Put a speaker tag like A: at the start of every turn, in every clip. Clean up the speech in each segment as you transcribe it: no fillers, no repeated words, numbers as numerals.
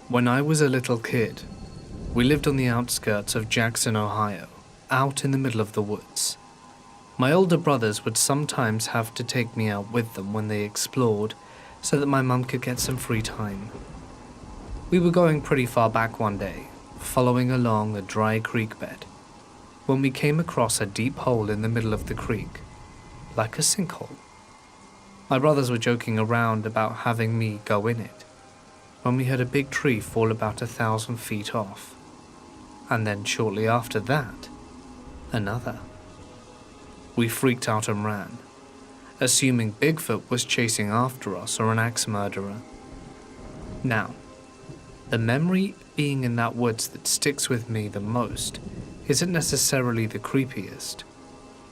A: When I was a little kid, we lived on the outskirts of Jackson, Ohio, out in the middle of the woods. My older brothers would sometimes have to take me out with them when they explored, so that my mum could get some free time. We were going pretty far back one day, following along a dry creek bed, when we came across a deep hole in the middle of the creek, like a sinkhole. My brothers were joking around about having me go in it, when we heard a big tree fall about 1,000 feet off, and then shortly after that, another. We freaked out and ran, assuming Bigfoot was chasing after us or an axe murderer. Now, the memory being in that woods that sticks with me the most isn't necessarily the creepiest,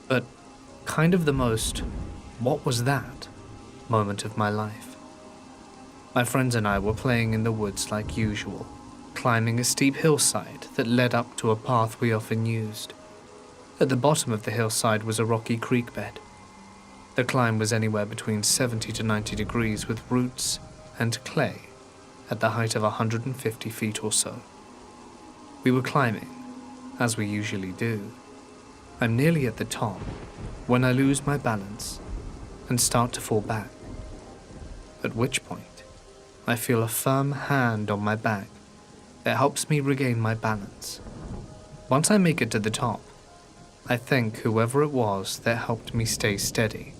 A: but kind of the most "what was that?" moment of my life. My friends and I were playing in the woods like usual, climbing a steep hillside that led up to a path we often used. At the bottom of the hillside was a rocky creek bed. The climb was anywhere between 70 to 90 degrees with roots and clay at the height of 150 feet or so. We were climbing, as we usually do. I'm nearly at the top when I lose my balance and start to fall back, at which point I feel a firm hand on my back that helps me regain my balance. Once I make it to the top, I thank whoever it was that helped me stay steady.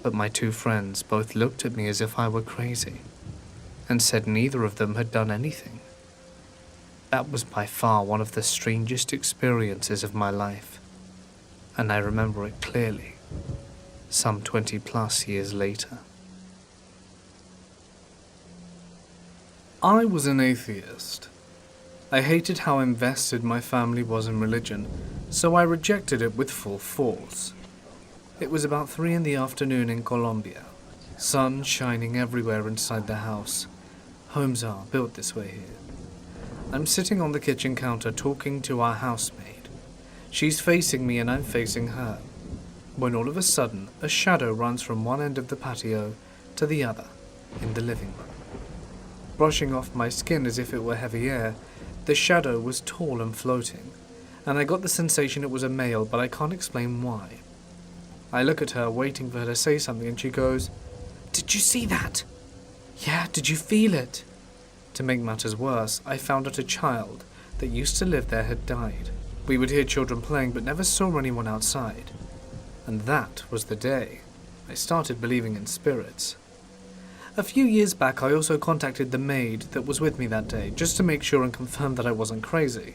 A: But my two friends both looked at me as if I were crazy, and said neither of them had done anything. That was by far one of the strangest experiences of my life, and I remember it clearly, some 20 plus years later. I was an atheist. I hated how invested my family was in religion, so I rejected it with full force. It was about 3 in the afternoon in Colombia, sun shining everywhere inside the house. Homes are built this way here. I'm sitting on the kitchen counter talking to our housemaid. She's facing me and I'm facing her, when all of a sudden a shadow runs from one end of the patio to the other in the living room. Brushing off my skin as if it were heavy air, the shadow was tall and floating, and I got the sensation it was a male, but I can't explain why. I look at her, waiting for her to say something, and she goes, "Did you see that?" "Yeah, did you feel it?" To make matters worse, I found out a child that used to live there had died. We would hear children playing, but never saw anyone outside. And that was the day I started believing in spirits. A few years back, I also contacted the maid that was with me that day, just to make sure and confirm that I wasn't crazy,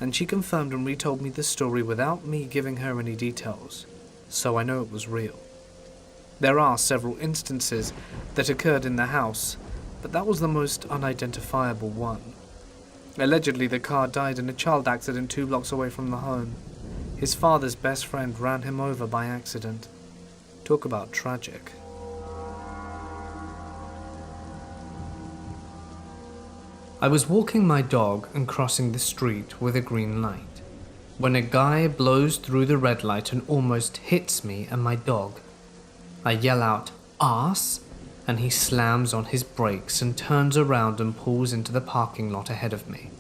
A: and she confirmed and retold me the story without me giving her any details, so I know it was real. There are several instances that occurred in the house, but that was the most unidentifiable one. Allegedly, the car died in a child accident 2 blocks away from the home. His father's best friend ran him over by accident. Talk about tragic. I was walking my dog and crossing the street with a green light, when a guy blows through the red light and almost hits me and my dog. I yell out, "Arse!" and he slams on his brakes and turns around and pulls into the parking lot ahead of me.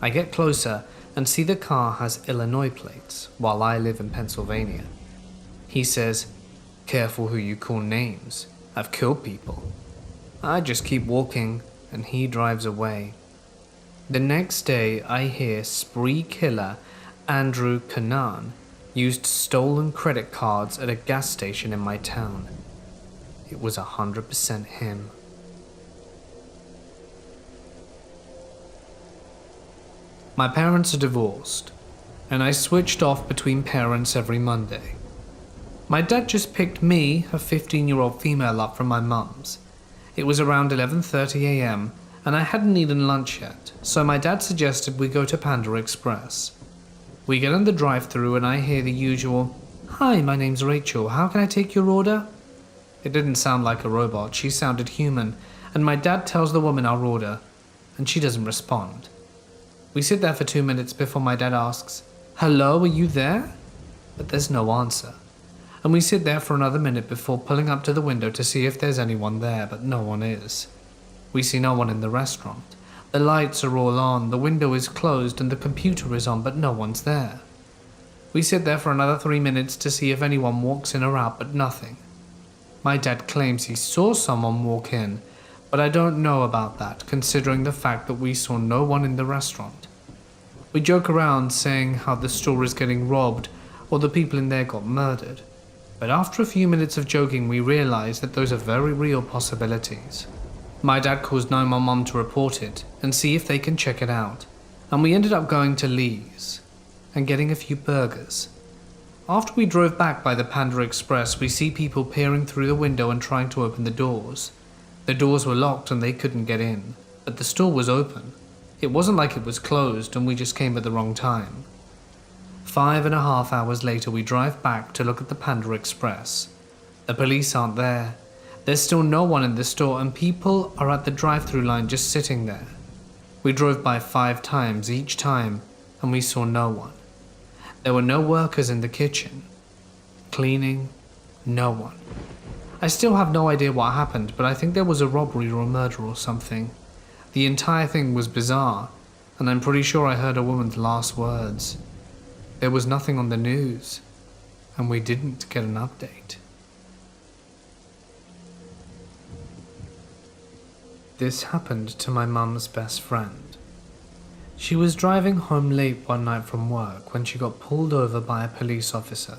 A: I get closer and see the car has Illinois plates, while I live in Pennsylvania. He says, "Careful who you call names. I've killed people." I just keep walking, and he drives away. The next day, I hear spree killer Andrew Canaan used stolen credit cards at a gas station in my town. It was 100% him. My parents are divorced, and I switched off between parents every Monday. My dad just picked me, a 15-year-old female, up from my mum's. It was around 11:30 a.m., and I hadn't eaten lunch yet, so my dad suggested we go to Panda Express. We get in the drive-thru and I hear the usual, "Hi, my name's Rachel, how can I take your order?" It didn't sound like a robot, she sounded human, and my dad tells the woman our order, and she doesn't respond. We sit there for 2 minutes before my dad asks, "Hello, are you there?" But there's no answer. And we sit there for another minute before pulling up to the window to see if there's anyone there, but no one is. We see no one in the restaurant. The lights are all on, the window is closed, and the computer is on, but no one's there. We sit there for another 3 minutes to see if anyone walks in or out, but nothing. My dad claims he saw someone walk in, but I don't know about that, considering the fact that we saw no one in the restaurant. We joke around saying how the store is getting robbed or the people in there got murdered, but after a few minutes of joking we realize that those are very real possibilities. My dad calls 911 to report it and see if they can check it out, and we ended up going to Lee's and getting a few burgers. After we drove back by the Panda Express, we see people peering through the window and trying to open the doors. The doors were locked and they couldn't get in, but the store was open. It wasn't like it was closed and we just came at the wrong time. 5.5 hours later, we drive back to look at the Panda Express. The police aren't there. There's still no one in the store and people are at the drive-through line just sitting there. We drove by 5 times each time and we saw no one. There were no workers in the kitchen. Cleaning, no one. I still have no idea what happened, but I think there was a robbery or a murder or something. The entire thing was bizarre, and I'm pretty sure I heard a woman's last words. There was nothing on the news, and we didn't get an update. This happened to my mum's best friend. She was driving home late one night from work when she got pulled over by a police officer.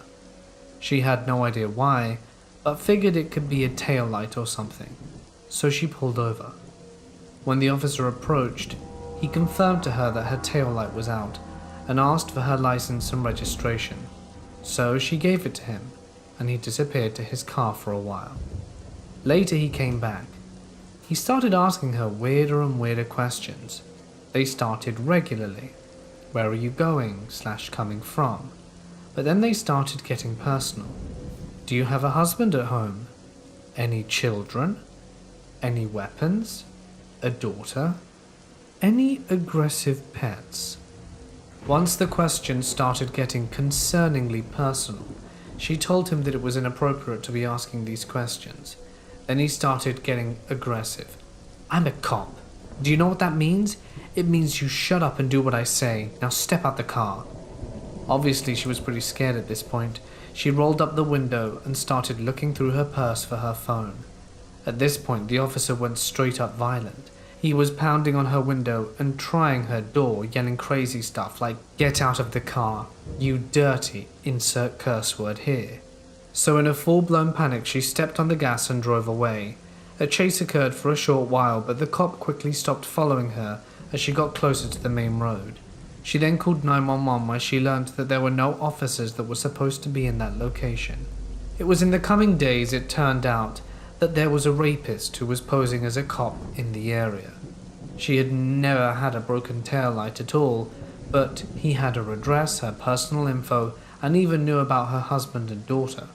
A: She had no idea why, but figured it could be a tail light or something, so she pulled over. When the officer approached, he confirmed to her that her tail light was out and asked for her license and registration. So she gave it to him, and he disappeared to his car for a while. Later he came back. He started asking her weirder and weirder questions. They started regularly. Where are you going / coming from? But then they started getting personal. Do you have a husband at home? Any children? Any weapons? A daughter? Any aggressive pets? Once the questions started getting concerningly personal, she told him that it was inappropriate to be asking these questions. Then he started getting aggressive. I'm a cop. Do you know what that means? It means you shut up and do what I say. Now step out the car. Obviously she was pretty scared at this point. She rolled up the window and started looking through her purse for her phone. At this point the officer went straight up violent. He was pounding on her window and trying her door, yelling crazy stuff like, "Get out of the car, you dirty," insert curse word here. So in a full-blown panic she stepped on the gas and drove away. A chase occurred for a short while, but the cop quickly stopped following her as she got closer to the main road. She then called 911 where she learned that there were no officers that were supposed to be in that location. It was in the coming days it turned out that there was a rapist who was posing as a cop in the area. She had never had a broken taillight at all, but he had her address, her personal info, and even knew about her husband and daughter.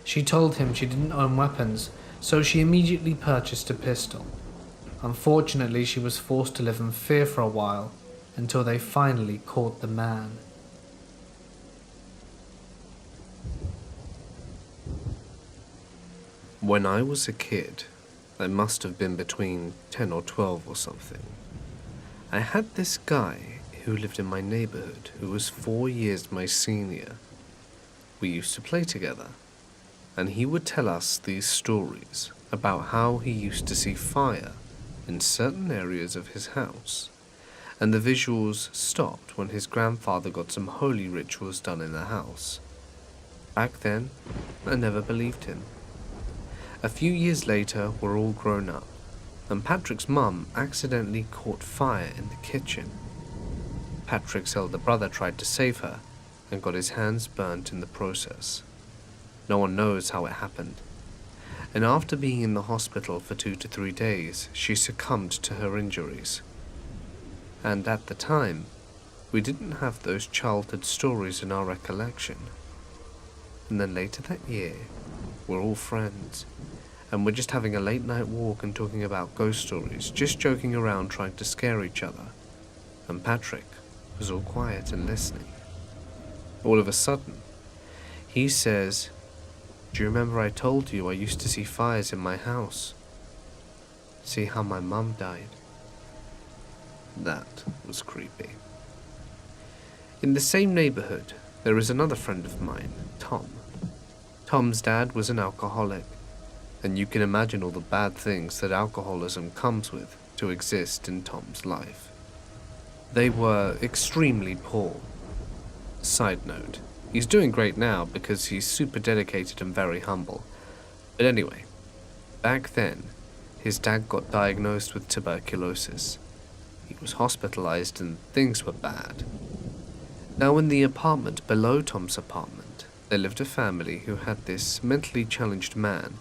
A: She told him she didn't own weapons, so she immediately purchased a pistol. Unfortunately, she was forced to live in fear for a while, until they finally caught the man.
B: When I was a kid, I must have been between 10 or 12 or something, I had this guy who lived in my neighborhood who was 4 years my senior. We used to play together, and he would tell us these stories about how he used to see fire in certain areas of his house, and the visuals stopped when his grandfather got some holy rituals done in the house. Back then, I never believed him. A few years later, we're all grown up, and Patrick's mum accidentally caught fire in the kitchen. Patrick's elder brother tried to save her and got his hands burnt in the process. No one knows how it happened. And after being in the hospital for 2 to 3 days, she succumbed to her injuries. And at the time, we didn't have those childhood stories in our recollection. And then later that year, we're all friends, and we're just having a late night walk and talking about ghost stories, just joking around trying to scare each other. And Patrick was all quiet and listening. All of a sudden, he says, "Do you remember I told you I used to see fires in my house?" See how my mum died? That was creepy. In the same neighborhood, there is another friend of mine, Tom. Tom's dad was an alcoholic, and you can imagine all the bad things that alcoholism comes with to exist in Tom's life. They were extremely poor. Side note, he's doing great now because he's super dedicated and very humble. But anyway, back then, his dad got diagnosed with tuberculosis. He was hospitalized and things were bad. Now in the apartment below Tom's apartment, there lived a family who had this mentally challenged man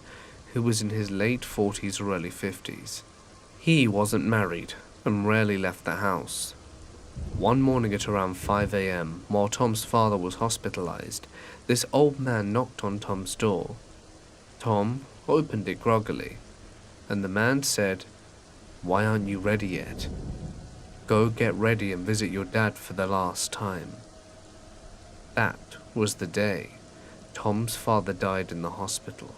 B: who was in his late 40s or early 50s. He wasn't married and rarely left the house. One morning at around 5 a.m., while Tom's father was hospitalized, this old man knocked on Tom's door. Tom opened it groggily, and the man said, "Why aren't you ready yet? Go get ready and visit your dad for the last time." That was the day Tom's father died in the hospital,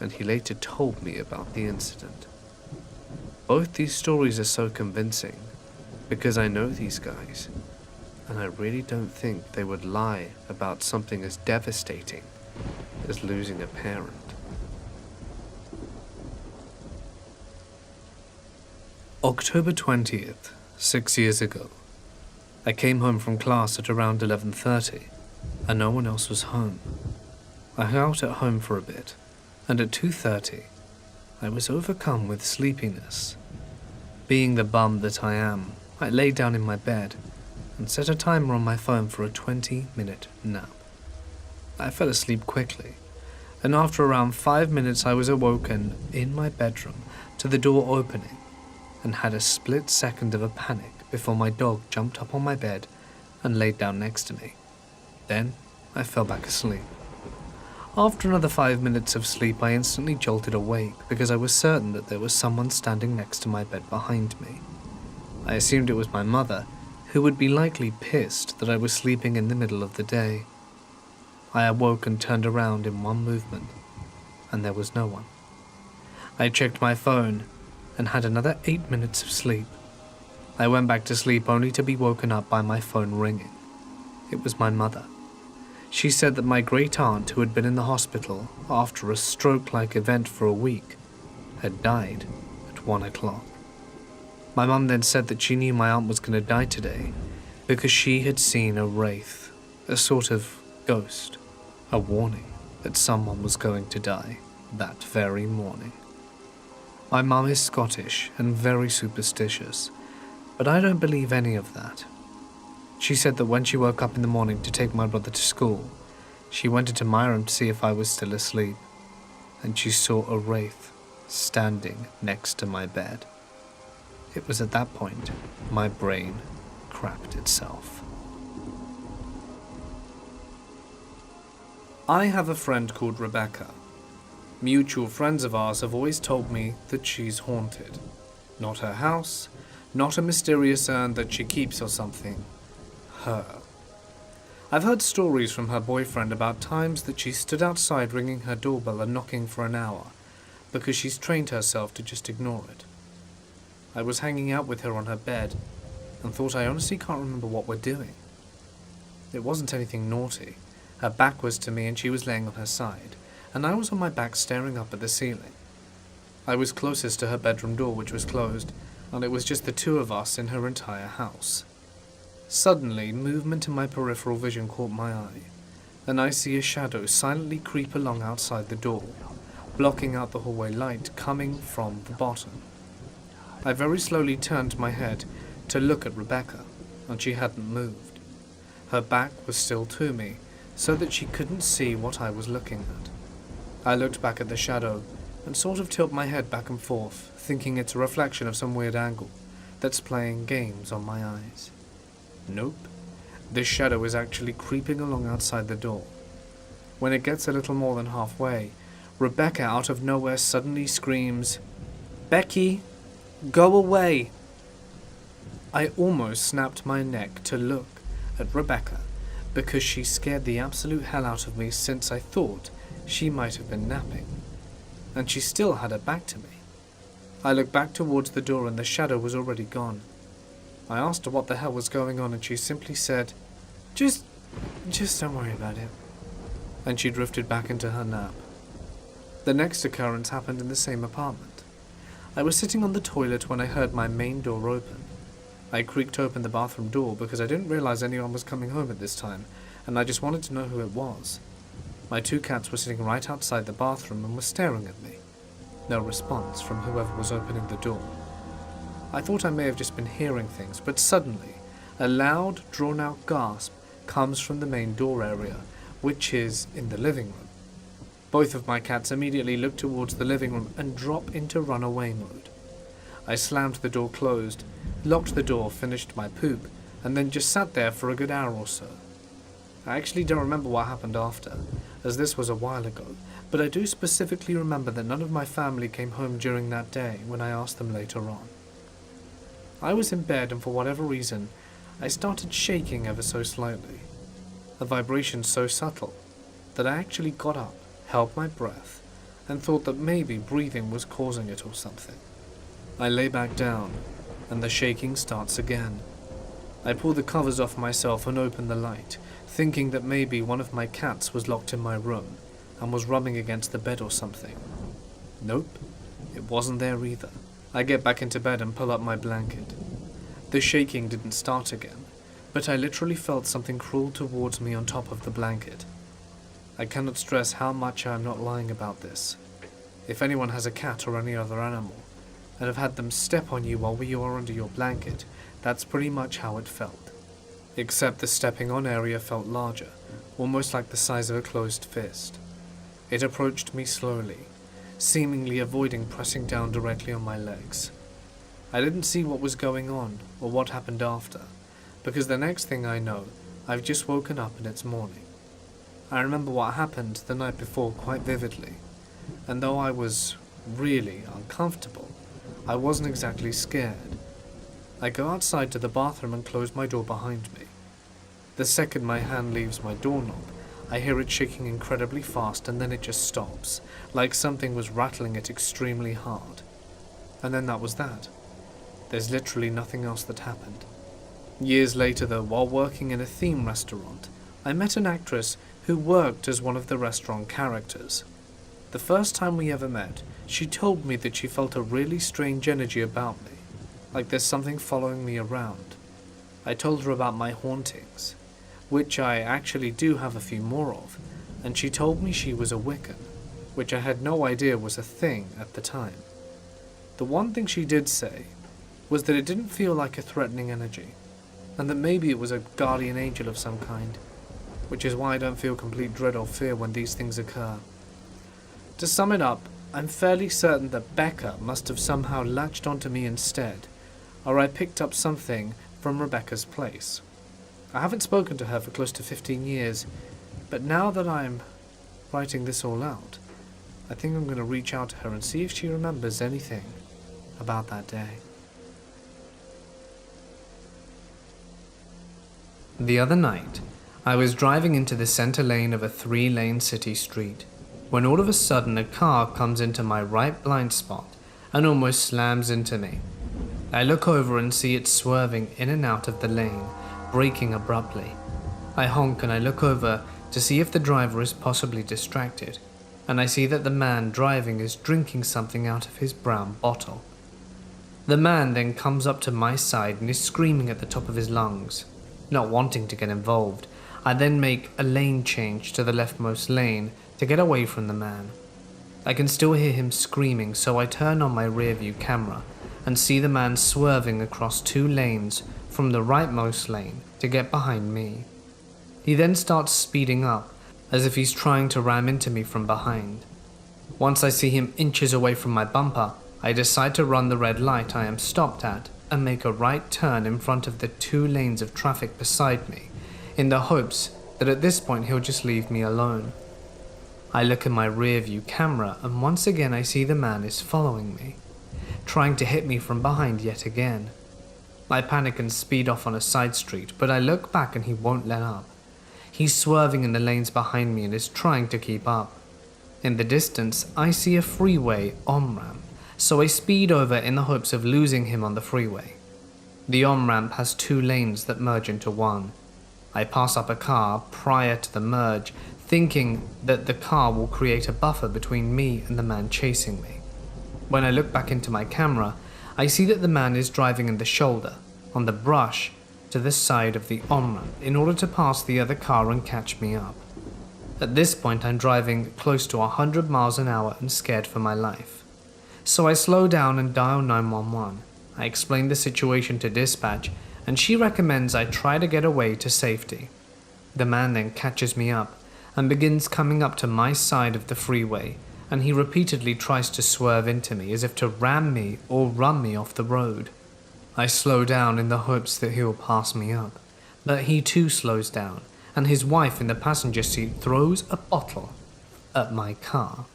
B: and he later told me about the incident. Both these stories are so convincing because I know these guys, and I really don't think they would lie about something as devastating as losing a parent.
A: October 20th, 6 years ago. I came home from class at around 11:30, and no one else was home. I hung out at home for a bit, and at 2:30, I was overcome with sleepiness. Being the bum that I am, I lay down in my bed and set a timer on my phone for a 20-minute nap. I fell asleep quickly, and after around 5 minutes I was awoken in my bedroom to the door opening and had a split second of a panic before my dog jumped up on my bed and laid down next to me. Then I fell back asleep. After another 5 minutes of sleep, I instantly jolted awake because I was certain that there was someone standing next to my bed behind me. I assumed it was my mother, who would be likely pissed that I was sleeping in the middle of the day. I awoke and turned around in one movement, and there was no one. I checked my phone and had another 8 minutes of sleep. I went back to sleep only to be woken up by my phone ringing. It was my mother. She said that my great-aunt, who had been in the hospital after a stroke-like event for a week, had died at 1 o'clock. My mum then said that she knew my aunt was going to die today because she had seen a wraith, a sort of ghost, a warning that someone was going to die that very morning. My mum is Scottish and very superstitious, but I don't believe any of that. She said that when she woke up in the morning to take my brother to school, she went into my room to see if I was still asleep, and she saw a wraith standing next to my bed. It was at that point my brain crapped itself. I have a friend called Rebecca. Mutual friends of ours have always told me that she's haunted. Not her house, not a mysterious urn that she keeps or something. Her. I've heard stories from her boyfriend about times that she stood outside ringing her doorbell and knocking for an hour because she's trained herself to just ignore it. I was hanging out with her on her bed and thought I honestly can't remember what we're doing. It wasn't anything naughty. Her back was to me and she was laying on her side, and I was on my back staring up at the ceiling. I was closest to her bedroom door, which was closed, and it was just the two of us in her entire house. Suddenly, movement in my peripheral vision caught my eye, and I see a shadow silently creep along outside the door, blocking out the hallway light coming from the bottom. I very slowly turned my head to look at Rebecca, and she hadn't moved. Her back was still to me, so that she couldn't see what I was looking at. I looked back at the shadow and sort of tilt my head back and forth, thinking it's a reflection of some weird angle that's playing games on my eyes. Nope. This shadow is actually creeping along outside the door. When it gets a little more than halfway, Rebecca out of nowhere suddenly screams, "Becky, go away!" I almost snapped my neck to look at Rebecca because she scared the absolute hell out of me, since I thought she might have been napping, and she still had her back to me. I looked back towards the door and the shadow was already gone. I asked her what the hell was going on and she simply said, Just don't worry about it. And she drifted back into her nap. The next occurrence happened in the same apartment. I was sitting on the toilet when I heard my main door open. I creaked open the bathroom door because I didn't realize anyone was coming home at this time, and I just wanted to know who it was. My 2 cats were sitting right outside the bathroom and were staring at me. No response from whoever was opening the door. I thought I may have just been hearing things, but suddenly, a loud, drawn-out gasp comes from the main door area, which is in the living room. Both of my cats immediately look towards the living room and drop into runaway mode. I slammed the door closed, locked the door, finished my poop, and then just sat there for a good hour or so. I actually don't remember what happened after, as this was a while ago, but I do specifically remember that none of my family came home during that day when I asked them later on. I was in bed and for whatever reason, I started shaking ever so slightly. A vibration so subtle that I actually got up, held my breath, and thought that maybe breathing was causing it or something. I lay back down, and the shaking starts again. I pull the covers off myself and open the light, thinking that maybe one of my cats was locked in my room and was rubbing against the bed or something. Nope, it wasn't there either. I get back into bed and pull up my blanket. The shaking didn't start again, but I literally felt something crawl towards me on top of the blanket. I cannot stress how much I am not lying about this. If anyone has a cat or any other animal, and have had them step on you while you are under your blanket, that's pretty much how it felt. Except the stepping on area felt larger, almost like the size of a closed fist. It approached me slowly, seemingly avoiding pressing down directly on my legs. I didn't see what was going on or what happened after, because the next thing I know, I've just woken up and it's morning. I remember what happened the night before quite vividly, and though I was really uncomfortable, I wasn't exactly scared. I go outside to the bathroom and close my door behind me. The second my hand leaves my doorknob, I hear it shaking incredibly fast and then it just stops, like something was rattling it extremely hard. And then that was that. There's literally nothing else that happened. Years later though, while working in a theme restaurant, I met an actress who worked as one of the restaurant characters. The first time we ever met, she told me that she felt a really strange energy about me, like there's something following me around. I told her about my hauntings, which I actually do have a few more of, and she told me she was a Wiccan, which I had no idea was a thing at the time. The one thing she did say was that it didn't feel like a threatening energy, and that maybe it was a guardian angel of some kind, which is why I don't feel complete dread or fear when these things occur. To sum it up, I'm fairly certain that Becca must have somehow latched onto me instead, or I picked up something from Rebecca's place. I haven't spoken to her for close to 15 years, but now that I'm writing this all out, I think I'm going to reach out to her and see if she remembers anything about that day. The other night, I was driving into the center lane of a 3-lane city street, when all of a sudden a car comes into my right blind spot and almost slams into me. I look over and see it swerving in and out of the lane, braking abruptly. I honk and I look over to see if the driver is possibly distracted, and I see that the man driving is drinking something out of his brown bottle. The man then comes up to my side and is screaming at the top of his lungs. Not wanting to get involved, I then make a lane change to the leftmost lane to get away from the man. I can still hear him screaming, so I turn on my rearview camera and see the man swerving across 2 lanes from the rightmost lane to get behind me. He then starts speeding up, as if he's trying to ram into me from behind. Once I see him inches away from my bumper, I decide to run the red light I am stopped at and make a right turn in front of the 2 lanes of traffic beside me, in the hopes that at this point he'll just leave me alone. I look in my rear view camera and once again I see the man is following me, trying to hit me from behind yet again. I panic and speed off on a side street, but I look back and he won't let up. He's swerving in the lanes behind me and is trying to keep up. In the distance, I see a freeway on-ramp so I speed over in the hopes of losing him on the freeway. The on-ramp has 2 lanes that merge into one. I pass up a car prior to the merge, thinking that the car will create a buffer between me and the man chasing me. When I look back into my camera, I see that the man is driving in the shoulder, on the brush, to the side of the on-ramp in order to pass the other car and catch me up. At this point, I'm driving close to 100 miles an hour and scared for my life. So I slow down and dial 911. I explain the situation to dispatch, and she recommends I try to get away to safety. The man then catches me up and begins coming up to my side of the freeway, and he repeatedly tries to swerve into me as if to ram me or run me off the road. I slow down in the hopes that he'll pass me up, but he too slows down, and his wife in the passenger seat throws a bottle at my car.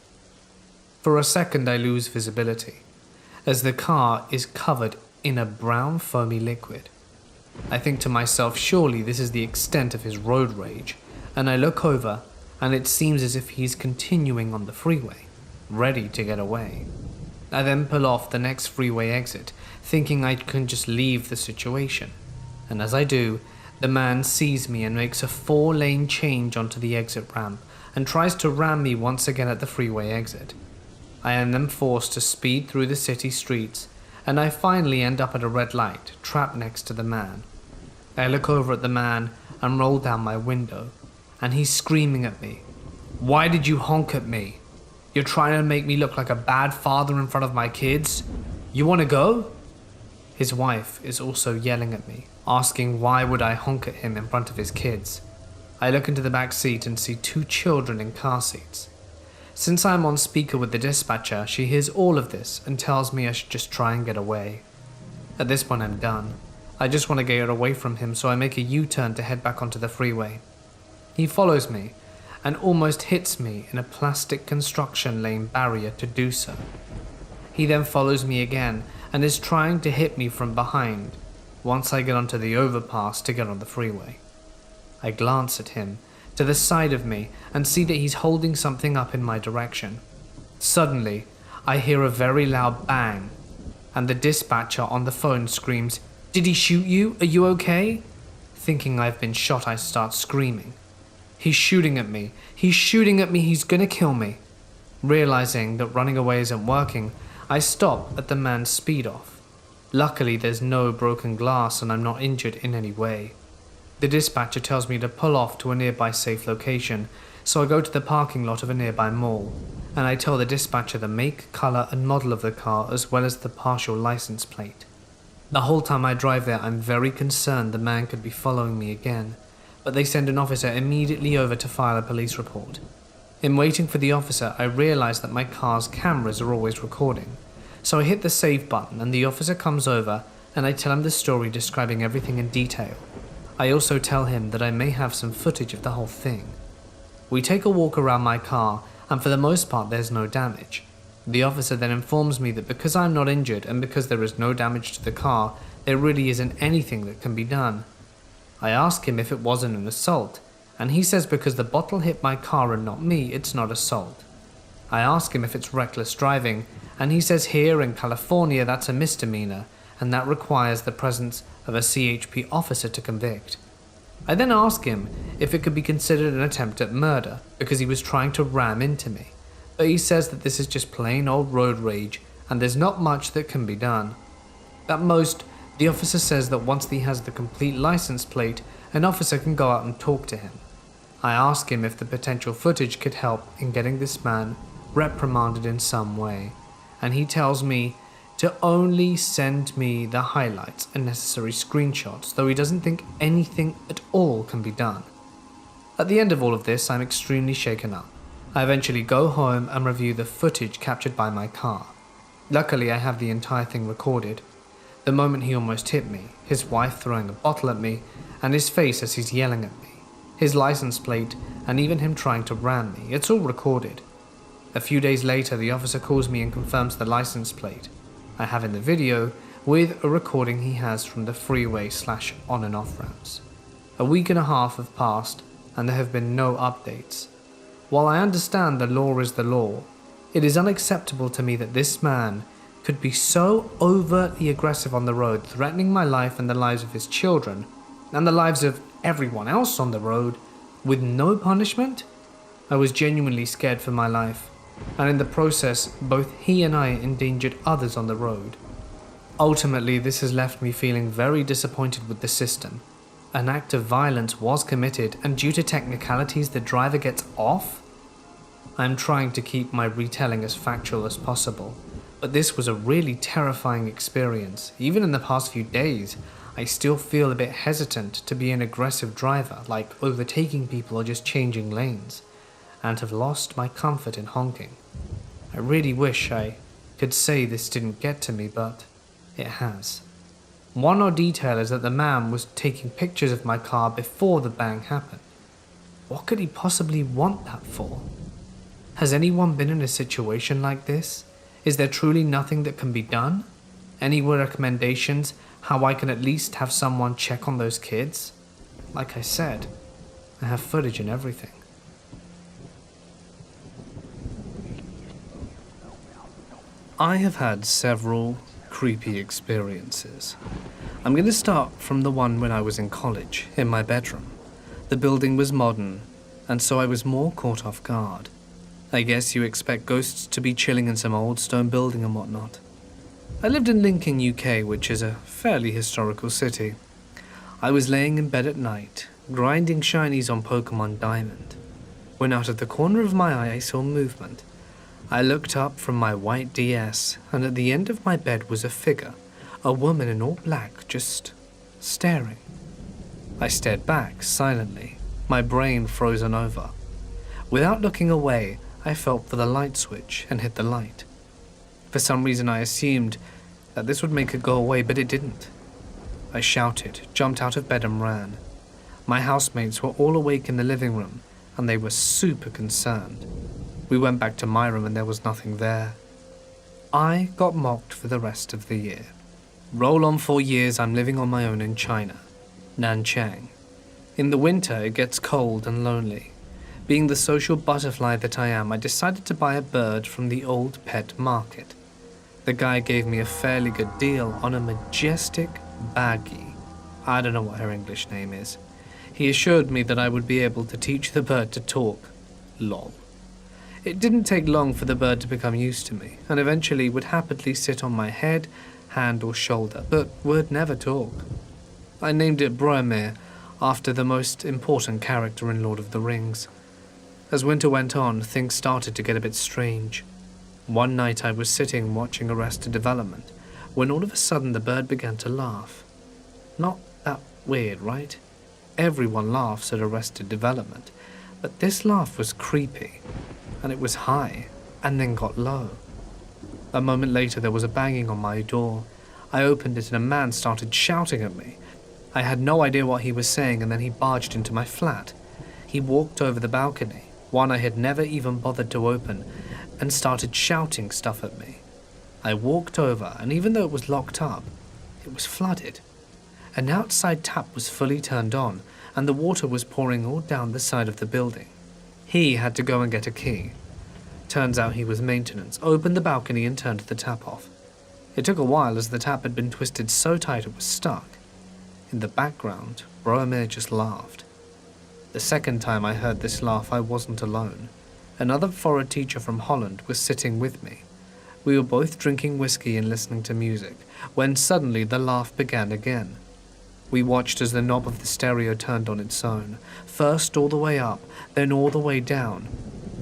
A: For a second I lose visibility, as the car is covered in a brown foamy liquid. I think to myself, surely this is the extent of his road rage, and I look over, and it seems as if he's continuing on the freeway, ready to get away. I then pull off the next freeway exit, thinking I can just leave the situation, and as I do, the man sees me and makes a 4-lane change onto the exit ramp and tries to ram me once again at the freeway exit. I am then forced to speed through the city streets, and I finally end up at a red light, trapped next to the man. I look over at the man and roll down my window, and he's screaming at me. "Why did you honk at me? You're trying to make me look like a bad father in front of my kids? You want to go?" His wife is also yelling at me, asking why would I honk at him in front of his kids. I look into the back seat and see 2 children in car seats. Since I'm on speaker with the dispatcher, she hears all of this and tells me I should just try and get away. At this point I'm done. I just want to get away from him, so I make a U-turn to head back onto the freeway. He follows me and almost hits me in a plastic construction lane barrier to do so. He then follows me again and is trying to hit me from behind once I get onto the overpass to get on the freeway. I glance at him to the side of me and see that he's holding something up in my direction. Suddenly, I hear a very loud bang, and the dispatcher on the phone screams, "Did he shoot you? Are you okay?" Thinking I've been shot, I start screaming. "He's shooting at me! He's shooting at me! He's gonna kill me!" Realizing that running away isn't working, I stop at the man's speed off. Luckily, there's no broken glass and I'm not injured in any way. The dispatcher tells me to pull off to a nearby safe location, so I go to the parking lot of a nearby mall, and I tell the dispatcher the make, color, and model of the car as well as the partial license plate. The whole time I drive there, I'm very concerned the man could be following me again, but they send an officer immediately over to file a police report. In waiting for the officer, I realize that my car's cameras are always recording, so I hit the save button and the officer comes over and I tell him the story describing everything in detail. I also tell him that I may have some footage of the whole thing. We take a walk around my car, and for the most part there's no damage. The officer then informs me that because I'm not injured and because there is no damage to the car, there really isn't anything that can be done. I ask him if it wasn't an assault, and he says because the bottle hit my car and not me, it's not assault. I ask him if it's reckless driving, and he says here in California that's a misdemeanor, and that requires the presence of a CHP officer to convict. I then ask him if it could be considered an attempt at murder because he was trying to ram into me, but he says that this is just plain old road rage and there's not much that can be done. At most, the officer says that once he has the complete license plate, an officer can go out and talk to him. I ask him if the potential footage could help in getting this man reprimanded in some way, and he tells me to only send me the highlights and necessary screenshots, though he doesn't think anything at all can be done. At the end of all of this, I'm extremely shaken up. I eventually go home and review the footage captured by my car. Luckily, I have the entire thing recorded. The moment he almost hit me, his wife throwing a bottle at me, and his face as he's yelling at me, his license plate, and even him trying to ram me, it's all recorded. A few days later, the officer calls me and confirms the license plate I have in the video with a recording he has from the freeway / on and off ramps. A week and a half have passed and there have been no updates. While I understand the law is the law, it is unacceptable to me that this man could be so overtly aggressive on the road, threatening my life and the lives of his children, and the lives of everyone else on the road, with no punishment? I was genuinely scared for my life, and in the process, both he and I endangered others on the road. Ultimately, this has left me feeling very disappointed with the system. An act of violence was committed, and due to technicalities, the driver gets off? I'm trying to keep my retelling as factual as possible, but this was a really terrifying experience. Even in the past few days, I still feel a bit hesitant to be an aggressive driver, like overtaking people or just changing lanes, and have lost my comfort in honking. I really wish I could say this didn't get to me, but it has. One odd detail is that the man was taking pictures of my car before the bang happened. What could he possibly want that for? Has anyone been in a situation like this? Is there truly nothing that can be done? Any recommendations how I can at least have someone check on those kids? Like I said, I have footage and everything.
B: I have had several creepy experiences. I'm going to start from the one when I was in college, in my bedroom. The building was modern, and so I was more caught off guard. I guess you expect ghosts to be chilling in some old stone building and whatnot. I lived in Lincoln, UK, which is a fairly historical city. I was laying in bed at night, grinding shinies on Pokemon Diamond, when out of the corner of my eye I saw movement. I looked up from my white DS, and at the end of my bed was a figure, a woman in all black, just staring. I stared back, silently, my brain frozen over. Without looking away, I felt for the light switch and hit the light. For some reason I assumed that this would make it go away, but it didn't. I shouted, jumped out of bed and ran. My housemates were all awake in the living room, and they were super concerned. We went back to my room and there was nothing there. I got mocked for the rest of the year. Roll on 4 years, I'm living on my own in China, Nanchang. In the winter, it gets cold and lonely. Being the social butterfly that I am, I decided to buy a bird from the old pet market. The guy gave me a fairly good deal on a majestic baggie. I don't know what her English name is. He assured me that I would be able to teach the bird to talk. Lol. It didn't take long for the bird to become used to me, and eventually would happily sit on my head, hand or shoulder, but would never talk. I named it Boromir, after the most important character in Lord of the Rings. As winter went on, things started to get a bit strange. One night I was sitting watching Arrested Development, when all of a sudden the bird began to laugh. Not that weird, right? Everyone laughs at Arrested Development, but this laugh was creepy, and it was high, and then got low. A moment later there was a banging on my door. I opened it and a man started shouting at me. I had no idea what he was saying, and then he barged into my flat. He walked over the balcony, one I had never even bothered to open, and started shouting stuff at me. I walked over, and even though it was locked up, it was flooded. An outside tap was fully turned on, and the water was pouring all down the side of the building. He had to go and get a key. Turns out he was maintenance, opened the balcony and turned the tap off. It took a while as the tap had been twisted so tight it was stuck. In the background, Boromir just laughed. The second time I heard this laugh, I wasn't alone. Another foreign teacher from Holland was sitting with me. We were both drinking whiskey and listening to music, when suddenly the laugh began again. We watched as the knob of the stereo turned on its own, first all the way up, then all the way down.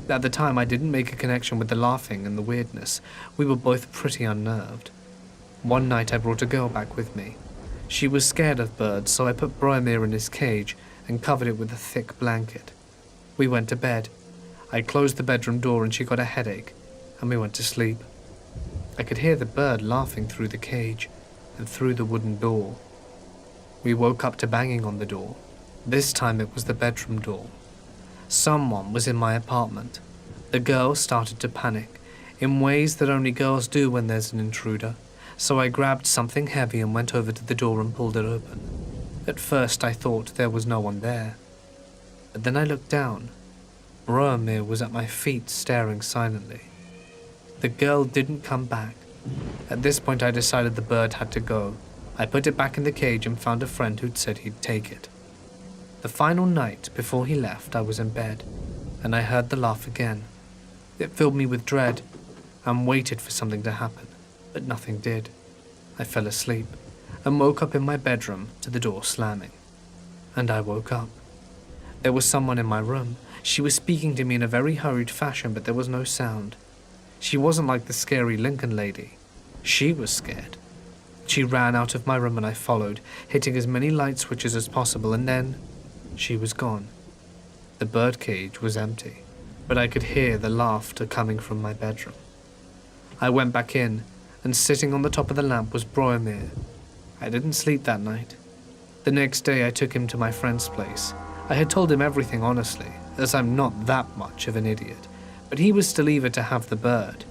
B: At the time I didn't make a connection with the laughing and the weirdness. We were both pretty unnerved. One night I brought a girl back with me. She was scared of birds, so I put Boromir in his cage and covered it with a thick blanket. We went to bed. I closed the bedroom door and she got a headache, and we went to sleep. I could hear the bird laughing through the cage and through the wooden door. We woke up to banging on the door. This time it was the bedroom door. Someone was in my apartment. The girl started to panic, in ways that only girls do when there's an intruder, so I grabbed something heavy and went over to the door and pulled it open. At first I thought there was no one there, but then I looked down. Boromir was at my feet staring silently. The girl didn't come back,
A: At this point, I decided the bird had to go. I put it back in the cage and found a friend who'd said he'd take it. The final night before he left, I was in bed, and I heard the laugh again. It filled me with dread, and waited for something to happen, but nothing did. I fell asleep, and woke up in my bedroom to the door slamming. And I woke up. There was someone in my room. She was speaking to me in a very hurried fashion, but there was no sound. She wasn't like the scary Lincoln lady. She was scared. She ran out of my room and I followed, hitting as many light switches as possible, and then she was gone. The birdcage was empty, but I could hear the laughter coming from my bedroom. I went back in, and sitting on the top of the lamp was Broimir. I didn't sleep that night. The next day I took him to my friend's place. I had told him everything honestly, as I'm not that much of an idiot, but he was still eager to have the bird.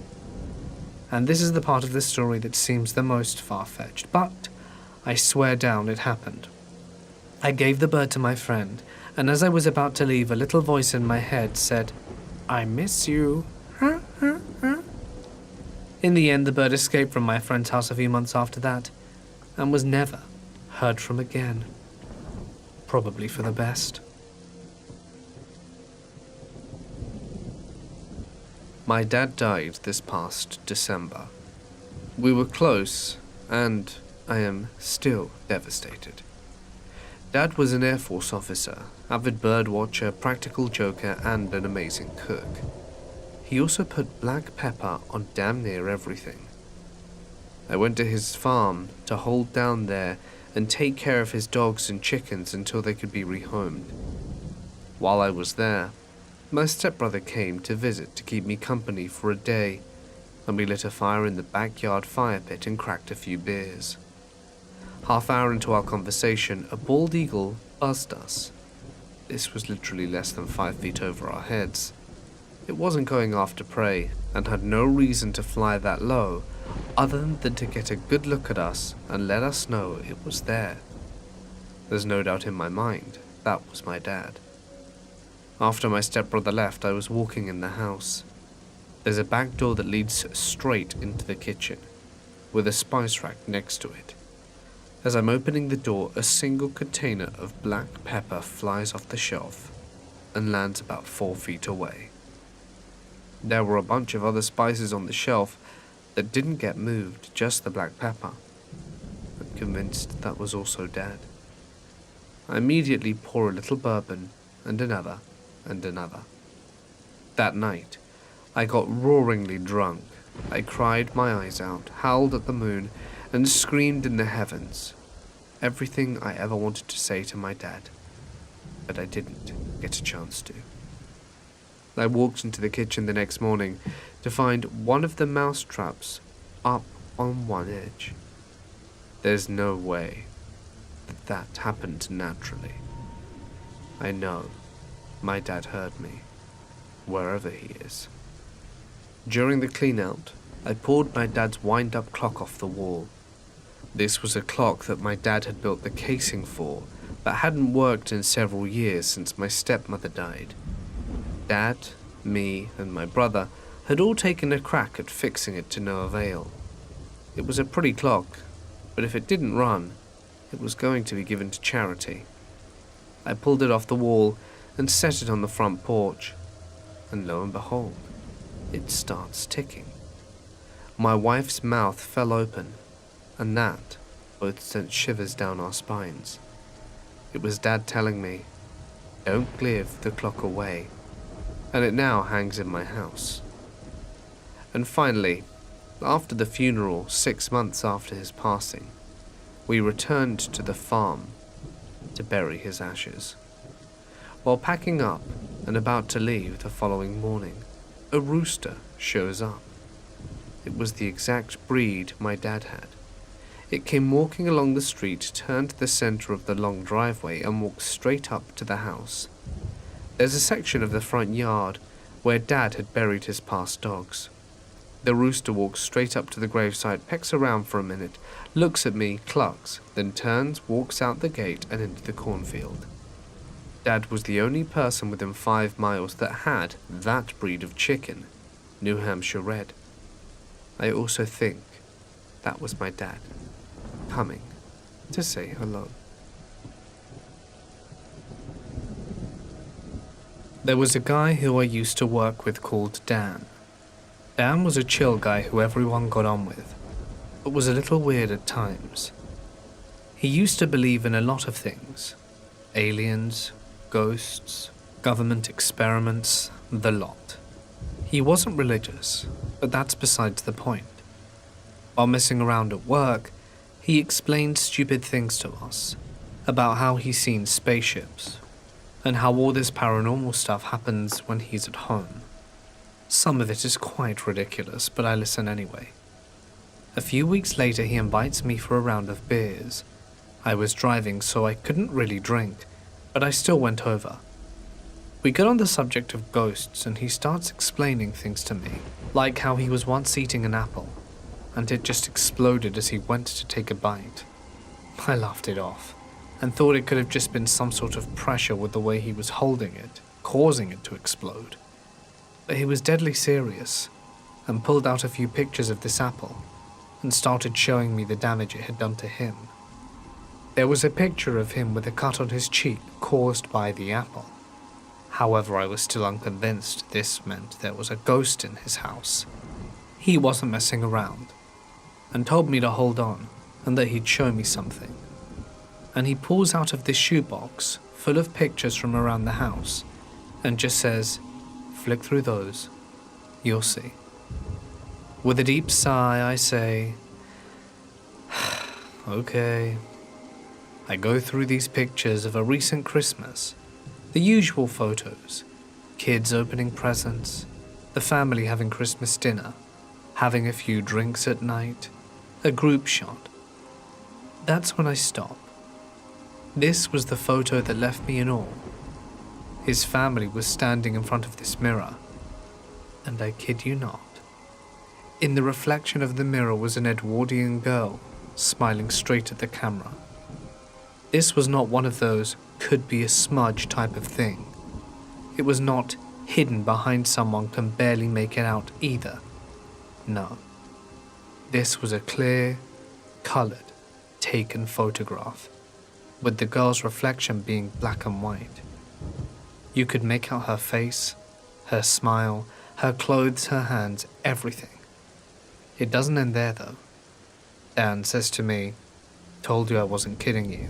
A: And this is the part of the story that seems the most far-fetched, but I swear down it happened. I gave the bird to my friend, and as I was about to leave, a little voice in my head said, "I miss you." In the end, the bird escaped from my friend's house a few months after that, and was never heard from again. Probably for the best.
B: My dad died this past December. We were close, and I am still devastated. Dad was an Air Force officer, avid bird watcher, practical joker, and an amazing cook. He also put black pepper on damn near everything. I went to his farm to hold down there and take care of his dogs and chickens until they could be rehomed. While I was there, my stepbrother came to visit to keep me company for a day, and we lit a fire in the backyard fire pit and cracked a few beers. Half-hour into our conversation, a bald eagle buzzed us. This was literally less than 5 feet over our heads. It wasn't going after prey, and had no reason to fly that low, other than to get a good look at us and let us know it was there. There's no doubt in my mind, that was my dad. After my stepbrother left, I was walking in the house. There's a back door that leads straight into the kitchen, with a spice rack next to it. As I'm opening the door, a single container of black pepper flies off the shelf and lands about 4 feet away. There were a bunch of other spices on the shelf that didn't get moved, just the black pepper. I'm convinced that was also Dad. I immediately pour a little bourbon and another and another. That night, I got roaringly drunk. I cried my eyes out, howled at the moon, and screamed in the heavens. Everything I ever wanted to say to my dad, but I didn't get a chance to. I walked into the kitchen the next morning to find one of the mouse traps up on one edge. There's no way that happened naturally. I know my dad heard me, wherever he is. During the clean-out, I pulled my dad's wind-up clock off the wall. This was a clock that my dad had built the casing for, but hadn't worked in several years since my stepmother died. Dad, me, and my brother had all taken a crack at fixing it to no avail. It was a pretty clock, but if it didn't run, it was going to be given to charity. I pulled it off the wall and set it on the front porch, and lo and behold, it starts ticking. My wife's mouth fell open, and that both sent shivers down our spines. It was Dad telling me, "Don't give the clock away," and it now hangs in my house. And finally, after the funeral 6 months after his passing, we returned to the farm to bury his ashes. While packing up and about to leave the following morning, a rooster shows up. It was the exact breed my dad had. It came walking along the street, turned to the center of the long driveway, and walked straight up to the house. There's a section of the front yard where Dad had buried his past dogs. The rooster walks straight up to the gravesite, pecks around for a minute, looks at me, clucks, then turns, walks out the gate and into the cornfield. Dad was the only person within 5 miles that had that breed of chicken, New Hampshire Red. I also think That was my dad, coming to say hello.
A: There was a guy who I used to work with called Dan. Dan was a chill guy who everyone got on with, but was a little weird at times. He used to believe in a lot of things: aliens, ghosts, government experiments, the lot. He wasn't religious, but that's besides the point. While messing around at work, he explained stupid things to us about how he's seen spaceships and how all this paranormal stuff happens when he's at home. Some of it is quite ridiculous, but I listen anyway. A few weeks later, he invites me for a round of beers. I was driving, so I couldn't really drink, but I still went over. We get on the subject of ghosts, and he starts explaining things to me, like how he was once eating an apple, and it just exploded as he went to take a bite. I laughed it off, and thought it could have just been some sort of pressure with the way he was holding it, causing it to explode. But he was deadly serious, and pulled out a few pictures of this apple, and started showing me the damage it had done to him. There was a picture of him with a cut on his cheek caused by the apple. However, I was still unconvinced this meant there was a ghost in his house. He wasn't messing around, and told me to hold on, and that he'd show me something. And he pulls out of this shoebox full of pictures from around the house, and just says, "Flick through those, you'll see." With a deep sigh, I say, "Okay." I go through these pictures of a recent Christmas. The usual photos: kids opening presents, the family having Christmas dinner, having a few drinks at night, a group shot. That's when I stop. This was the photo that left me in awe. His family was standing in front of this mirror, and I kid you not, in the reflection of the mirror was an Edwardian girl smiling straight at the camera. This was not one of those could be a smudge type of thing. It was not hidden behind someone can barely make it out either. No. This was a clear, colored, taken photograph, with the girl's reflection being black and white. You could make out her face, her smile, her clothes, her hands, everything. It doesn't end there though. Dan says to me, "Told you I wasn't kidding you."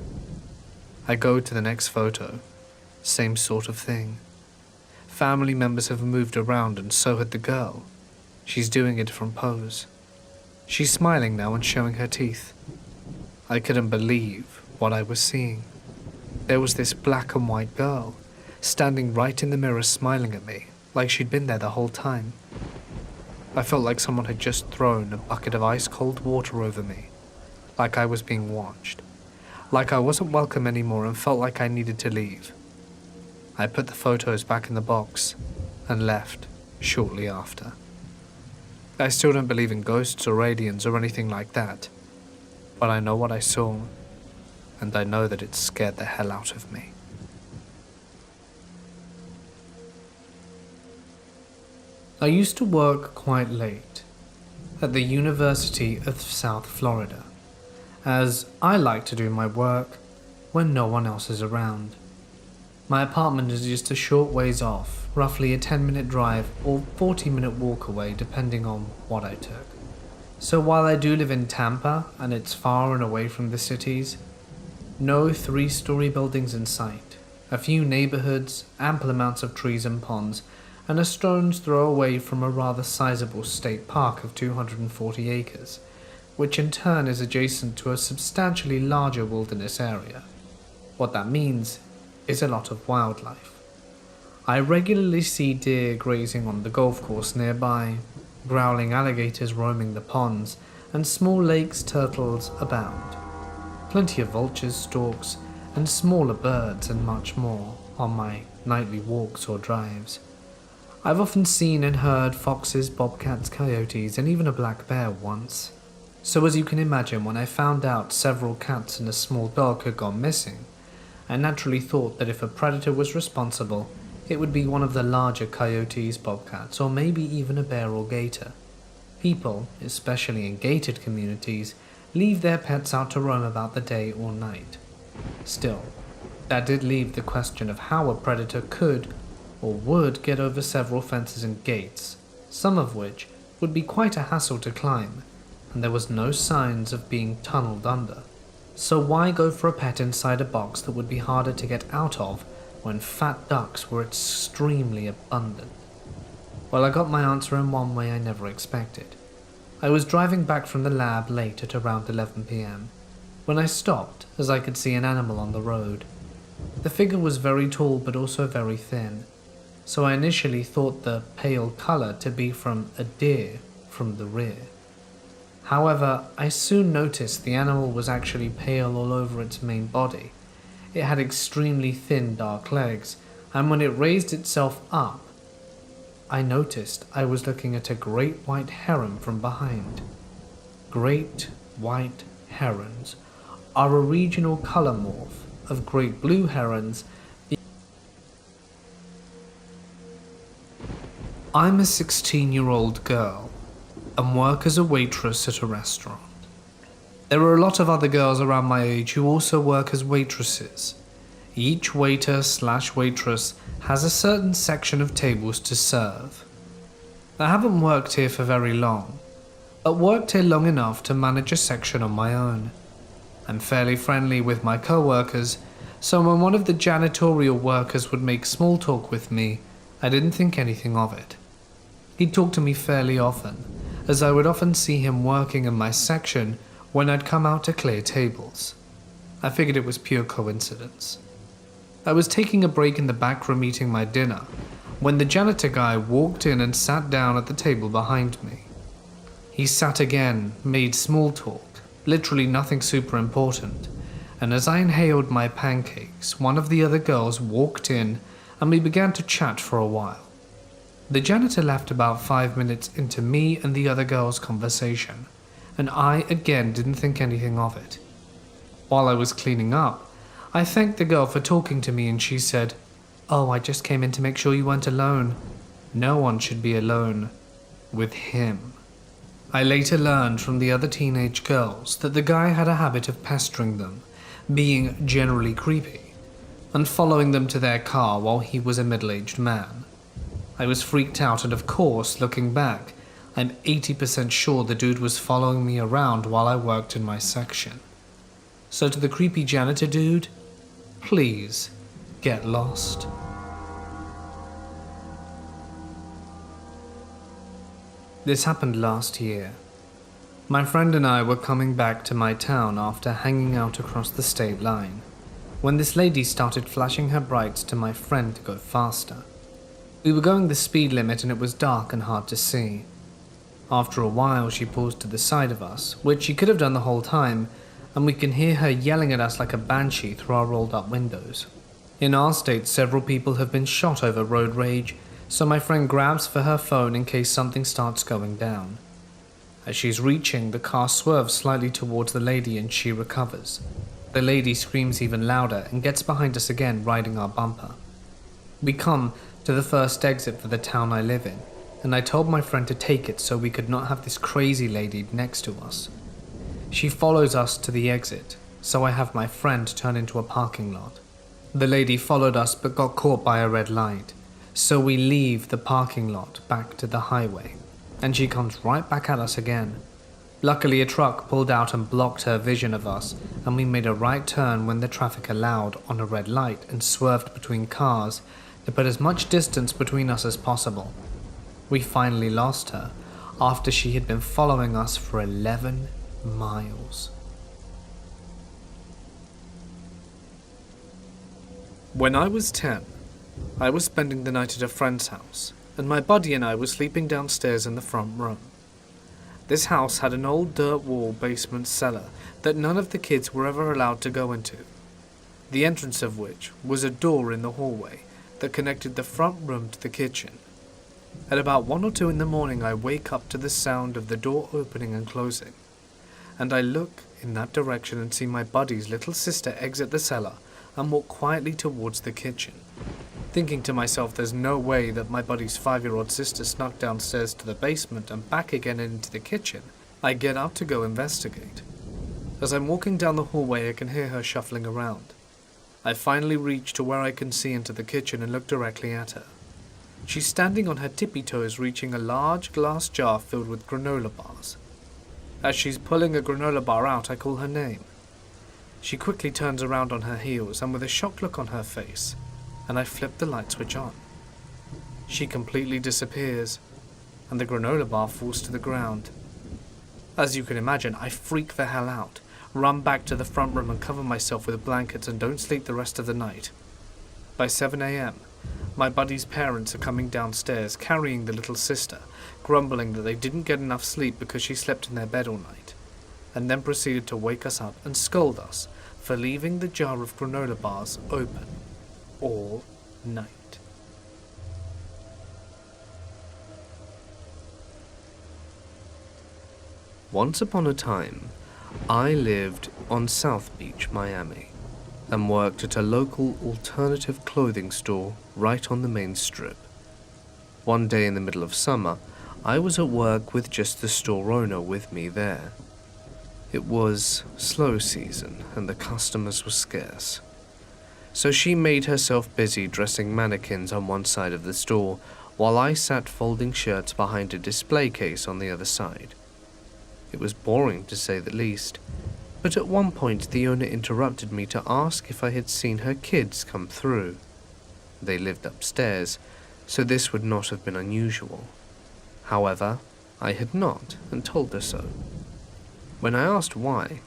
A: I go to the next photo. Same sort of thing. Family members have moved around and so had the girl. She's doing a different pose. She's smiling now and showing her teeth. I couldn't believe what I was seeing. There was this black and white girl, standing right in the mirror smiling at me, like she'd been there the whole time. I felt like someone had just thrown a bucket of ice-cold water over me, like I was being watched, like I wasn't welcome anymore and felt like I needed to leave. I put the photos back in the box and left shortly after. I still don't believe in ghosts or aliens or anything like that, but I know what I saw, and I know that it scared the hell out of me. I used to work quite late at the University of South Florida, as I like to do my work when no one else is around. My apartment is just a short ways off, roughly a 10-minute drive or 40-minute walk away depending on what I took. So while I do live in Tampa and it's far and away from the cities, no 3-story buildings in sight, a few neighborhoods, ample amounts of trees and ponds, and a stone's throw away from a rather sizable state park of 240 acres, which in turn is adjacent to a substantially larger wilderness area. What that means is a lot of wildlife. I regularly see deer grazing on the golf course nearby, growling alligators roaming the ponds, and small lakes turtles abound. Plenty of vultures, storks, and smaller birds and much more on my nightly walks or drives. I've often seen and heard foxes, bobcats, coyotes, and even a black bear once. So as you can imagine, when I found out several cats and a small dog had gone missing, I naturally thought that if a predator was responsible, it would be one of the larger coyotes, bobcats, or maybe even a bear or gator. People, especially in gated communities, leave their pets out to roam about the day or night. Still, that did leave the question of how a predator could or would get over several fences and gates, some of which would be quite a hassle to climb, and there was no signs of being tunneled under. So why go for a pet inside a box that would be harder to get out of when fat ducks were extremely abundant? Well, I got my answer in one way I never expected. I was driving back from the lab late at around 11 p.m. when I stopped as I could see an animal on the road. The figure was very tall but also very thin, so I initially thought the pale color to be from a deer from the rear. However, I soon noticed the animal was actually pale all over its main body. It had extremely thin dark legs, and when it raised itself up, I noticed I was looking at a great white heron from behind. Great white herons are a regional color morph of great blue herons. I'm a 16-year-old girl and work as a waitress at a restaurant. There are a lot of other girls around my age who also work as waitresses. Each waiter/waitress has a certain section of tables to serve. I haven't worked here for very long, but worked here long enough to manage a section on my own. I'm fairly friendly with my co-workers, so when one of the janitorial workers would make small talk with me, I didn't think anything of it. He'd talk to me fairly often, as I would often see him working in my section when I'd come out to clear tables. I figured it was pure coincidence. I was taking a break in the back room eating my dinner when the janitor guy walked in and sat down at the table behind me. He sat again, made small talk, literally nothing super important, and as I inhaled my pancakes, one of the other girls walked in and we began to chat for a while. The janitor left about 5 minutes into me and the other girl's conversation, and I again didn't think anything of it. While I was cleaning up, I thanked the girl for talking to me and she said, "Oh, I just came in to make sure you weren't alone. No one should be alone with him." I later learned from the other teenage girls that the guy had a habit of pestering them, being generally creepy, and following them to their car while he was a middle-aged man. I was freaked out and of course, looking back, I'm 80% sure the dude was following me around while I worked in my section. So to the creepy janitor dude, please get lost. This happened last year. My friend and I were coming back to my town after hanging out across the state line, when this lady started flashing her brights to my friend to go faster. We were going the speed limit and it was dark and hard to see. After a while she paused to the side of us, which she could have done the whole time, and we can hear her yelling at us like a banshee through our rolled up windows. In our state, several people have been shot over road rage, so my friend grabs for her phone in case something starts going down. As she's reaching, the car swerves slightly towards the lady and she recovers. The lady screams even louder and gets behind us again, riding our bumper. We come to the first exit for the town I live in, and I told my friend to take it so we could not have this crazy lady next to us. She follows us to the exit, so I have my friend turn into a parking lot. The lady followed us but got caught by a red light, so we leave the parking lot back to the highway, and she comes right back at us again. Luckily, a truck pulled out and blocked her vision of us, and we made a right turn when the traffic allowed on a red light and swerved between cars to put as much distance between us as possible. We finally lost her after she had been following us for 11 miles. When I was 10, I was spending the night at a friend's house, and my buddy and I were sleeping downstairs in the front room. This house had an old dirt wall basement cellar that none of the kids were ever allowed to go into, the entrance of which was a door in the hallway that connected the front room to the kitchen. At about 1 or 2 in the morning, I wake up to the sound of the door opening and closing, and I look in that direction and see my buddy's little sister exit the cellar and walk quietly towards the kitchen. Thinking to myself there's no way that my buddy's 5-year-old sister snuck downstairs to the basement and back again into the kitchen, I get up to go investigate. As I'm walking down the hallway, I can hear her shuffling around. I finally reach to where I can see into the kitchen and look directly at her. She's standing on her tippy toes reaching a large glass jar filled with granola bars. As she's pulling a granola bar out, I call her name. She quickly turns around on her heels and with a shocked look on her face, and I flip the light switch on. She completely disappears, and the granola bar falls to the ground. As you can imagine, I freak the hell out, run back to the front room and cover myself with blankets and don't sleep the rest of the night. By 7 a.m., my buddy's parents are coming downstairs carrying the little sister, grumbling that they didn't get enough sleep because she slept in their bed all night, and then proceeded to wake us up and scold us for leaving the jar of granola bars open all night.
B: Once upon a time, I lived on South Beach, Miami, and worked at a local alternative clothing store right on the main strip. One day in the middle of summer, I was at work with just the store owner with me there. It was slow season and the customers were scarce. So she made herself busy dressing mannequins on one side of the store while I sat folding shirts behind a display case on the other side. It was boring to say the least, but at one point the owner interrupted me to ask if I had seen her kids come through. They lived upstairs, so this would not have been unusual. However, I had not, and told her so. When I asked why,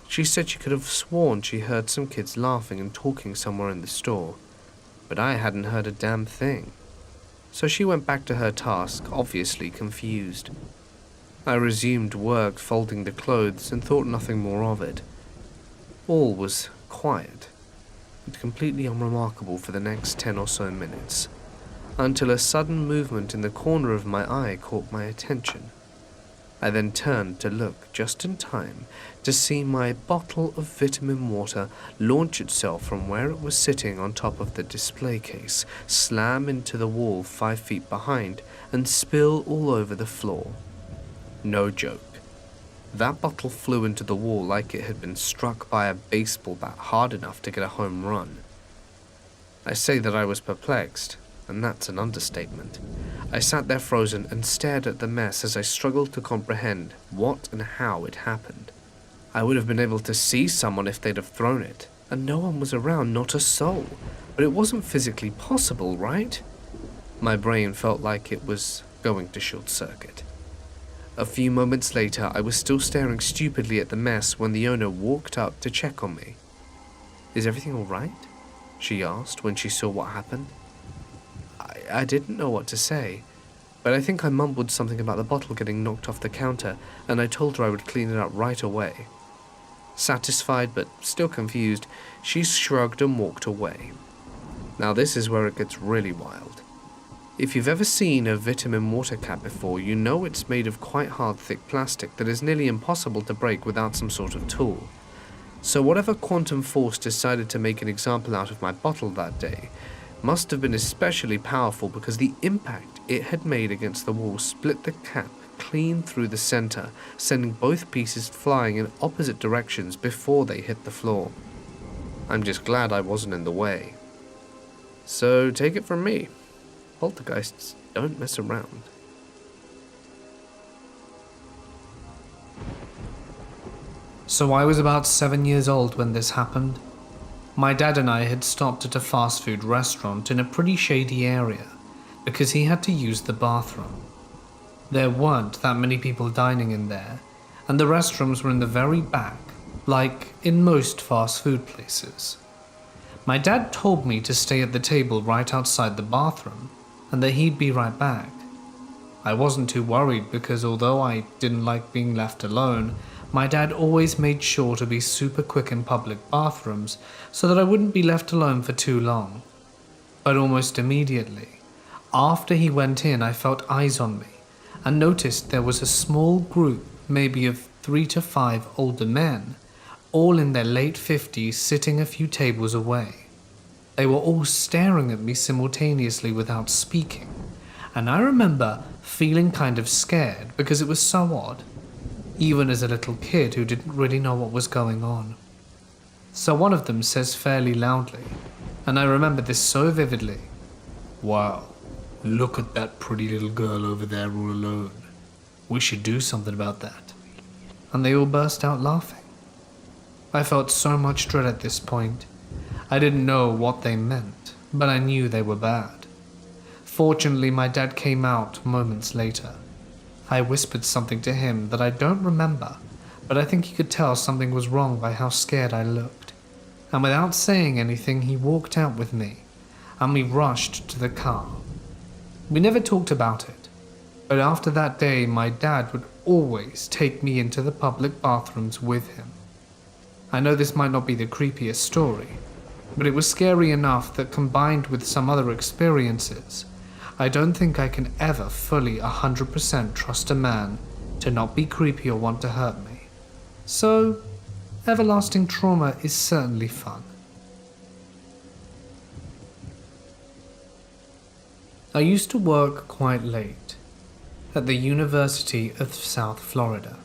B: she said she could have sworn she heard some kids laughing and talking somewhere in the store, but I hadn't heard a damn thing. So she went back to her task, obviously confused. I resumed work folding the clothes and thought nothing more of it. All was quiet and completely unremarkable for the next 10 or so minutes, until a sudden movement in the corner of my eye caught my attention. I then turned to look just in time to see my bottle of vitamin water launch itself from where it was sitting on top of the display case, slam into the wall 5 feet behind, and spill all over the floor. No joke. That bottle flew into the wall like it had been struck by a baseball bat hard enough to get a home run. I say that I was perplexed, and that's an understatement. I sat there frozen and stared at the mess as I struggled to comprehend what and how it happened. I would have been able to see someone if they'd have thrown it, and no one was around, not a soul. But it wasn't physically possible, right? My brain felt like it was going to short circuit. A few moments later, I was still staring stupidly at the mess when the owner walked up to check on me. "Is everything all right?" she asked when she saw what happened. I didn't know what to say, but I think I mumbled something about the bottle getting knocked off the counter, and I told her I would clean it up right away. Satisfied but still confused, she shrugged and walked away. Now this is where it gets really wild. If you've ever seen a vitamin water cap before, you know it's made of quite hard, thick plastic that is nearly impossible to break without some sort of tool. So whatever quantum force decided to make an example out of my bottle that day must have been especially powerful, because the impact it had made against the wall split the cap clean through the center, sending both pieces flying in opposite directions before they hit the floor. I'm just glad I wasn't in the way. So take it from me, poltergeists don't mess around.
A: So I was about 7 years old when this happened. My dad and I had stopped at a fast food restaurant in a pretty shady area because he had to use the bathroom. There weren't that many people dining in there, and the restrooms were in the very back, like in most fast food places. My dad told me to stay at the table right outside the bathroom and that he'd be right back. I wasn't too worried because although I didn't like being left alone, my dad always made sure to be super quick in public bathrooms so that I wouldn't be left alone for too long. But almost immediately, after he went in, I felt eyes on me and noticed there was a small group, maybe of 3 to 5 older men, all in their late 50s, sitting a few tables away. They were all staring at me simultaneously without speaking, and I remember feeling kind of scared because it was so odd, even as a little kid who didn't really know what was going on. So one of them says fairly loudly, and I remember this so vividly, "Wow, look at that pretty little girl over there all alone. We should do something about that." And they all burst out laughing. I felt so much dread at this point. I didn't know what they meant, but I knew they were bad. Fortunately, my dad came out moments later. I whispered something to him that I don't remember, but I think he could tell something was wrong by how scared I looked. And without saying anything, he walked out with me, and we rushed to the car. We never talked about it, but after that day, my dad would always take me into the public bathrooms with him. I know this might not be the creepiest story, but it was scary enough that combined with some other experiences, I don't think I can ever fully 100% trust a man to not be creepy or want to hurt me. So, everlasting trauma is certainly fun. I used to work quite late at the University of South Florida,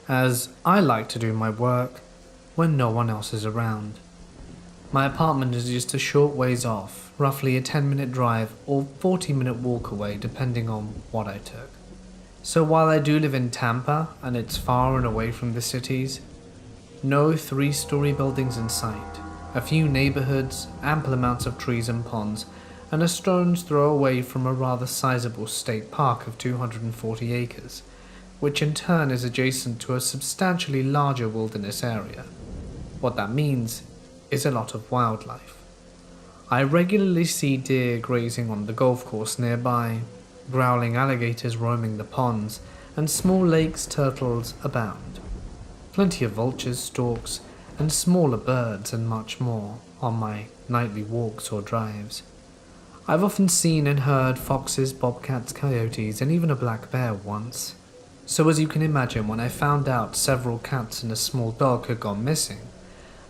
A: as I like to do my work when no one else is around. My apartment is just a short ways off, roughly a 10-minute drive or 40-minute walk away depending on what I took. So while I do live in Tampa and it's far and away from the cities, no 3-story buildings in sight, a few neighborhoods, ample amounts of trees and ponds, and a stone's throw away from a rather sizable state park of 240 acres, which in turn is adjacent to a substantially larger wilderness area. What that means is a lot of wildlife. I regularly see deer grazing on the golf course nearby, growling alligators roaming the ponds, and small lakes turtles abound. Plenty of vultures, storks, and smaller birds and much more on my nightly walks or drives. I've often seen and heard foxes, bobcats, coyotes, and even a black bear once. So as you can imagine, when I found out several cats and a small dog had gone missing,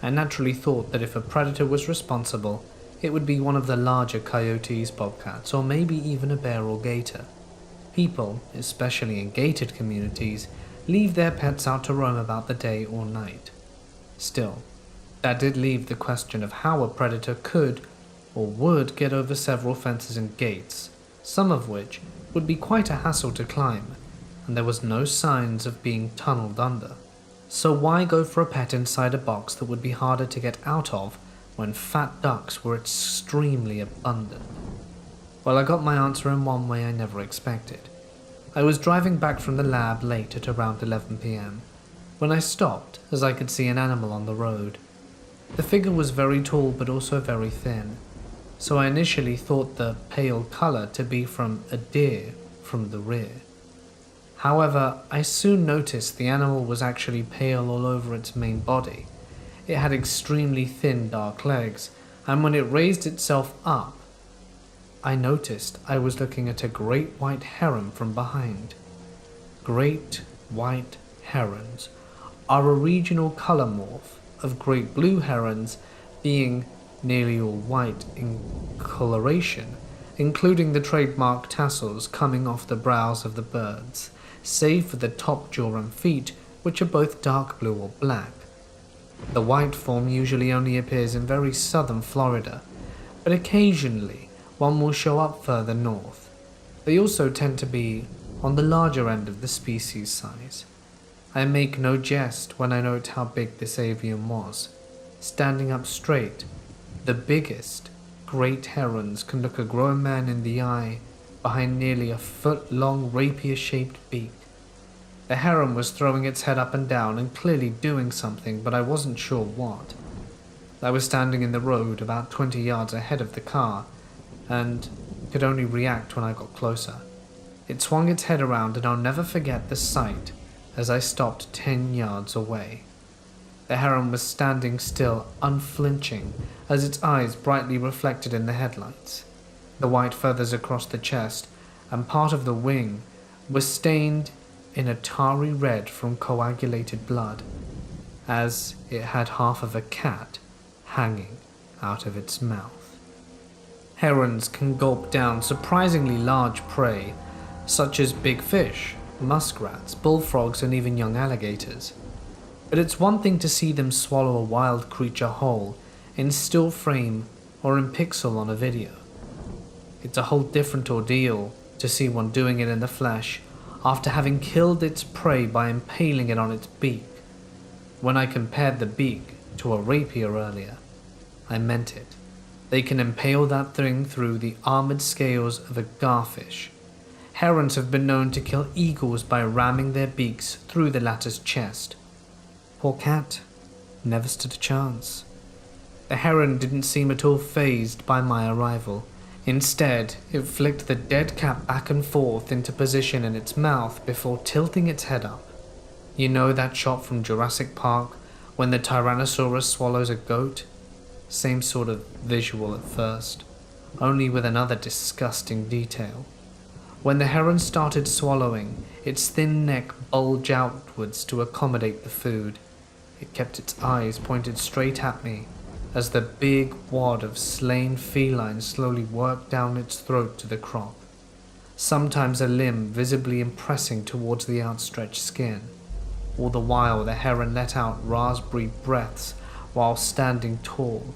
A: I naturally thought that if a predator was responsible, it would be one of the larger coyotes, bobcats, or maybe even a bear or gator. People, especially in gated communities, leave their pets out to roam about the day or night. Still, that did leave the question of how a predator could or would get over several fences and gates, some of which would be quite a hassle to climb, and there was no signs of being tunneled under. So why go for a pet inside a box that would be harder to get out of when fat ducks were extremely abundant? Well, I got my answer in one way I never expected. I was driving back from the lab late at around 11 p.m. when I stopped as I could see an animal on the road. The figure was very tall but also very thin, so I initially thought the pale color to be from a deer from the rear. However, I soon noticed the animal was actually pale all over its main body. It had extremely thin dark legs, and when it raised itself up, I noticed I was looking at a great white heron from behind. Great white herons are a regional color morph of great blue herons being nearly all white in coloration, including the trademark tassels coming off the brows of the birds, save for the top jaw and feet, which are both dark blue or black. The white form usually only appears in very southern Florida, but occasionally one will show up further north. They also tend to be on the larger end of the species size. I make no jest when I note how big this avian was. Standing up straight, the biggest great herons can look a grown man in the eye behind nearly a foot-long rapier-shaped beak. The heron was throwing its head up and down and clearly doing something, but I wasn't sure what. I was standing in the road about 20 yards ahead of the car and could only react when I got closer. It swung its head around and I'll never forget the sight as I stopped 10 yards away. The heron was standing still, unflinching, as its eyes brightly reflected in the headlights. The white feathers across the chest and part of the wing were stained in a tarry red from coagulated blood, as it had half of a cat hanging out of its mouth. Herons can gulp down surprisingly large prey, such as big fish, muskrats, bullfrogs, and even young alligators. But it's one thing to see them swallow a wild creature whole, in still frame or in pixel on a video. It's a whole different ordeal to see one doing it in the flesh after having killed its prey by impaling it on its beak. When I compared the beak to a rapier earlier, I meant it. They can impale that thing through the armored scales of a garfish. Herons have been known to kill eagles by ramming their beaks through the latter's chest. Poor cat never stood a chance. The heron didn't seem at all fazed by my arrival. Instead, it flicked the dead cat back and forth into position in its mouth before tilting its head up. You know that shot from Jurassic Park when the Tyrannosaurus swallows a goat? Same sort of visual at first, only with another disgusting detail. When the heron started swallowing, its thin neck bulged outwards to accommodate the food. It kept its eyes pointed straight at me as the big wad of slain feline slowly worked down its throat to the crop, sometimes a limb visibly impressing towards the outstretched skin. All the while the heron let out raspberry breaths while standing tall,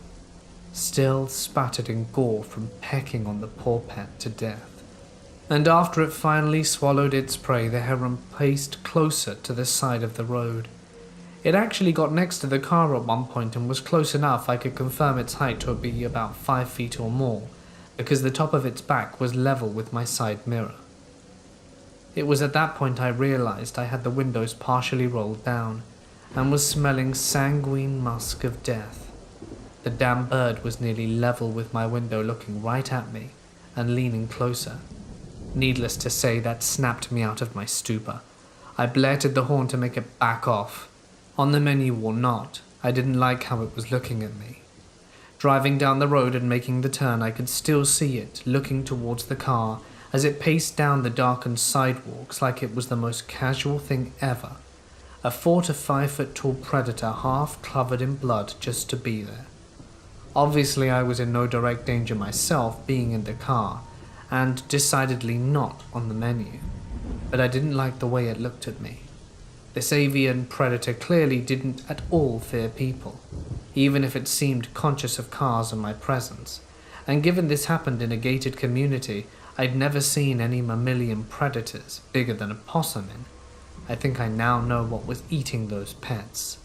A: still spattered in gore from pecking on the poor pet to death. And after it finally swallowed its prey, the heron paced closer to the side of the road. It actually got next to the car at one point and was close enough I could confirm its height to be about 5 feet or more, because the top of its back was level with my side mirror. It was at that point I realized I had the windows partially rolled down, and was smelling sanguine musk of death. The damn bird was nearly level with my window, looking right at me, and leaning closer. Needless to say, that snapped me out of my stupor. I blared the horn to make it back off. On the menu or not, I didn't like how it was looking at me. Driving down the road and making the turn, I could still see it, looking towards the car, as it paced down the darkened sidewalks like it was the most casual thing ever. A 4 to 5 foot tall predator half covered in blood just to be there. Obviously I was in no direct danger myself being in the car, and decidedly not on the menu, but I didn't like the way it looked at me. This avian predator clearly didn't at all fear people, even if it seemed conscious of cars and my presence, and given this happened in a gated community, I'd never seen any mammalian predators bigger than a possum in. I think I now know what was eating those pets.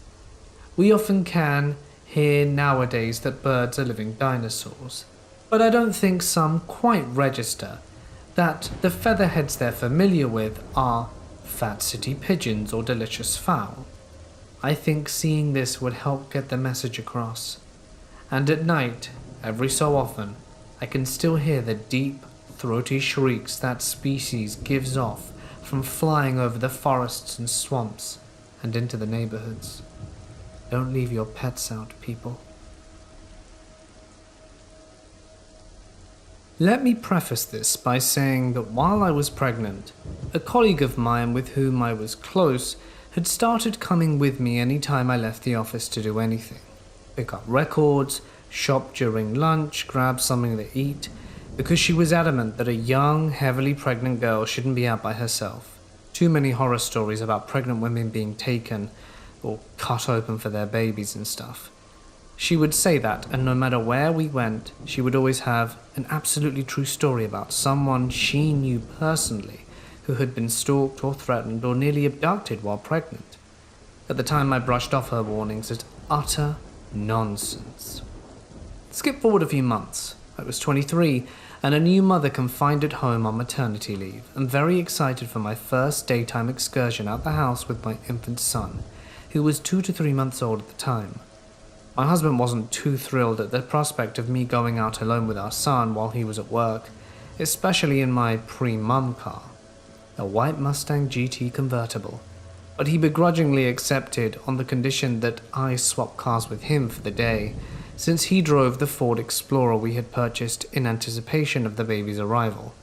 A: We often can hear nowadays that birds are living dinosaurs, but I don't think some quite register that the featherheads they're familiar with are fat city pigeons or delicious fowl. I think seeing this would help get the message across. And at night, every so often, I can still hear the deep, throaty shrieks that species gives off from flying over the forests and swamps and into the neighborhoods. Don't leave your pets out, people. Let me preface this by saying that while I was pregnant, a colleague of mine with whom I was close had started coming with me any time I left the office to do anything. Pick up records, shop during lunch, grab something to eat, because she was adamant that a young, heavily pregnant girl shouldn't be out by herself. Too many horror stories about pregnant women being taken or cut open for their babies and stuff. She would say that, and no matter where we went, she would always have an absolutely true story about someone she knew personally who had been stalked or threatened or nearly abducted while pregnant. At the time, I brushed off her warnings as utter nonsense. Skip forward a few months. I was 23 and a new mother confined at home on maternity leave, and very excited for my first daytime excursion out the house with my infant son, who was 2 to 3 months old at the time. My husband wasn't too thrilled at the prospect of me going out alone with our son while he was at work, especially in my pre-mum car, a white Mustang GT convertible, but he begrudgingly accepted on the condition that I swap cars with him for the day, since he drove the Ford Explorer we had purchased in anticipation of the baby's arrival.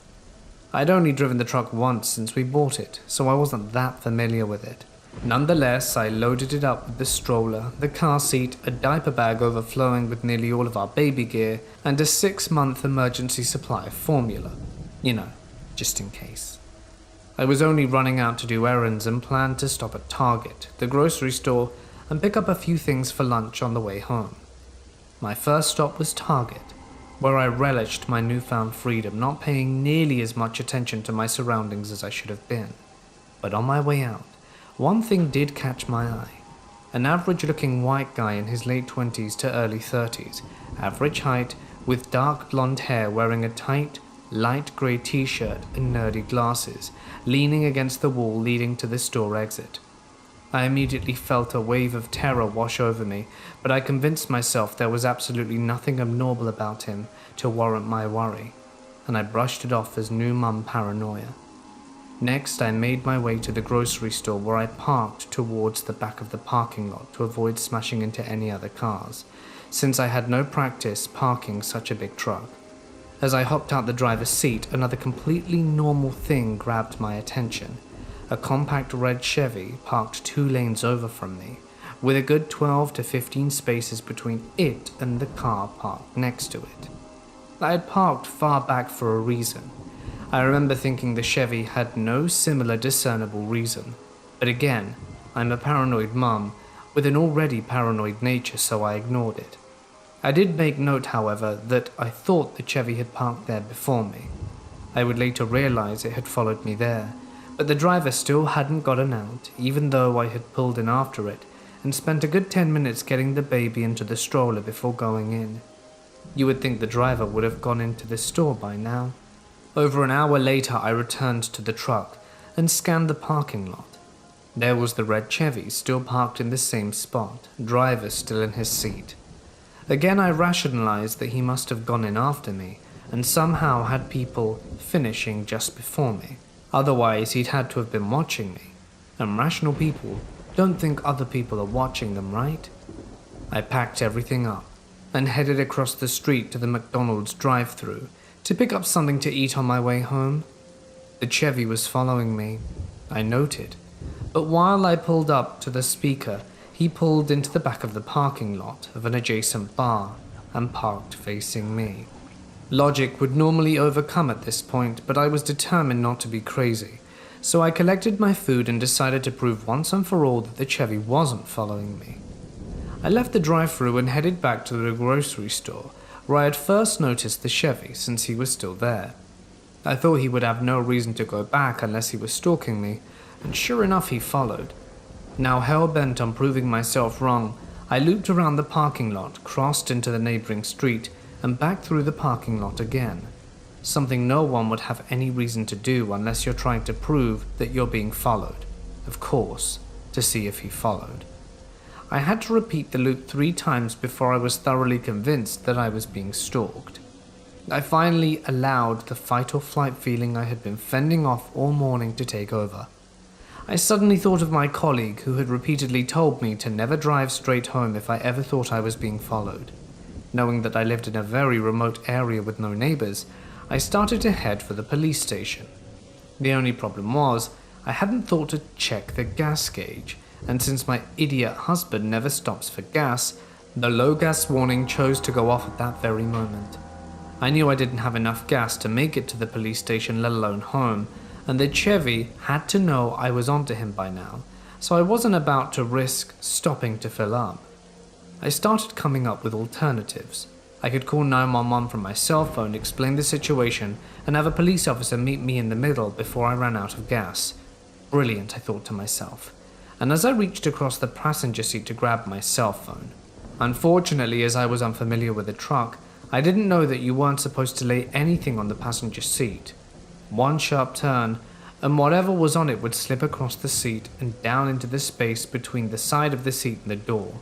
A: I'd only driven the truck once since we bought it, so I wasn't that familiar with it, Nonetheless, I loaded it up with the stroller, the car seat, a diaper bag overflowing with nearly all of our baby gear, and a 6-month emergency supply of formula. You know, just in case. I was only running out to do errands and planned to stop at Target, the grocery store, and pick up a few things for lunch on the way home. My first stop was Target, where I relished my newfound freedom, not paying nearly as much attention to my surroundings as I should have been. But on my way out, one thing did catch my eye. An average-looking white guy in his late 20s to early 30s, average height, with dark blonde hair, wearing a tight, light grey t-shirt and nerdy glasses, leaning against the wall leading to the store exit. I immediately felt a wave of terror wash over me, but I convinced myself there was absolutely nothing abnormal about him to warrant my worry, and I brushed it off as new mum paranoia. Next, I made my way to the grocery store, where I parked towards the back of the parking lot to avoid smashing into any other cars, since I had no practice parking such a big truck. As I hopped out the driver's seat, another completely normal thing grabbed my attention. A compact red Chevy parked 2 lanes over from me, with a good 12 to 15 spaces between it and the car parked next to it. I had parked far back for a reason. I remember thinking the Chevy had no similar discernible reason, but again, I'm a paranoid mum with an already paranoid nature, so I ignored it. I did make note, however, that I thought the Chevy had parked there before me. I would later realize it had followed me there, but the driver still hadn't gotten out, even though I had pulled in after it and spent a good 10 minutes getting the baby into the stroller before going in. You would think the driver would have gone into the store by now. Over an hour later, I returned to the truck and scanned the parking lot. There was the red Chevy still parked in the same spot, driver still in his seat. Again, I rationalized that he must have gone in after me and somehow had people finishing just before me. Otherwise, he'd had to have been watching me. And rational people don't think other people are watching them, right? I packed everything up and headed across the street to the McDonald's drive-thru to pick up something to eat on my way home. The Chevy was following me, I noted, but while I pulled up to the speaker, he pulled into the back of the parking lot of an adjacent bar and parked facing me. Logic would normally overcome at this point, but I was determined not to be crazy, so I collected my food and decided to prove once and for all that the Chevy wasn't following me. I left the drive-thru and headed back to the grocery store, where I had first noticed the Chevy since he was still there. I thought he would have no reason to go back unless he was stalking me, and sure enough he followed. Now hell-bent on proving myself wrong, I looped around the parking lot, crossed into the neighboring street, and back through the parking lot again. Something no one would have any reason to do unless you're trying to prove that you're being followed. Of course, to see if he followed. I had to repeat the loop 3 times before I was thoroughly convinced that I was being stalked. I finally allowed the fight or flight feeling I had been fending off all morning to take over. I suddenly thought of my colleague who had repeatedly told me to never drive straight home if I ever thought I was being followed. Knowing that I lived in a very remote area with no neighbors, I started to head for the police station. The only problem was, I hadn't thought to check the gas gauge, and since my idiot husband never stops for gas, the low gas warning chose to go off at that very moment. I knew I didn't have enough gas to make it to the police station, let alone home, and the Chevy had to know I was onto him by now, so I wasn't about to risk stopping to fill up. I started coming up with alternatives. I could call 911 from my cell phone, explain the situation, and have a police officer meet me in the middle before I ran out of gas. Brilliant, I thought to myself. And as I reached across the passenger seat to grab my cell phone. Unfortunately, as I was unfamiliar with the truck, I didn't know that you weren't supposed to lay anything on the passenger seat. One sharp turn, and whatever was on it would slip across the seat and down into the space between the side of the seat and the door.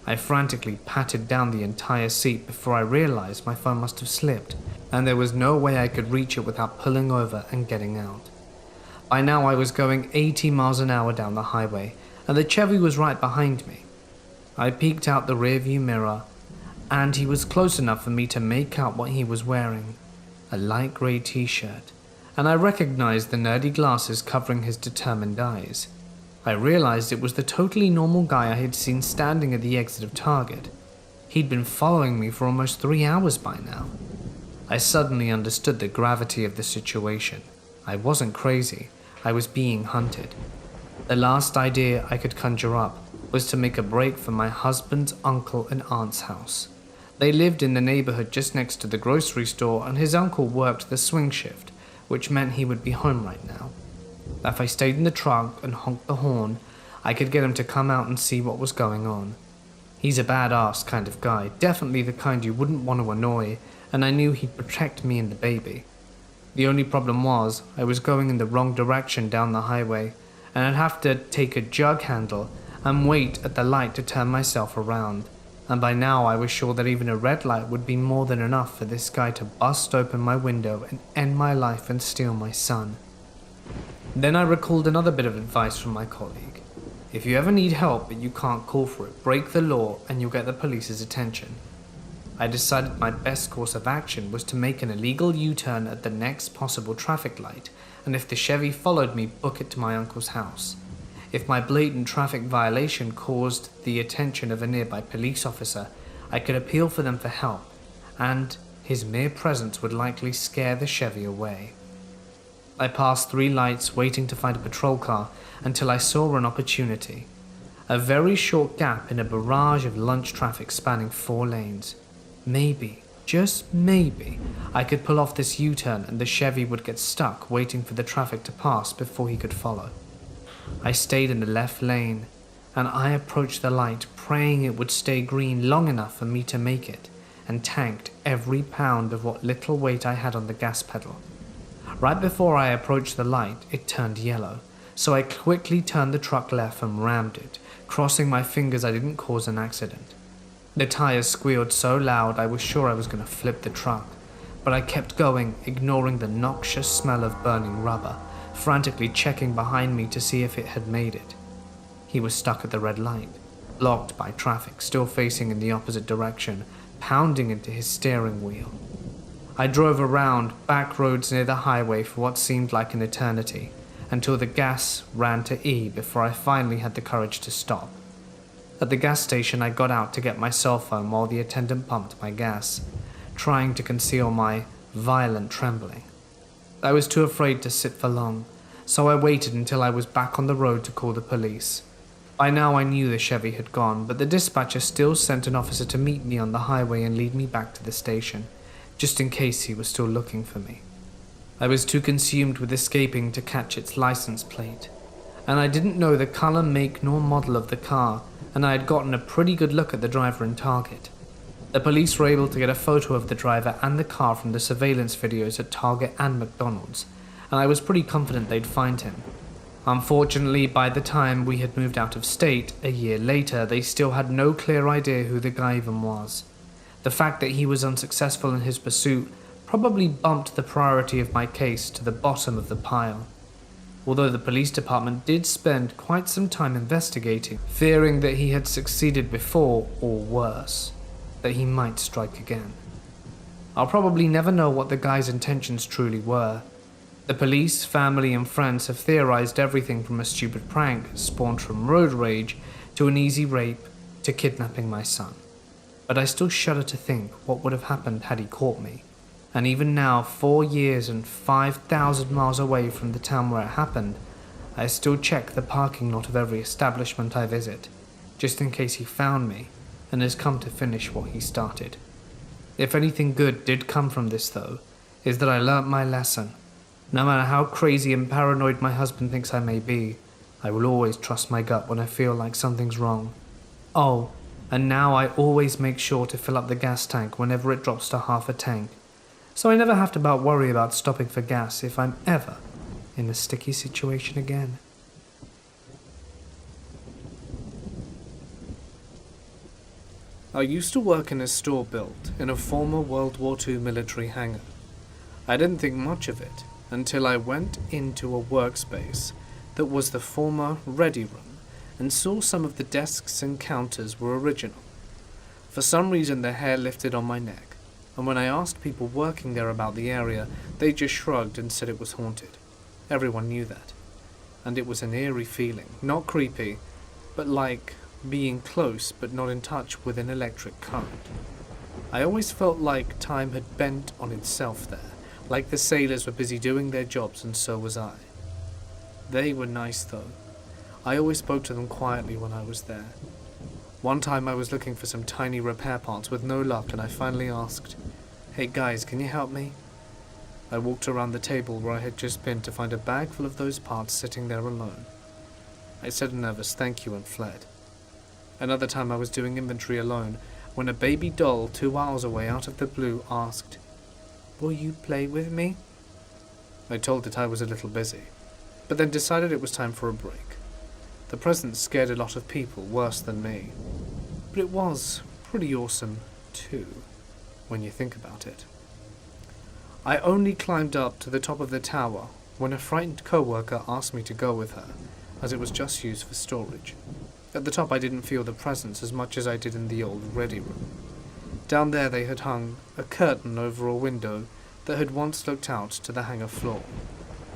A: I frantically patted down the entire seat before I realized my phone must have slipped, and there was no way I could reach it without pulling over and getting out. By now I was going 80 miles an hour down the highway, and the Chevy was right behind me. I peeked out the rearview mirror, and he was close enough for me to make out what he was wearing, a light grey t-shirt, and I recognized the nerdy glasses covering his determined eyes. I realized it was the totally normal guy I had seen standing at the exit of Target. He'd been following me for almost 3 hours by now. I suddenly understood the gravity of the situation. I wasn't crazy, I was being hunted. The last idea I could conjure up was to make a break for my husband's uncle and aunt's house. They lived in the neighborhood just next to the grocery store, and his uncle worked the swing shift, which meant he would be home right now. If I stayed in the trunk and honked the horn, I could get him to come out and see what was going on. He's a badass kind of guy, definitely the kind you wouldn't want to annoy, and I knew he'd protect me and the baby. The only problem was, I was going in the wrong direction down the highway, and I'd have to take a jug handle and wait at the light to turn myself around. And by now I was sure that even a red light would be more than enough for this guy to bust open my window and end my life and steal my son. Then I recalled another bit of advice from my colleague. If you ever need help but you can't call for it, break the law and you'll get the police's attention. I decided my best course of action was to make an illegal U-turn at the next possible traffic light, and if the Chevy followed me, book it to my uncle's house. If my blatant traffic violation caused the attention of a nearby police officer, I could appeal for them for help, and his mere presence would likely scare the Chevy away. I passed 3 lights waiting to find a patrol car until I saw an opportunity. A very short gap in a barrage of lunch traffic spanning 4 lanes. Maybe, just maybe, I could pull off this U-turn and the Chevy would get stuck waiting for the traffic to pass before he could follow. I stayed in the left lane, and I approached the light, praying it would stay green long enough for me to make it, and tanked every pound of what little weight I had on the gas pedal. Right before I approached the light, it turned yellow, so I quickly turned the truck left and rammed it, crossing my fingers I didn't cause an accident. The tires squealed so loud I was sure I was going to flip the truck, but I kept going, ignoring the noxious smell of burning rubber, frantically checking behind me to see if it had made it. He was stuck at the red light, blocked by traffic, still facing in the opposite direction, pounding into his steering wheel. I drove around back roads near the highway for what seemed like an eternity, until the gas ran to E before I finally had the courage to stop. At the gas station, I got out to get my cell phone while the attendant pumped my gas, trying to conceal my violent trembling. I was too afraid to sit for long, so I waited until I was back on the road to call the police. By now I knew the Chevy had gone, but the dispatcher still sent an officer to meet me on the highway and lead me back to the station, just in case he was still looking for me. I was too consumed with escaping to catch its license plate, and I didn't know the color, make, nor model of the car, and I had gotten a pretty good look at the driver in Target. The police were able to get a photo of the driver and the car from the surveillance videos at Target and McDonald's, and I was pretty confident they'd find him. Unfortunately, by the time we had moved out of state, a year later, they still had no clear idea who the guy even was. The fact that he was unsuccessful in his pursuit probably bumped the priority of my case to the bottom of the pile. Although the police department did spend quite some time investigating, fearing that he had succeeded before, or worse, that he might strike again. I'll probably never know what the guy's intentions truly were. The police, family, and friends have theorized everything from a stupid prank spawned from road rage to an easy rape to kidnapping my son. But I still shudder to think what would have happened had he caught me. And even now, 4 years and 5,000 miles away from the town where it happened, I still check the parking lot of every establishment I visit, just in case he found me and has come to finish what he started. If anything good did come from this, though, is that I learnt my lesson. No matter how crazy and paranoid my husband thinks I may be, I will always trust my gut when I feel like something's wrong. Oh, and now I always make sure to fill up the gas tank whenever it drops to half a tank, so I never have to worry about stopping for gas if I'm ever in a sticky situation again. I used to work in a store built in a former World War II military hangar. I didn't think much of it until I went into a workspace that was the former ready room and saw some of the desks and counters were original. For some reason the hair lifted on my neck, and when I asked people working there about the area, they just shrugged and said it was haunted. Everyone knew that. and it was an eerie feeling, not creepy, but like being close but not in touch with an electric current. I always felt like time had bent on itself there, like the sailors were busy doing their jobs and so was I. They were nice though. I always spoke to them quietly when I was there. One time I was looking for some tiny repair parts with no luck, and I finally asked, "Hey guys, can you help me?" I walked around the table where I had just been to find a bag full of those parts sitting there alone. I said a nervous thank you and fled. Another time I was doing inventory alone when a baby doll 2 hours away out of the blue asked, "Will you play with me?" I told it I was a little busy, but then decided it was time for a break. The present scared a lot of people worse than me, but it was pretty awesome too, when you think about it. I only climbed up to the top of the tower when a frightened co-worker asked me to go with her, as it was just used for storage. At the top I didn't feel the presence as much as I did in the old ready room. Down there they had hung a curtain over a window that had once looked out to the hangar floor.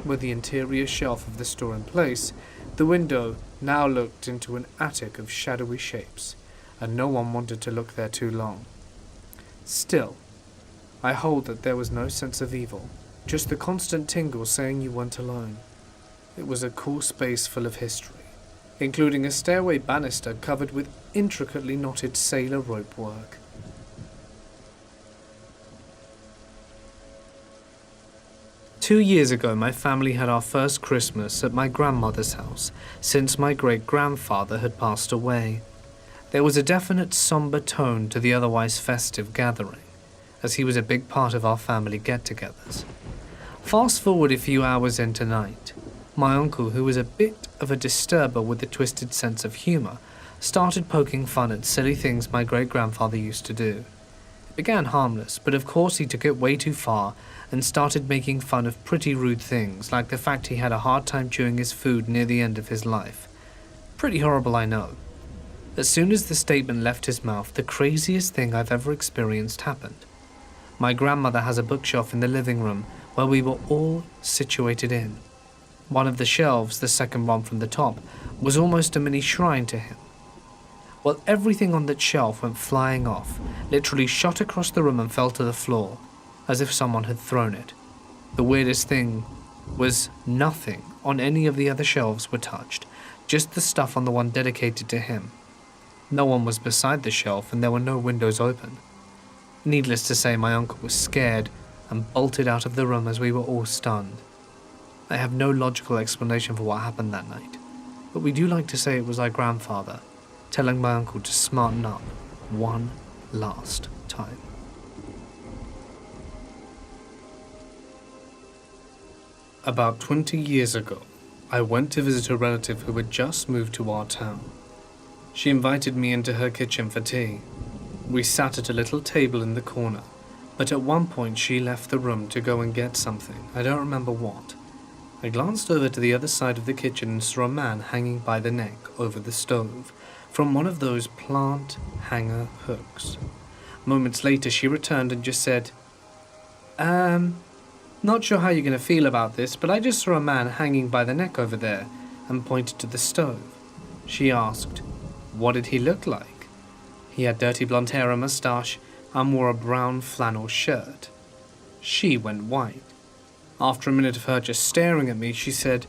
A: With the interior shelf of the store in place, the window now looked into an attic of shadowy shapes, and no one wanted to look there too long. Still, I hold that there was no sense of evil, just the constant tingle saying you weren't alone. It was a cool space full of history, including a stairway banister covered with intricately knotted sailor rope work. Two years ago, my family had our first Christmas at my grandmother's house, since my great-grandfather had passed away. There was a definite somber tone to the otherwise festive gathering, as he was a big part of our family get-togethers. Fast forward a few hours into night. My uncle, who was a bit of a disturber with a twisted sense of humour, started poking fun at silly things my great-grandfather used to do. It began harmless, but of course he took it way too far and started making fun of pretty rude things, like the fact he had a hard time chewing his food near the end of his life. Pretty horrible, I know. As soon as the statement left his mouth, the craziest thing I've ever experienced happened. My grandmother has a bookshelf in the living room where we were all situated in. One of the shelves, the second one from the top, was almost a mini shrine to him. Well, everything on that shelf went flying off, literally shot across the room and fell to the floor, as if someone had thrown it. The weirdest thing was nothing on any of the other shelves were touched, just the stuff on the one dedicated to him. No one was beside the shelf and there were no windows open. Needless to say, my uncle was scared and bolted out of the room as we were all stunned. I have no logical explanation for what happened that night, but we do like to say it was our grandfather telling my uncle to smarten up one last time. About 20 years ago, I went to visit a relative who had just moved to our town. She invited me into her kitchen for tea. We sat at a little table in the corner, but at one point she left the room to go and get something. I don't remember what. I glanced over to the other side of the kitchen and saw a man hanging by the neck over the stove from one of those plant hanger hooks. Moments later she returned and just said, "Not sure how you're going to feel about this, but I just saw a man hanging by the neck over there," and pointed to the stove. She asked, "What did he look like?" He had dirty blonde hair and moustache and wore a brown flannel shirt. She went white. After a minute of her just staring at me, she said,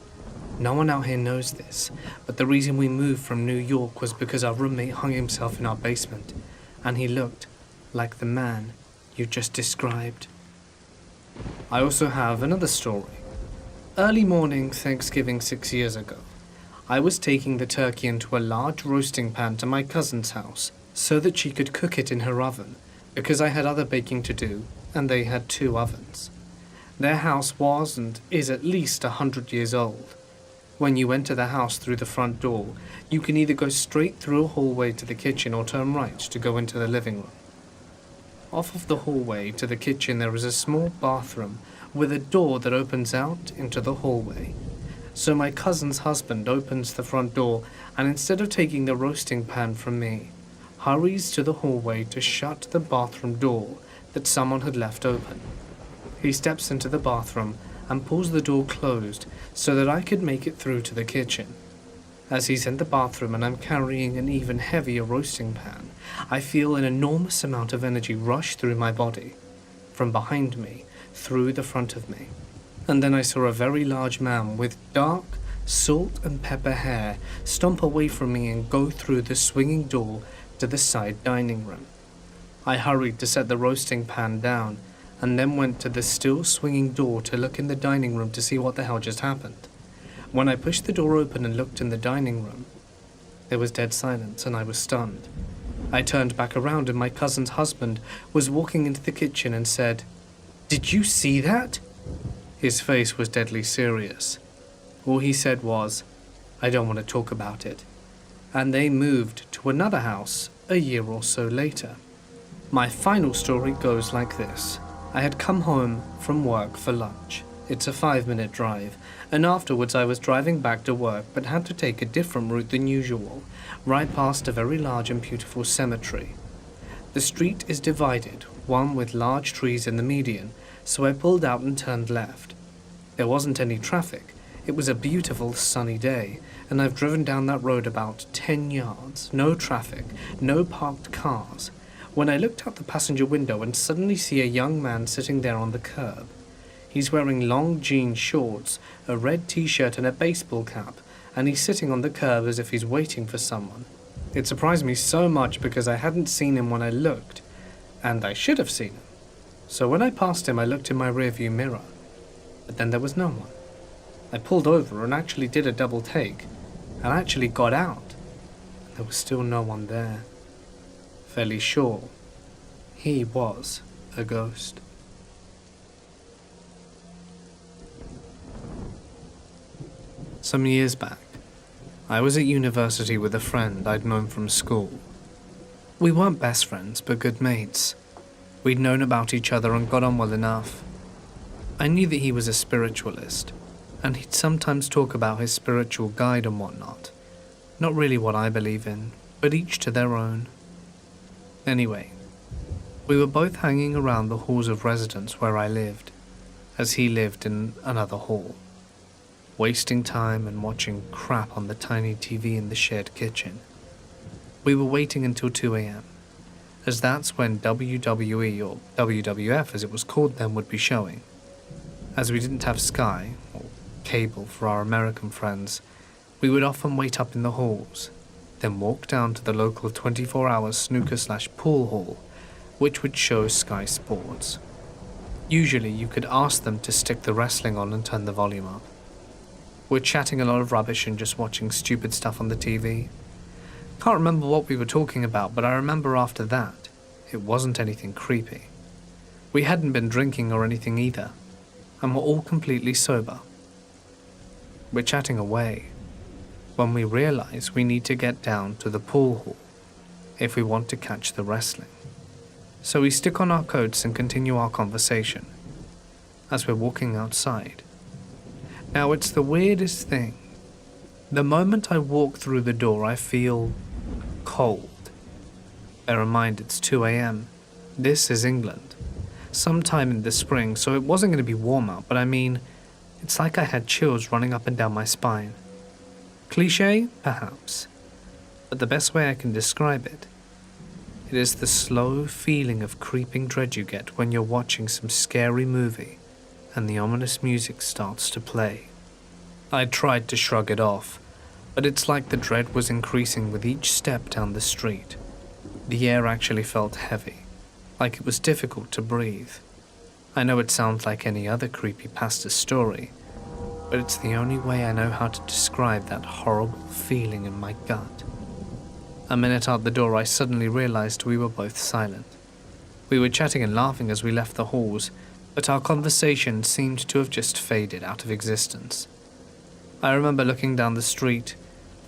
A: "No one out here knows this, but the reason we moved from New York was because our roommate hung himself in our basement, and he looked like the man you just described." I also have another story. Early morning Thanksgiving 6 years ago, I was taking the turkey into a large roasting pan to my cousin's house so that she could cook it in her oven, because I had other baking to do and they had 2 ovens. Their house was and is at least 100 years old. When you enter the house through the front door, you can either go straight through a hallway to the kitchen or turn right to go into the living room. Off of the hallway to the kitchen there is a small bathroom with a door that opens out into the hallway. So my cousin's husband opens the front door and instead of taking the roasting pan from me, hurries to the hallway to shut the bathroom door that someone had left open. He steps into the bathroom and pulls the door closed so that I could make it through to the kitchen. As he's in the bathroom and I'm carrying an even heavier roasting pan, I feel an enormous amount of energy rush through my body, from behind me, through the front of me. And then I saw a very large man with dark, salt and pepper hair stomp away from me and go through the swinging door to the side dining room. I hurried to set the roasting pan down, and then went to the still swinging door to look in the dining room to see what the hell just happened. When I pushed the door open and looked in the dining room, there was dead silence and I was stunned. I turned back around and my cousin's husband was walking into the kitchen and said, "Did you see that?" His face was deadly serious. All he said was, "I don't want to talk about it." And they moved to another house a year or so later. My final story goes like this. I had come home from work for lunch. It's a 5-minute drive, and afterwards I was driving back to work but had to take a different route than usual, right past a very large and beautiful cemetery. The street is divided, one with large trees in the median, so I pulled out and turned left. There wasn't any traffic. It was a beautiful sunny day, and I've driven down that road about 10 yards, no traffic, no parked cars, when I looked out the passenger window and suddenly see a young man sitting there on the curb. He's wearing long jean shorts, a red t-shirt and a baseball cap, and he's sitting on the curb as if he's waiting for someone. It surprised me so much because I hadn't seen him when I looked, and I should have seen him. So when I passed him, I looked in my rearview mirror, but then there was no one. I pulled over and actually did a double take, and actually got out, and there was still no one there. Fairly sure he was a ghost. Some years back, I was at university with a friend I'd known from school. We weren't best friends, but good mates. We'd known about each other and got on well enough. I knew that he was a spiritualist, and he'd sometimes talk about his spiritual guide and whatnot. Not really what I believe in, but each to their own. Anyway, we were both hanging around the halls of residence where I lived, as he lived in another hall, wasting time and watching crap on the tiny TV in the shared kitchen. We were waiting until 2 a.m., as that's when WWE, or WWF as it was called then, would be showing. As we didn't have Sky, or cable for our American friends, we would often wait up in the halls, then walk down to the local 24-hour snooker/pool hall, which would show Sky Sports. Usually you could ask them to stick the wrestling on and turn the volume up. We're chatting a lot of rubbish and just watching stupid stuff on the TV. Can't remember what we were talking about, but I remember after that, it wasn't anything creepy. We hadn't been drinking or anything either, and were all completely sober. We're chatting away when we realize we need to get down to the pool hall if we want to catch the wrestling. So we stick on our coats and continue our conversation as we're walking outside. Now it's the weirdest thing. The moment I walk through the door, I feel cold. Bear in mind it's 2 a.m. This is England. Sometime in the spring, so it wasn't going to be warm out, but I mean, it's like I had chills running up and down my spine. Cliché? Perhaps. But the best way I can describe it, it is the slow feeling of creeping dread you get when you're watching some scary movie and the ominous music starts to play. I tried to shrug it off, but it's like the dread was increasing with each step down the street. The air actually felt heavy, like it was difficult to breathe. I know it sounds like any other creepypasta story, but it's the only way I know how to describe that horrible feeling in my gut. A minute out the door, I suddenly realized we were both silent. We were chatting and laughing as we left the halls, but our conversation seemed to have just faded out of existence. I remember looking down the street,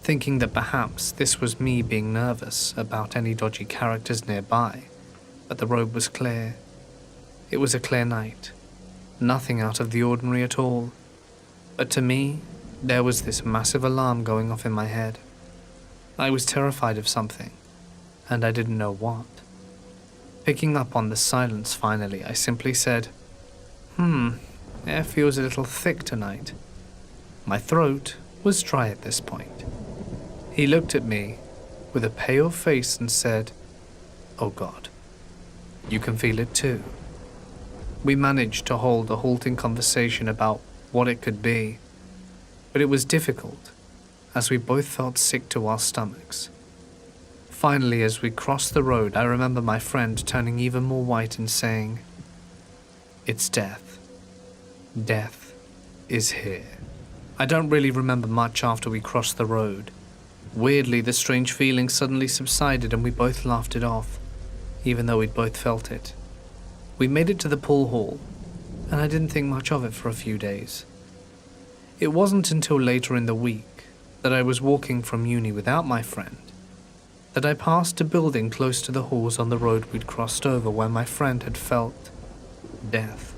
A: thinking that perhaps this was me being nervous about any dodgy characters nearby, but the road was clear. It was a clear night, nothing out of the ordinary at all. But to me, there was this massive alarm going off in my head. I was terrified of something, and I didn't know what. Picking up on the silence finally, I simply said, Air feels a little thick tonight. My throat was dry at this point. He looked at me with a pale face and said, "Oh God, you can feel it too." We managed to hold a halting conversation about what it could be, but it was difficult as we both felt sick to our stomachs. Finally, as we crossed the road, I remember my friend turning even more white and saying, "It's death. Death is here." I don't really remember much after we crossed the road. Weirdly, the strange feeling suddenly subsided and we both laughed it off, even though we'd both felt it. We made it to the pool hall, and I didn't think much of it for a few days. It wasn't until later in the week that I was walking from uni without my friend that I passed a building close to the halls on the road we'd crossed over where my friend had felt death.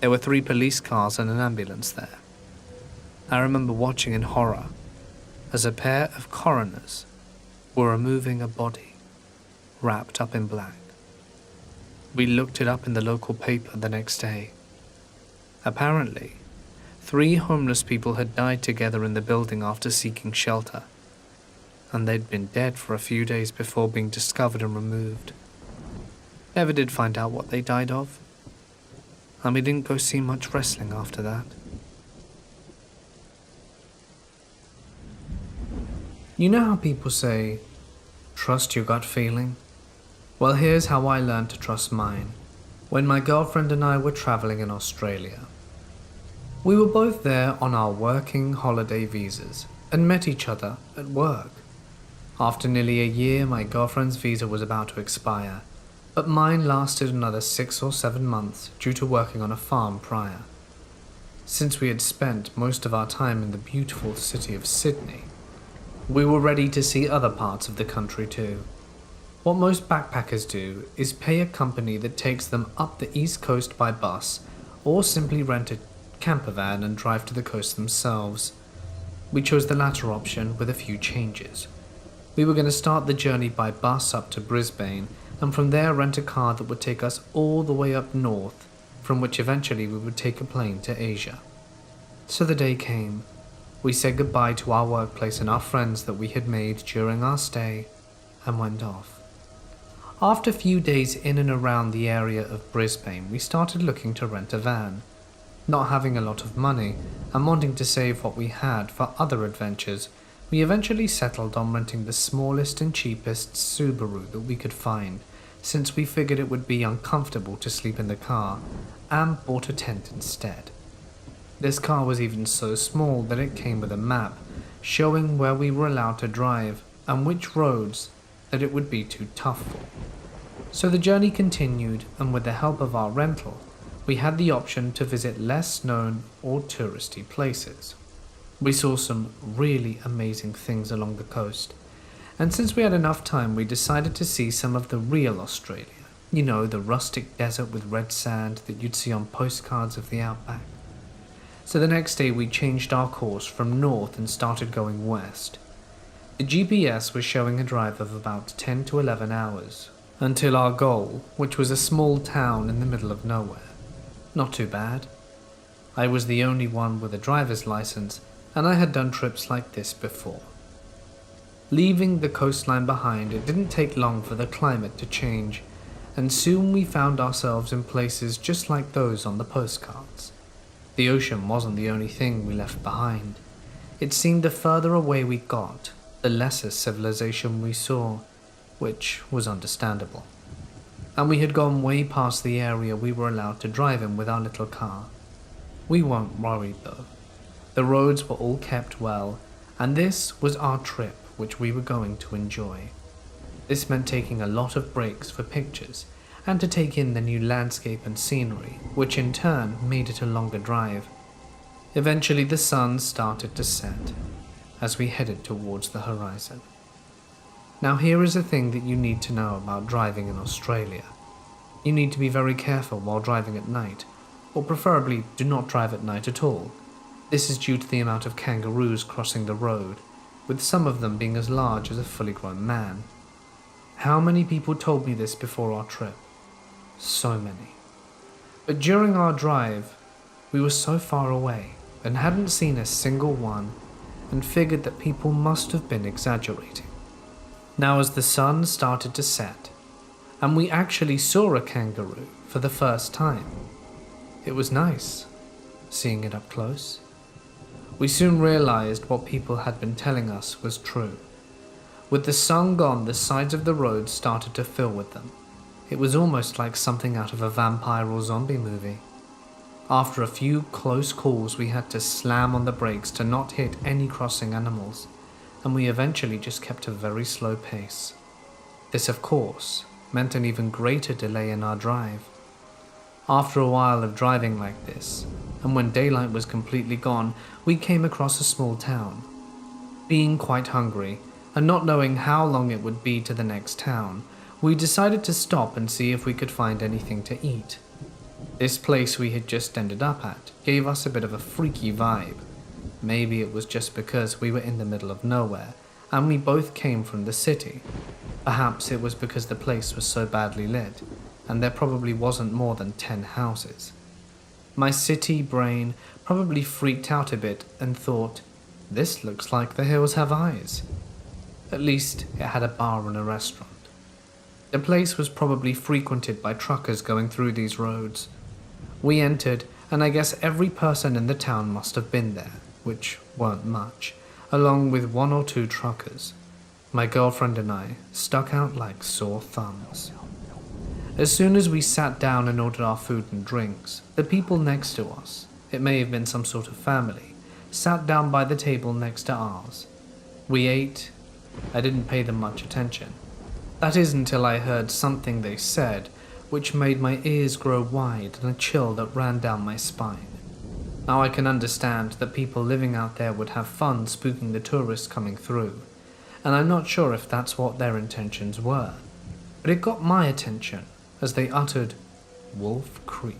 A: There were 3 police cars and an ambulance there. I remember watching in horror as a pair of coroners were removing a body wrapped up in black. We looked it up in the local paper the next day. Apparently, 3 homeless people had died together in the building after seeking shelter, and they'd been dead for a few days before being discovered and removed. Never did find out what they died of, and we didn't go see much wrestling after that. You know how people say, trust your gut feeling? Well, here's how I learned to trust mine, when my girlfriend and I were traveling in Australia. We were both there on our working holiday visas and met each other at work. After nearly a year, my girlfriend's visa was about to expire, but mine lasted another 6 or 7 months due to working on a farm prior. Since we had spent most of our time in the beautiful city of Sydney, we were ready to see other parts of the country too. What most backpackers do is pay a company that takes them up the east coast by bus, or simply rent a camper van and drive to the coast themselves. We chose the latter option with a few changes. We were going to start the journey by bus up to Brisbane, and from there rent a car that would take us all the way up north, from which eventually we would take a plane to Asia. So the day came. We said goodbye to our workplace and our friends that we had made during our stay, and went off. After a few days in and around the area of Brisbane, we started looking to rent a van. Not having a lot of money, and wanting to save what we had for other adventures, we eventually settled on renting the smallest and cheapest Subaru that we could find, since we figured it would be uncomfortable to sleep in the car, and bought a tent instead. This car was even so small that it came with a map, showing where we were allowed to drive, and which roads that it would be too tough for. So the journey continued, and with the help of our rental, we had the option to visit less known or touristy places. We saw some really amazing things along the coast, and since we had enough time, we decided to see some of the real Australia. You know, the rustic desert with red sand that you'd see on postcards of the outback. So the next day we changed our course from north and started going west. The GPS was showing a drive of about 10 to 11 hours, until our goal, which was a small town in the middle of nowhere. Not too bad. I was the only one with a driver's license, and I had done trips like this before. Leaving the coastline behind, it didn't take long for the climate to change, and soon we found ourselves in places just like those on the postcards. The ocean wasn't the only thing we left behind. It seemed the further away we got, the lesser civilization we saw, which was understandable. And we had gone way past the area we were allowed to drive in with our little car. We weren't worried though. The roads were all kept well, and this was our trip which we were going to enjoy. This meant taking a lot of breaks for pictures, and to take in the new landscape and scenery, which in turn made it a longer drive. Eventually the sun started to set, as we headed towards the horizon. Now here is a thing that you need to know about driving in Australia. You need to be very careful while driving at night, or preferably do not drive at night at all. This is due to the amount of kangaroos crossing the road, with some of them being as large as a fully grown man. How many people told me this before our trip? So many. But during our drive, We were so far away and hadn't seen a single one, and figured that people must have been exaggerating. Now as the sun started to set, and we actually saw a kangaroo for the first time, it was nice seeing it up close. We soon realized what people had been telling us was true. With the sun gone, the sides of the road started to fill with them. It was almost like something out of a vampire or zombie movie. After a few close calls, we had to slam on the brakes to not hit any crossing animals, and we eventually just kept a very slow pace. This, of course, meant an even greater delay in our drive. After a while of driving like this, and when daylight was completely gone, we came across a small town. Being quite hungry, and not knowing how long it would be to the next town, we decided to stop and see if we could find anything to eat. This place we had just ended up at gave us a bit of a freaky vibe. Maybe it was just because we were in the middle of nowhere, and we both came from the city. Perhaps it was because the place was so badly lit, and there probably wasn't more than 10 houses. My city brain probably freaked out a bit and thought, this looks like the hills have eyes. At least it had a bar and a restaurant. The place was probably frequented by truckers going through these roads. We entered, and I guess every person in the town must have been there, which weren't much, along with 1 or 2 truckers. My girlfriend and I stuck out like sore thumbs. As soon as we sat down and ordered our food and drinks, the people next to us, it may have been some sort of family, sat down by the table next to ours. We ate. I didn't pay them much attention. That is until I heard something they said, which made my ears grow wide and a chill that ran down my spine. Now I can understand that people living out there would have fun spooking the tourists coming through, and I'm not sure if that's what their intentions were, but it got my attention as they uttered Wolf Creek.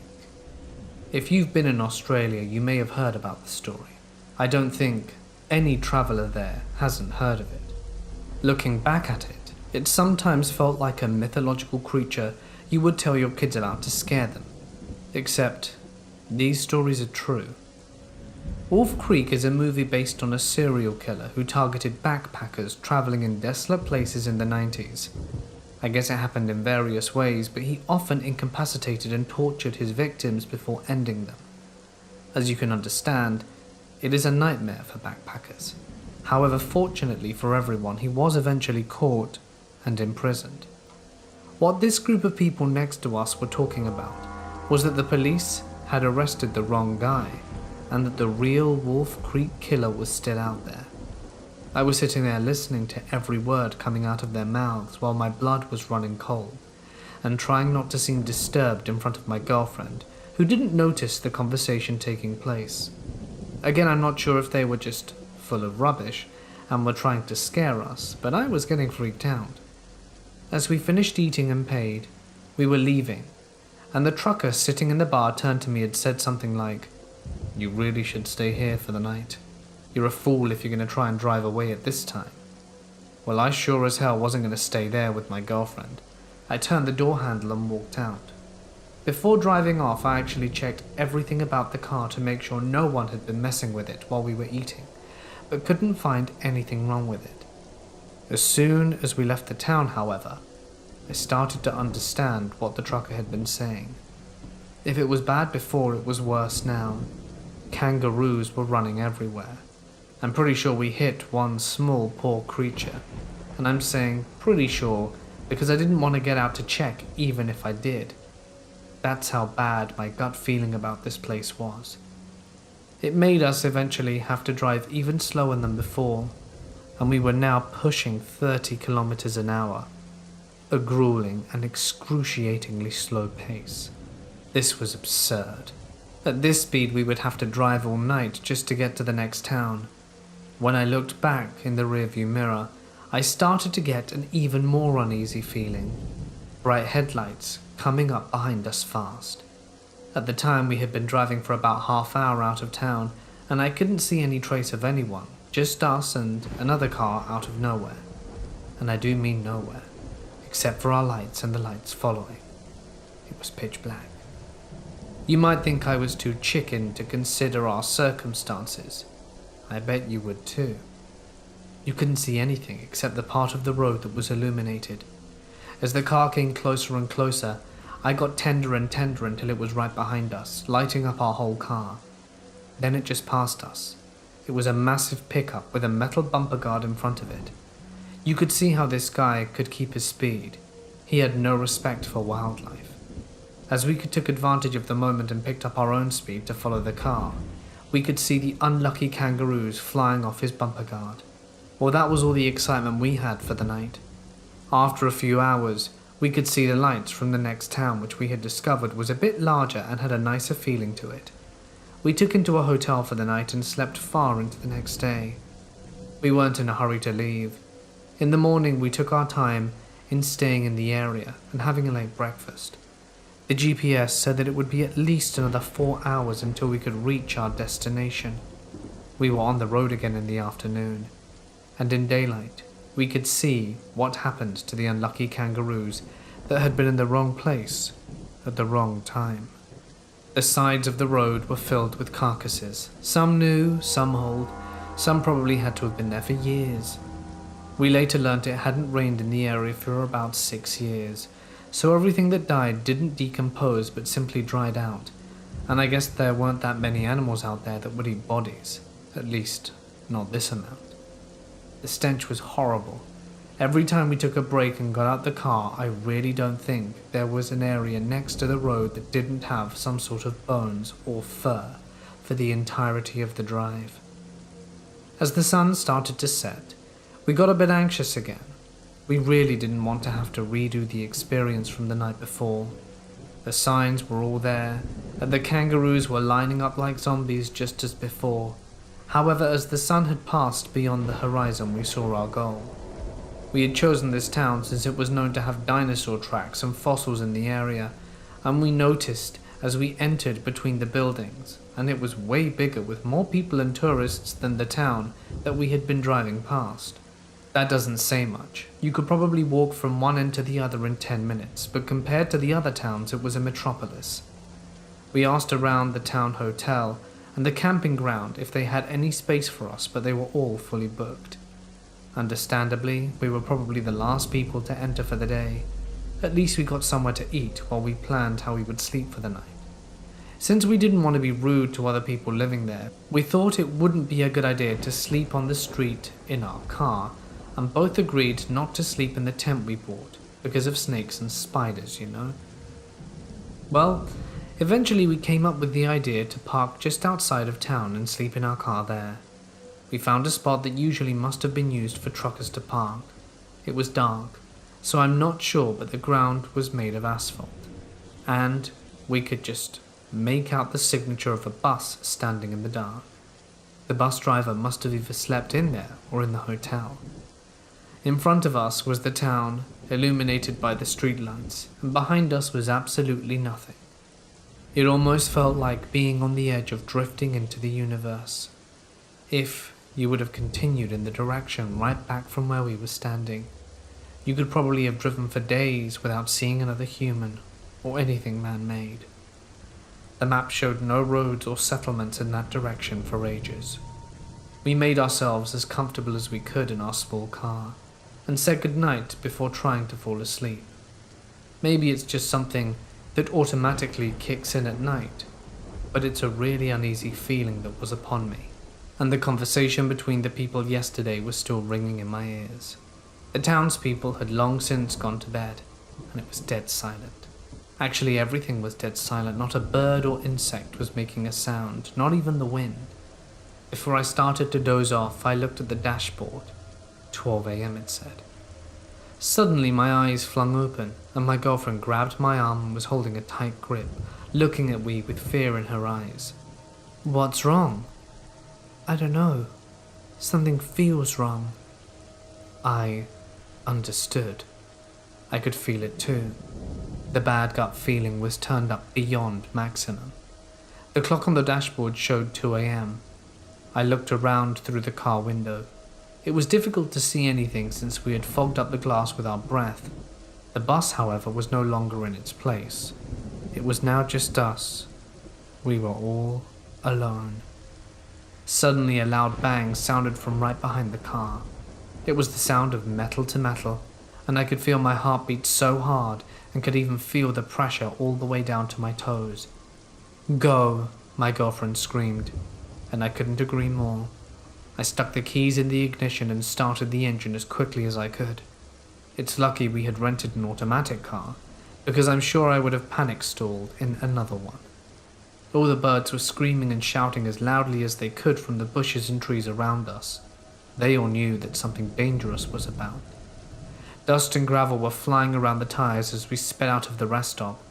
A: If you've been in Australia, you may have heard about the story. I don't think any traveller there hasn't heard of it. Looking back at it, it sometimes felt like a mythological creature you would tell your kids about to scare them. Except, these stories are true. Wolf Creek is a movie based on a serial killer who targeted backpackers traveling in desolate places in the 90s. I guess it happened in various ways, but he often incapacitated and tortured his victims before ending them. As you can understand, it is a nightmare for backpackers. However, fortunately for everyone, he was eventually caught and imprisoned. What this group of people next to us were talking about was that the police had arrested the wrong guy, and that the real Wolf Creek killer was still out there. I was sitting there listening to every word coming out of their mouths while my blood was running cold, and trying not to seem disturbed in front of my girlfriend, who didn't notice the conversation taking place. Again, I'm not sure if they were just full of rubbish and were trying to scare us, but I was getting freaked out. As we finished eating and paid, we were leaving, and the trucker sitting in the bar turned to me and said something like, "You really should stay here for the night. You're a fool if you're going to try and drive away at this time." Well, I sure as hell wasn't going to stay there with my girlfriend. I turned the door handle and walked out. Before driving off, I actually checked everything about the car to make sure no one had been messing with it while we were eating, but couldn't find anything wrong with it. As soon as we left the town, however, I started to understand what the trucker had been saying. If it was bad before, it was worse now. Kangaroos were running everywhere. I'm pretty sure we hit one small poor creature, and I'm saying pretty sure because I didn't want to get out to check even if I did. That's how bad my gut feeling about this place was. It made us eventually have to drive even slower than before, and we were now pushing 30 kilometers an hour, a grueling and excruciatingly slow pace. This was absurd. At this speed we would have to drive all night just to get to the next town. When I looked back in the rearview mirror, I started to get an even more uneasy feeling. Bright headlights coming up behind us fast. At the time we had been driving for about half hour out of town, and I couldn't see any trace of anyone, just us and another car out of nowhere. And I do mean nowhere, except for our lights and the lights following. It was pitch black. You might think I was too chicken to consider our circumstances. I bet you would too. You couldn't see anything except the part of the road that was illuminated. As the car came closer and closer, I got tenderer and tenderer until it was right behind us, lighting up our whole car. Then it just passed us. It was a massive pickup with a metal bumper guard in front of it. You could see how this guy could keep his speed. He had no respect for wildlife. As we took advantage of the moment and picked up our own speed to follow the car, we could see the unlucky kangaroos flying off his bumper guard. Well, that was all the excitement we had for the night. After a few hours, we could see the lights from the next town, which we had discovered was a bit larger and had a nicer feeling to it. We took into a hotel for the night and slept far into the next day. We weren't in a hurry to leave. In the morning, we took our time in staying in the area and having a late breakfast. The GPS said that it would be at least another 4 hours until we could reach our destination. We were on the road again in the afternoon, and in daylight, we could see what happened to the unlucky kangaroos that had been in the wrong place at the wrong time. The sides of the road were filled with carcasses, some new, some old, some probably had to have been there for years. We later learnt it hadn't rained in the area for about 6 years, so everything that died didn't decompose but simply dried out, and I guess there weren't that many animals out there that would eat bodies, at least not this amount. The stench was horrible. Every time we took a break and got out the car, I really don't think there was an area next to the road that didn't have some sort of bones or fur for the entirety of the drive. As the sun started to set, we got a bit anxious again. We really didn't want to have to redo the experience from the night before. The signs were all there, and the kangaroos were lining up like zombies just as before. However, as the sun had passed beyond the horizon, we saw our goal. We had chosen this town since it was known to have dinosaur tracks and fossils in the area, and we noticed as we entered between the buildings, and it was way bigger with more people and tourists than the town that we had been driving past. That doesn't say much. You could probably walk from one end to the other in 10 minutes, but compared to the other towns, it was a metropolis. We asked around the town hotel and the camping ground if they had any space for us, but they were all fully booked. Understandably, we were probably the last people to enter for the day. At least we got somewhere to eat while we planned how we would sleep for the night. Since we didn't want to be rude to other people living there, we thought it wouldn't be a good idea to sleep on the street in our car, and both agreed not to sleep in the tent we bought because of snakes and spiders, you know. Well, eventually we came up with the idea to park just outside of town and sleep in our car there. We found a spot that usually must have been used for truckers to park. It was dark, so I'm not sure, but the ground was made of asphalt, and we could just make out the signature of a bus standing in the dark. The bus driver must have either slept in there or in the hotel. In front of us was the town, illuminated by the streetlights, and behind us was absolutely nothing. It almost felt like being on the edge of drifting into the universe. If you would have continued in the direction right back from where we were standing, you could probably have driven for days without seeing another human or anything man-made. The map showed no roads or settlements in that direction for ages. We made ourselves as comfortable as we could in our small car, and said goodnight before trying to fall asleep. Maybe it's just something that automatically kicks in at night, but it's a really uneasy feeling that was upon me, and the conversation between the people yesterday was still ringing in my ears. The townspeople had long since gone to bed, and it was dead silent. Actually, everything was dead silent. Not a bird or insect was making a sound, not even the wind. Before I started to doze off, I looked at the dashboard. 12 a.m. it said. Suddenly my eyes flung open, and my girlfriend grabbed my arm and was holding a tight grip, looking at me with fear in her eyes. "What's wrong?" "I don't know. Something feels wrong." I understood. I could feel it too. The bad gut feeling was turned up beyond maximum. The clock on the dashboard showed 2 a.m. I looked around through the car window. It was difficult to see anything since we had fogged up the glass with our breath. The bus, however, was no longer in its place. It was now just us, We were all alone. Suddenly a loud bang sounded from right behind the car. It was the sound of metal to metal, and I could feel my heart beat so hard and could even feel the pressure all the way down to my toes. "Go," my girlfriend screamed, and I couldn't agree more. I stuck the keys in the ignition and started the engine as quickly as I could. It's lucky we had rented an automatic car, because I'm sure I would have panic stalled in another one. All the birds were screaming and shouting as loudly as they could from the bushes and trees around us. They all knew that something dangerous was about. Dust and gravel were flying around the tires as we sped out of the rest stop.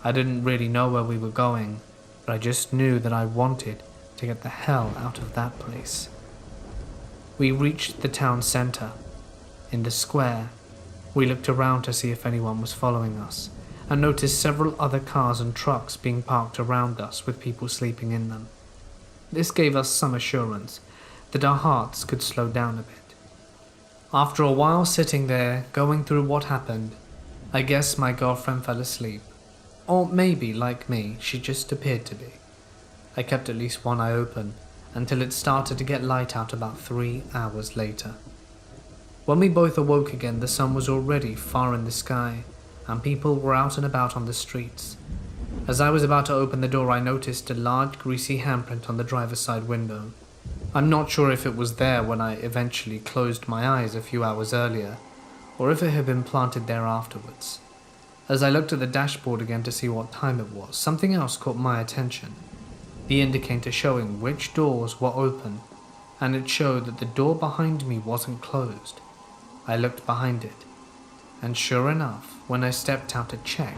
A: I didn't really know where we were going, but I just knew that I wanted to get the hell out of that place. We reached the town center. In the square, we looked around to see if anyone was following us, and noticed several other cars and trucks being parked around us with people sleeping in them. This gave us some assurance that our hearts could slow down a bit. After a while sitting there, going through what happened, I guess my girlfriend fell asleep. Or maybe, like me, she just appeared to be. I kept at least one eye open until it started to get light out about 3 hours later. When we both awoke again, the sun was already far in the sky, and people were out and about on the streets. As I was about to open the door, I noticed a large greasy handprint on the driver's side window. I'm not sure if it was there when I eventually closed my eyes a few hours earlier, or if it had been planted there afterwards. As I looked at the dashboard again to see what time it was, something else caught my attention. The indicator showing which doors were open, and it showed that the door behind me wasn't closed. I looked behind it, and sure enough, when I stepped out to check,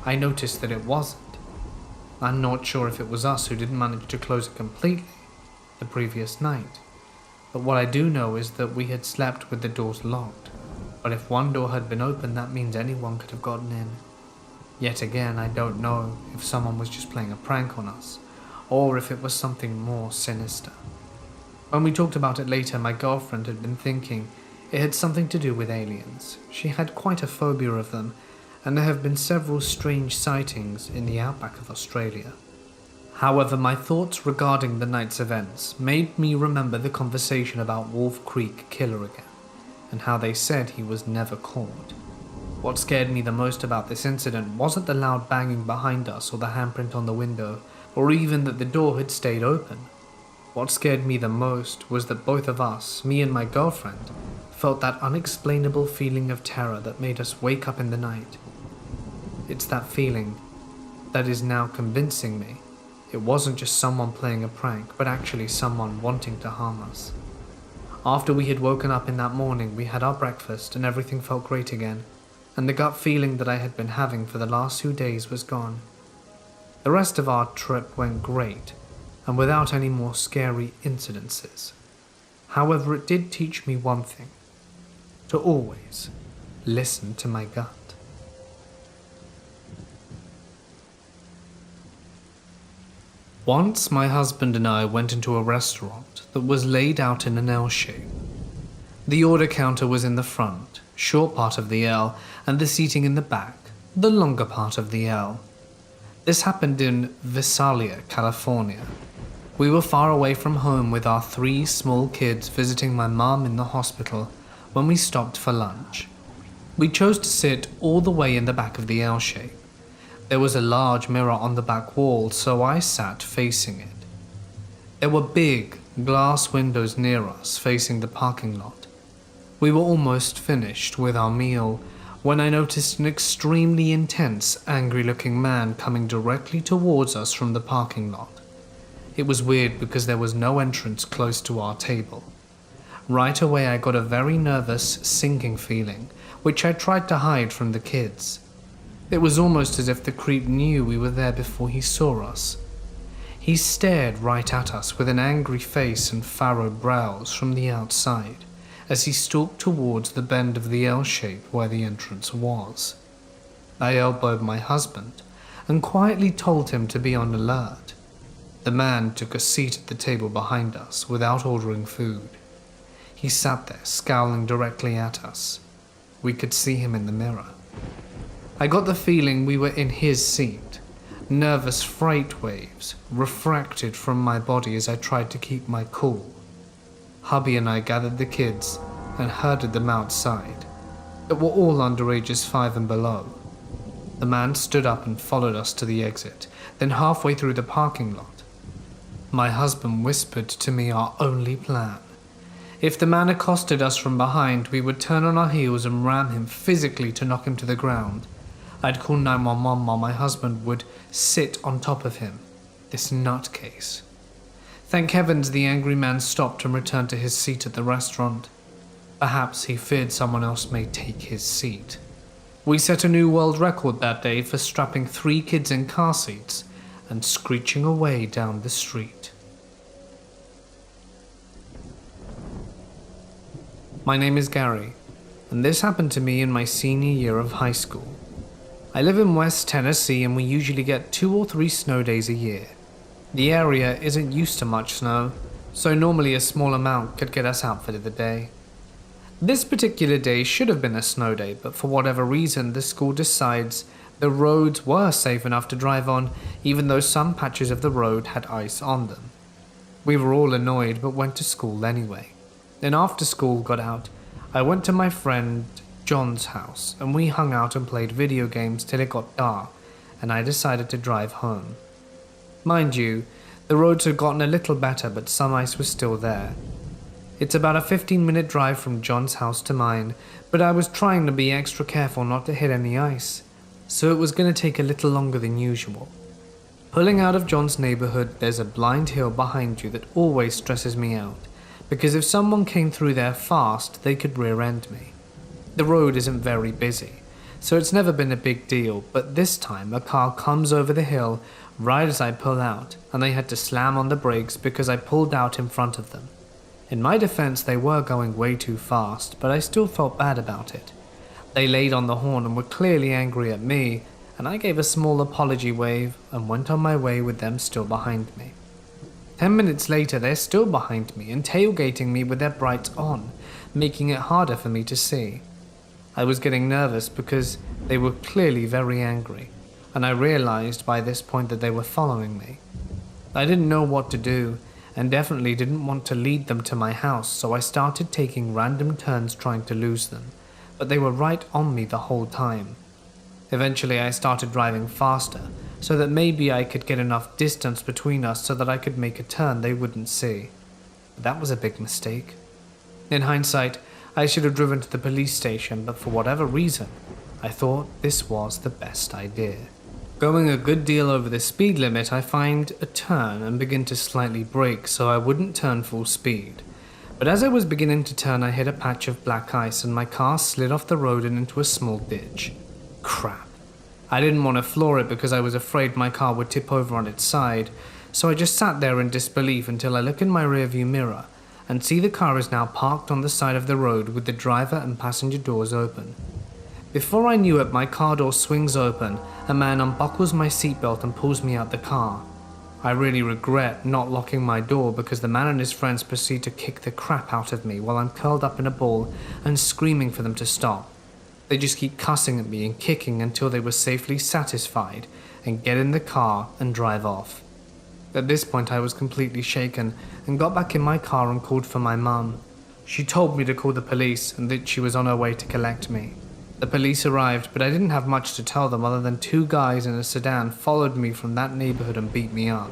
A: I noticed that it wasn't. I'm not sure if it was us who didn't manage to close it completely the previous night, but what I do know is that we had slept with the doors locked. But if one door had been open, that means anyone could have gotten in. Yet again, I don't know if someone was just playing a prank on us, or if it was something more sinister. When we talked about it later, my girlfriend had been thinking it had something to do with aliens. She had quite a phobia of them, and there have been several strange sightings in the outback of Australia. However, my thoughts regarding the night's events made me remember the conversation about Wolf Creek Killer again, and how they said he was never caught. What scared me the most about this incident wasn't the loud banging behind us or the handprint on the window, or even that the door had stayed open. What scared me the most was that both of us, me and my girlfriend, felt that unexplainable feeling of terror that made us wake up in the night. It's that feeling that is now convincing me it wasn't just someone playing a prank, but actually someone wanting to harm us. After we had woken up in that morning, we had our breakfast and everything felt great again, and the gut feeling that I had been having for the last 2 days was gone. The rest of our trip went great, and without any more scary incidences. However, it did teach me one thing: to always listen to my gut. Once my husband and I went into a restaurant that was laid out in an L shape. The order counter was in the front, short part of the L, and the seating in the back, the longer part of the L. This happened in Visalia, California. We were far away from home with our 3 small kids visiting my mom in the hospital when we stopped for lunch. We chose to sit all the way in the back of the L shape. There was a large mirror on the back wall, so I sat facing it. There were big glass windows near us facing the parking lot. We were almost finished with our meal when I noticed an extremely intense, angry-looking man coming directly towards us from the parking lot. It was weird because there was no entrance close to our table. Right away I got a very nervous, sinking feeling, which I tried to hide from the kids. It was almost as if the creep knew we were there before he saw us. He stared right at us with an angry face and furrowed brows from the outside as he stalked towards the bend of the L shape where the entrance was. I elbowed my husband and quietly told him to be on alert. The man took a seat at the table behind us without ordering food. He sat there scowling directly at us. We could see him in the mirror. I got the feeling we were in his seat, Nervous freight waves refracted from my body as I tried to keep my cool. Hubby and I gathered the kids and herded them outside. They were all under ages 5 and below. The man stood up and followed us to the exit, then halfway through the parking lot. My husband whispered to me our only plan. If the man accosted us from behind, we would turn on our heels and ram him physically to knock him to the ground. I'd call 911 while my husband would sit on top of him, this nutcase. Thank heavens the angry man stopped and returned to his seat at the restaurant. Perhaps he feared someone else may take his seat. We set a new world record that day for strapping 3 kids in car seats and screeching away down the street. My name is Gary, and this happened to me in my senior year of high school. I live in West Tennessee and we usually get 2 or 3 snow days a year. The area isn't used to much snow, so normally a small amount could get us out for the day. This particular day should have been a snow day, but for whatever reason the school decides the roads were safe enough to drive on, even though some patches of the road had ice on them. We were all annoyed but went to school anyway. Then after school got out, I went to my friend John's house and we hung out and played video games till it got dark and I decided to drive home. Mind you, the roads had gotten a little better but some ice was still there. It's about a 15-minute drive from John's house to mine, but I was trying to be extra careful not to hit any ice, so it was going to take a little longer than usual. Pulling out of John's neighborhood, there's a blind hill behind you that always stresses me out, because if someone came through there fast, they could rear-end me. The road isn't very busy, so it's never been a big deal, but this time a car comes over the hill right as I pull out, and they had to slam on the brakes because I pulled out in front of them. In my defense, they were going way too fast, but I still felt bad about it. They laid on the horn and were clearly angry at me, and I gave a small apology wave and went on my way with them still behind me. 10 minutes later, they're still behind me and tailgating me with their brights on, making it harder for me to see. I was getting nervous because they were clearly very angry, and I realized by this point that they were following me. I didn't know what to do, and definitely didn't want to lead them to my house, so I started taking random turns trying to lose them, but they were right on me the whole time. Eventually I started driving faster, so that maybe I could get enough distance between us so that I could make a turn they wouldn't see. But that was a big mistake. In hindsight, I should have driven to the police station, but for whatever reason, I thought this was the best idea. Going a good deal over the speed limit, I find a turn and begin to slightly brake so I wouldn't turn full speed. But as I was beginning to turn, I hit a patch of black ice and my car slid off the road and into a small ditch. Crap. I didn't want to floor it because I was afraid my car would tip over on its side, so I just sat there in disbelief until I look in my rearview mirror and see the car is now parked on the side of the road with the driver and passenger doors open. Before I knew it, my car door swings open, a man unbuckles my seatbelt and pulls me out the car. I really regret not locking my door because the man and his friends proceed to kick the crap out of me while I'm curled up in a ball and screaming for them to stop. They just keep cussing at me and kicking until they were safely satisfied and get in the car and drive off. At this point I was completely shaken and got back in my car and called for my mum. She told me to call the police and that she was on her way to collect me. The police arrived, but I didn't have much to tell them other than 2 guys in a sedan followed me from that neighborhood and beat me up.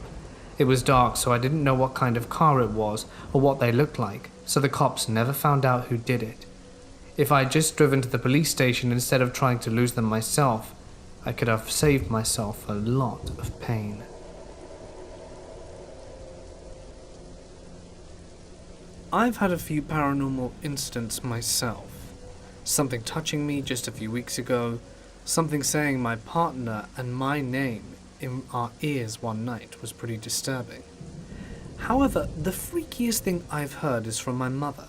A: It was dark, so I didn't know what kind of car it was or what they looked like, so the cops never found out who did it. If I had just driven to the police station instead of trying to lose them myself, I could have saved myself a lot of pain. I've had a few paranormal incidents myself. Something touching me just a few weeks ago, something saying my partner and my name in our ears one night was pretty disturbing. However, the freakiest thing I've heard is from my mother.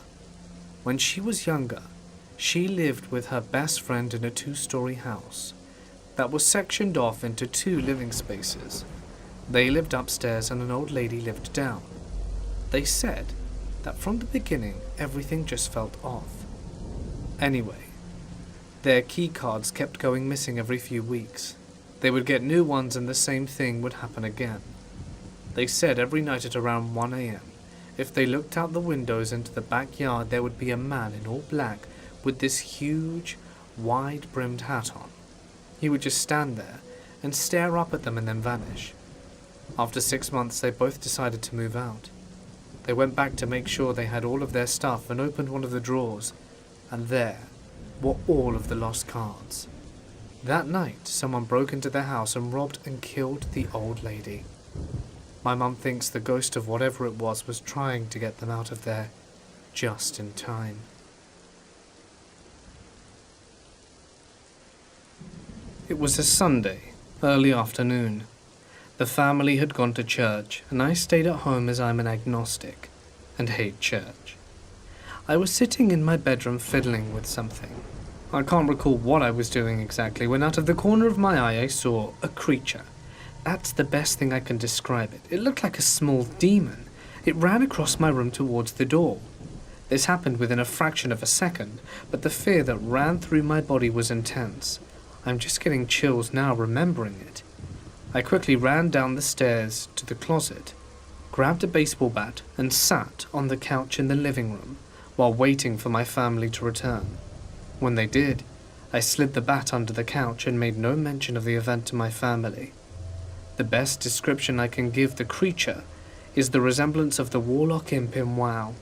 A: When she was younger, she lived with her best friend in a 2-story house that was sectioned off into 2 living spaces. They lived upstairs and an old lady lived down. They said that from the beginning everything just felt off. Anyway, their key cards kept going missing every few weeks. They would get new ones and the same thing would happen again. They said every night at around 1 a.m., if they looked out the windows into the backyard, there would be a man in all black with this huge, wide-brimmed hat on. He would just stand there and stare up at them and then vanish. After 6 months, they both decided to move out. They went back to make sure they had all of their stuff and opened one of the drawers, and there were all of the lost cards. That night, someone broke into their house and robbed and killed the old lady. My mum thinks the ghost of whatever it was trying to get them out of there just in time. It was a Sunday, early afternoon. The family had gone to church, and I stayed at home as I'm an agnostic and hate church. I was sitting in my bedroom fiddling with something. I can't recall what I was doing exactly when out of the corner of my eye I saw a creature. That's the best thing I can describe it. It looked like a small demon. It ran across my room towards the door. This happened within a fraction of a second, but the fear that ran through my body was intense. I'm just getting chills now remembering it. I quickly ran down the stairs to the closet, grabbed a baseball bat, and sat on the couch in the living room while waiting for my family to return. When they did, I slid the bat under the couch and made no mention of the event to my family. The best description I can give the creature is the resemblance of the warlock imp in WoW.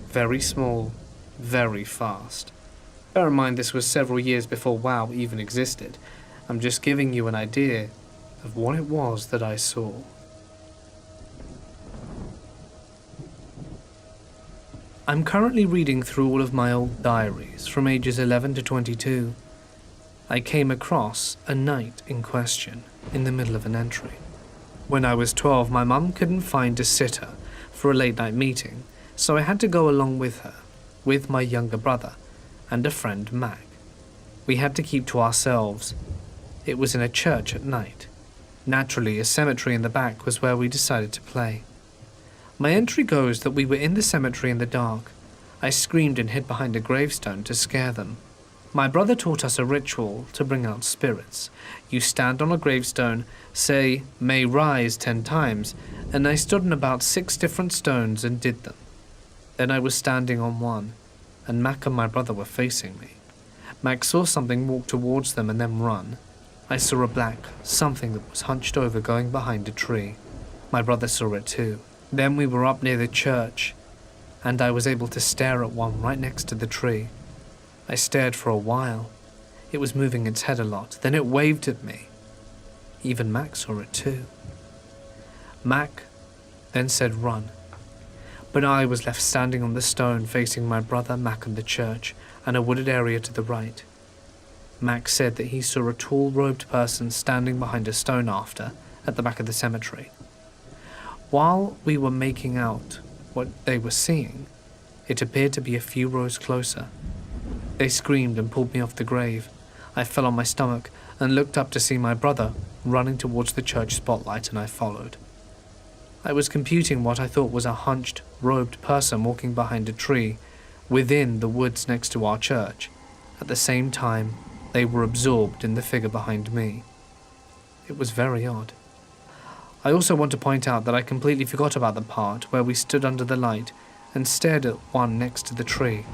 A: Very small, very fast. Bear in mind this was several years before WoW even existed. I'm just giving you an idea of what it was that I saw. I'm currently reading through all of my old diaries from ages 11 to 22. I came across a night in question in the middle of an entry. When I was 12, my mum couldn't find a sitter for a late night meeting, so I had to go along with her, with my younger brother and a friend, Mac. We had to keep to ourselves. It was in a church at night. Naturally, a cemetery in the back was where we decided to play. My entry goes that we were in the cemetery in the dark. I screamed and hid behind a gravestone to scare them. My brother taught us a ritual to bring out spirits. You stand on a gravestone, say, "May rise" 10 times, and I stood on about 6 different stones and did them. Then I was standing on one, and Mac and my brother were facing me. Mac saw something walk towards them and then run. I saw a black something that was hunched over going behind a tree. My brother saw it too. Then we were up near the church, and I was able to stare at one right next to the tree. I stared for a while. It was moving its head a lot. Then it waved at me. Even Mac saw it too. Mac then said run. But I was left standing on the stone facing my brother, Mac and the church, and a wooded area to the right. Mac said that he saw a tall robed person standing behind a stone after at the back of the cemetery. While we were making out what they were seeing, it appeared to be a few rows closer. They screamed and pulled me off the grave. I fell on my stomach and looked up to see my brother running towards the church spotlight, and I followed. I was computing what I thought was a hunched, robed person walking behind a tree within the woods next to our church. At the same time, they were absorbed in the figure behind me. It was very odd. I also want to point out that I completely forgot about the part where we stood under the light and stared at one next to the tree.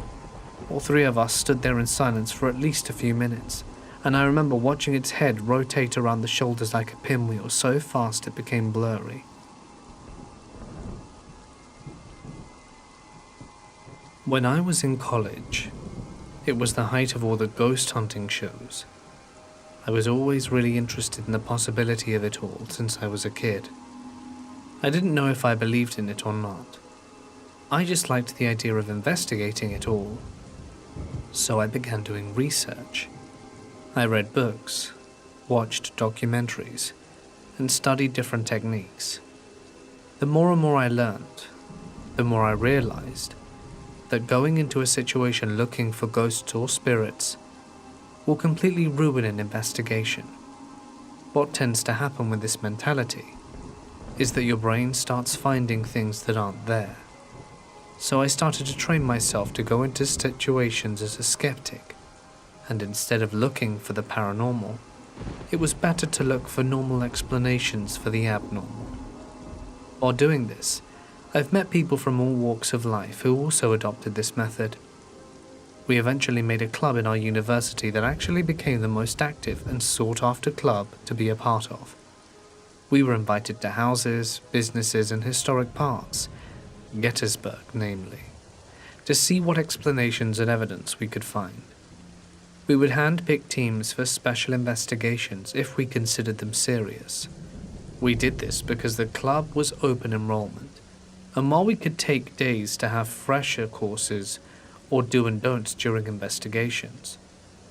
A: All 3 of us stood there in silence for at least a few minutes, and I remember watching its head rotate around the shoulders like a pinwheel so fast it became blurry. When I was in college, it was the height of all the ghost hunting shows. I was always really interested in the possibility of it all since I was a kid. I didn't know if I believed in it or not. I just liked the idea of investigating it all. So I began doing research. I read books, watched documentaries, and studied different techniques. The more and more I learned, the more I realized that going into a situation looking for ghosts or spirits will completely ruin an investigation. What tends to happen with this mentality is that your brain starts finding things that aren't there. So I started to train myself to go into situations as a skeptic, and instead of looking for the paranormal, it was better to look for normal explanations for the abnormal. While doing this, I've met people from all walks of life who also adopted this method. We eventually made a club in our university that actually became the most active and sought-after club to be a part of. We were invited to houses, businesses, and historic parks, Gettysburg namely, to see what explanations and evidence we could find. We would hand-pick teams for special investigations if we considered them serious. We did this because the club was open enrollment, and while we could take days to have fresher courses or do and don'ts during investigations,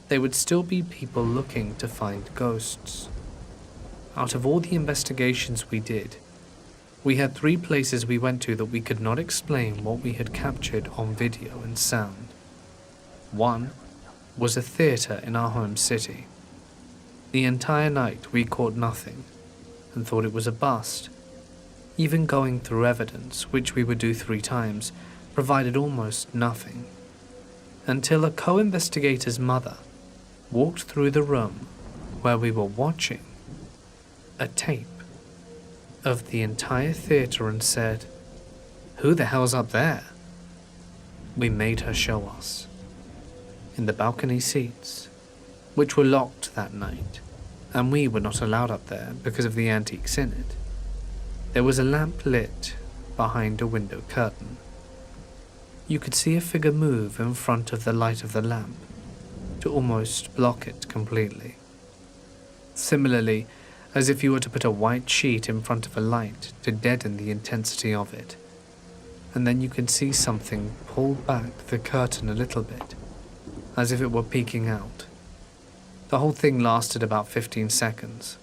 A: there would still be people looking to find ghosts. Out of all the investigations we did, we had 3 places we went to that we could not explain what we had captured on video and sound. One was a theatre in our home city. The entire night we caught nothing and thought it was a bust. Even going through evidence, which we would do 3 times, provided almost nothing. Until a co-investigator's mother walked through the room where we were watching a tape of the entire theatre and said, "Who the hell's up there?" We made her show us. In the balcony seats, which were locked that night, and we were not allowed up there because of the antiques in it, there was a lamp lit behind a window curtain. You could see a figure move in front of the light of the lamp to almost block it completely. Similarly, as if you were to put a white sheet in front of a light to deaden the intensity of it. And then you could see something pull back the curtain a little bit, as if it were peeking out. The whole thing lasted about 15 seconds.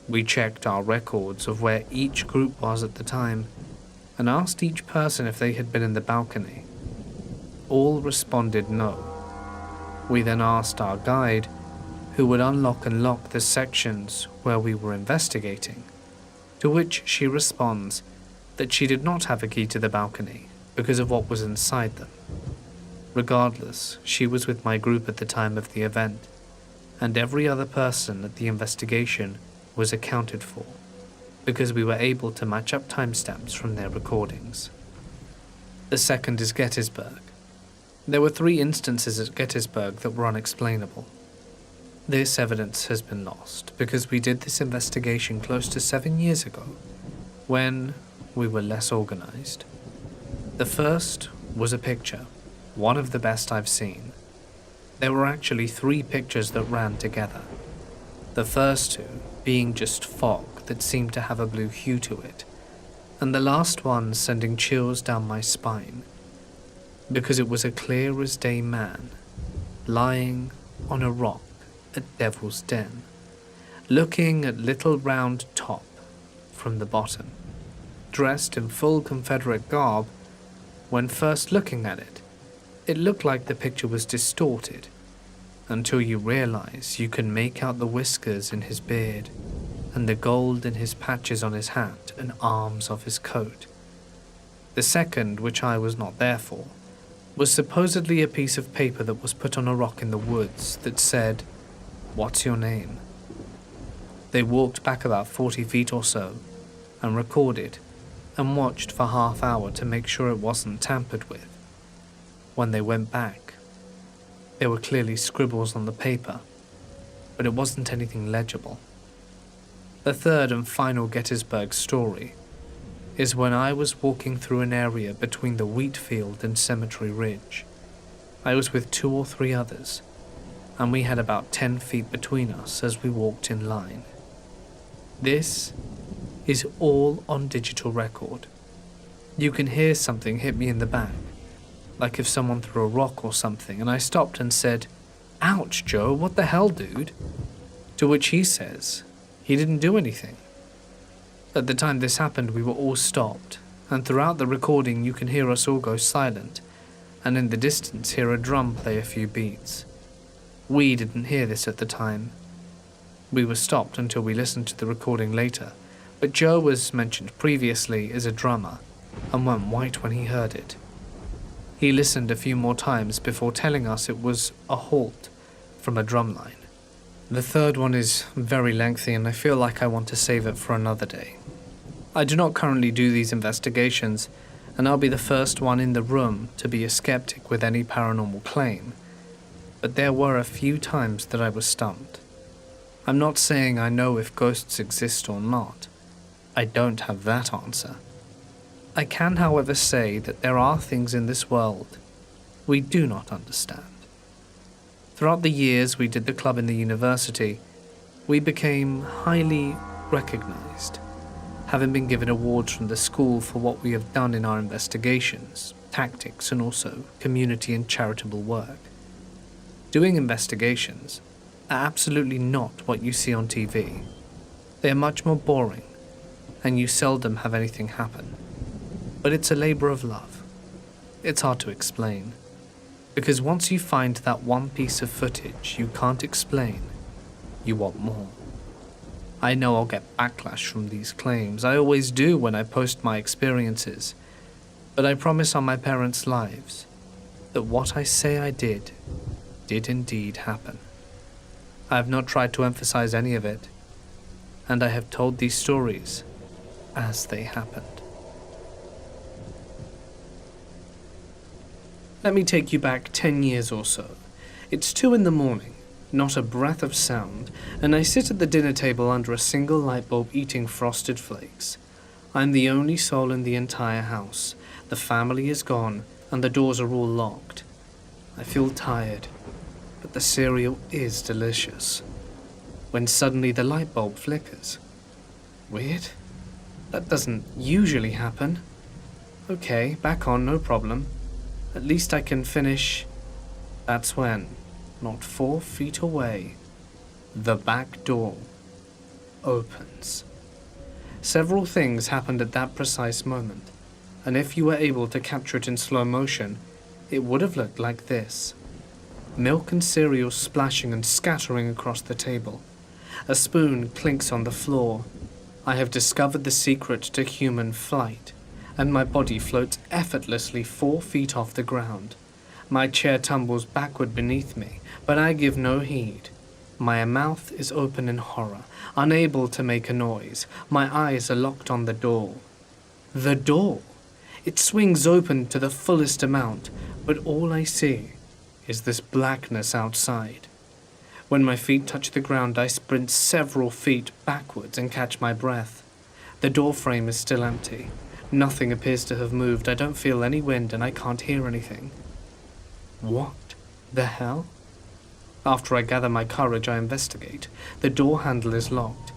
A: We checked our records of where each group was at the time, and asked each person if they had been in the balcony. All responded no. We then asked our guide, who would unlock and lock the sections where we were investigating, to which she responds that she did not have a key to the balcony because of what was inside them. Regardless, she was with my group at the time of the event, and every other person at the investigation was accounted for, because we were able to match up timestamps from their recordings. The second is Gettysburg. There were 3 instances at Gettysburg that were unexplainable. This evidence has been lost because we did this investigation close to 7 years ago, when we were less organized. The first was a picture, one of the best I've seen. There were actually 3 pictures that ran together. The first 2 being just fog that seemed to have a blue hue to it, and the last one sending chills down my spine, because it was a clear as day man, lying on a rock at Devil's Den, looking at Little Round Top from the bottom, dressed in full Confederate garb. When first looking at it, it looked like the picture was distorted, until you realize you can make out the whiskers in his beard, and the gold in his patches on his hat and arms of his coat. The second, which I was not there for, was supposedly a piece of paper that was put on a rock in the woods that said, "What's your name?" They walked back about 40 feet or so, and recorded, and watched for half hour to make sure it wasn't tampered with. When they went back, there were clearly scribbles on the paper, but it wasn't anything legible. The third and final Gettysburg story is when I was walking through an area between the wheat field and Cemetery Ridge. I was with 2 or 3 others, and we had about 10 feet between us as we walked in line. This is all on digital record. You can hear something hit me in the back, like if someone threw a rock or something, and I stopped and said, "Ouch, Joe, what the hell, dude?" To which he says, he didn't do anything. At the time this happened, we were all stopped, and throughout the recording you can hear us all go silent, and in the distance hear a drum play a few beats. We didn't hear this at the time. We were stopped until we listened to the recording later, but Joe was mentioned previously as a drummer, and went white when he heard it. He listened a few more times before telling us it was a halt from a drum line. The third one is very lengthy, and I feel like I want to save it for another day. I do not currently do these investigations, and I'll be the first one in the room to be a skeptic with any paranormal claim, but there were a few times that I was stumped. I'm not saying I know if ghosts exist or not. I don't have that answer. I can, however, say that there are things in this world we do not understand. Throughout the years we did the club in the university, we became highly recognized, having been given awards from the school for what we have done in our investigations, tactics, and also community and charitable work. Doing investigations are absolutely not what you see on TV. They are much more boring, and you seldom have anything happen. But it's a labor of love. It's hard to explain, because once you find that one piece of footage you can't explain, you want more. I know I'll get backlash from these claims. I always do when I post my experiences, but I promise on my parents' lives that what I say I did indeed happen. I have not tried to emphasize any of it, and I have told these stories as they happened. Let me take you back 10 years or so. It's 2 in the morning, not a breath of sound, and I sit at the dinner table under a single light bulb eating frosted flakes. I'm the only soul in the entire house. The family is gone, and the doors are all locked. I feel tired, but the cereal is delicious. When suddenly the light bulb flickers. Weird. That doesn't usually happen. Okay, back on, no problem. At least I can finish. That's when, not 4 feet away, the back door opens. Several things happened at that precise moment, and if you were able to capture it in slow motion, it would have looked like this. Milk and cereal splashing and scattering across the table. A spoon clinks on the floor. I have discovered the secret to human flight, and my body floats effortlessly 4 feet off the ground. My chair tumbles backward beneath me, but I give no heed. My mouth is open in horror, unable to make a noise. My eyes are locked on the door. The door! It swings open to the fullest amount, but all I see is this blackness outside. When my feet touch the ground, I sprint several feet backwards and catch my breath. The door frame is still empty. Nothing appears to have moved. I don't feel any wind and I can't hear anything. What the hell? After I gather my courage, I investigate. The door handle is locked,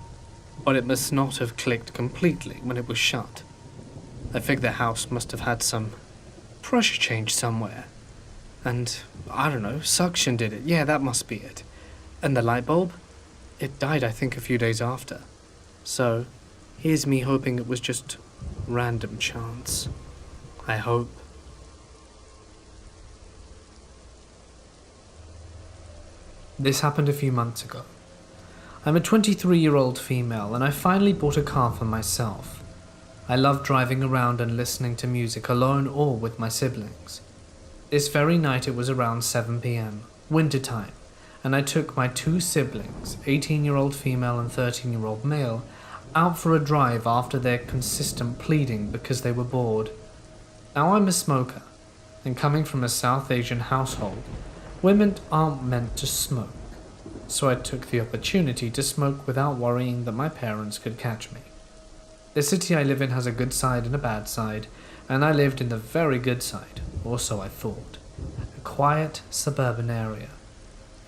A: but it must not have clicked completely when it was shut. I figure the house must have had some pressure change somewhere. And, I don't know, suction did it. Yeah, that must be it. And the light bulb? It died, I think, a few days after. So, here's me hoping it was just random chance. I hope. This happened a few months ago. I'm a 23-year-old female, and I finally bought a car for myself. I love driving around and listening to music alone or with my siblings. This very night it was around 7 p.m, winter time, and I took my 2 siblings, 18-year-old female and 13-year-old male, out for a drive after their consistent pleading because they were bored. Now I'm a smoker, and coming from a South Asian household, women aren't meant to smoke, so I took the opportunity to smoke without worrying that my parents could catch me. The city I live in has a good side and a bad side, and I lived in the very good side, or so I thought. A quiet, suburban area.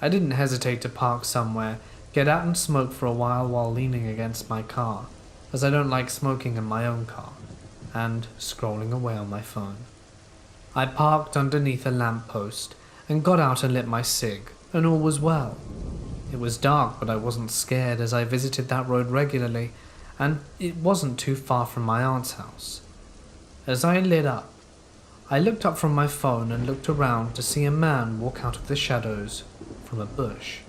A: I didn't hesitate to park somewhere, get out and smoke for a while leaning against my car, as I don't like smoking in my own car, and scrolling away on my phone. I parked underneath a lamppost and got out and lit my cig, and all was well. It was dark, but I wasn't scared as I visited that road regularly, and it wasn't too far from my aunt's house. As I lit up, I looked up from my phone and looked around to see a man walk out of the shadows from a bush.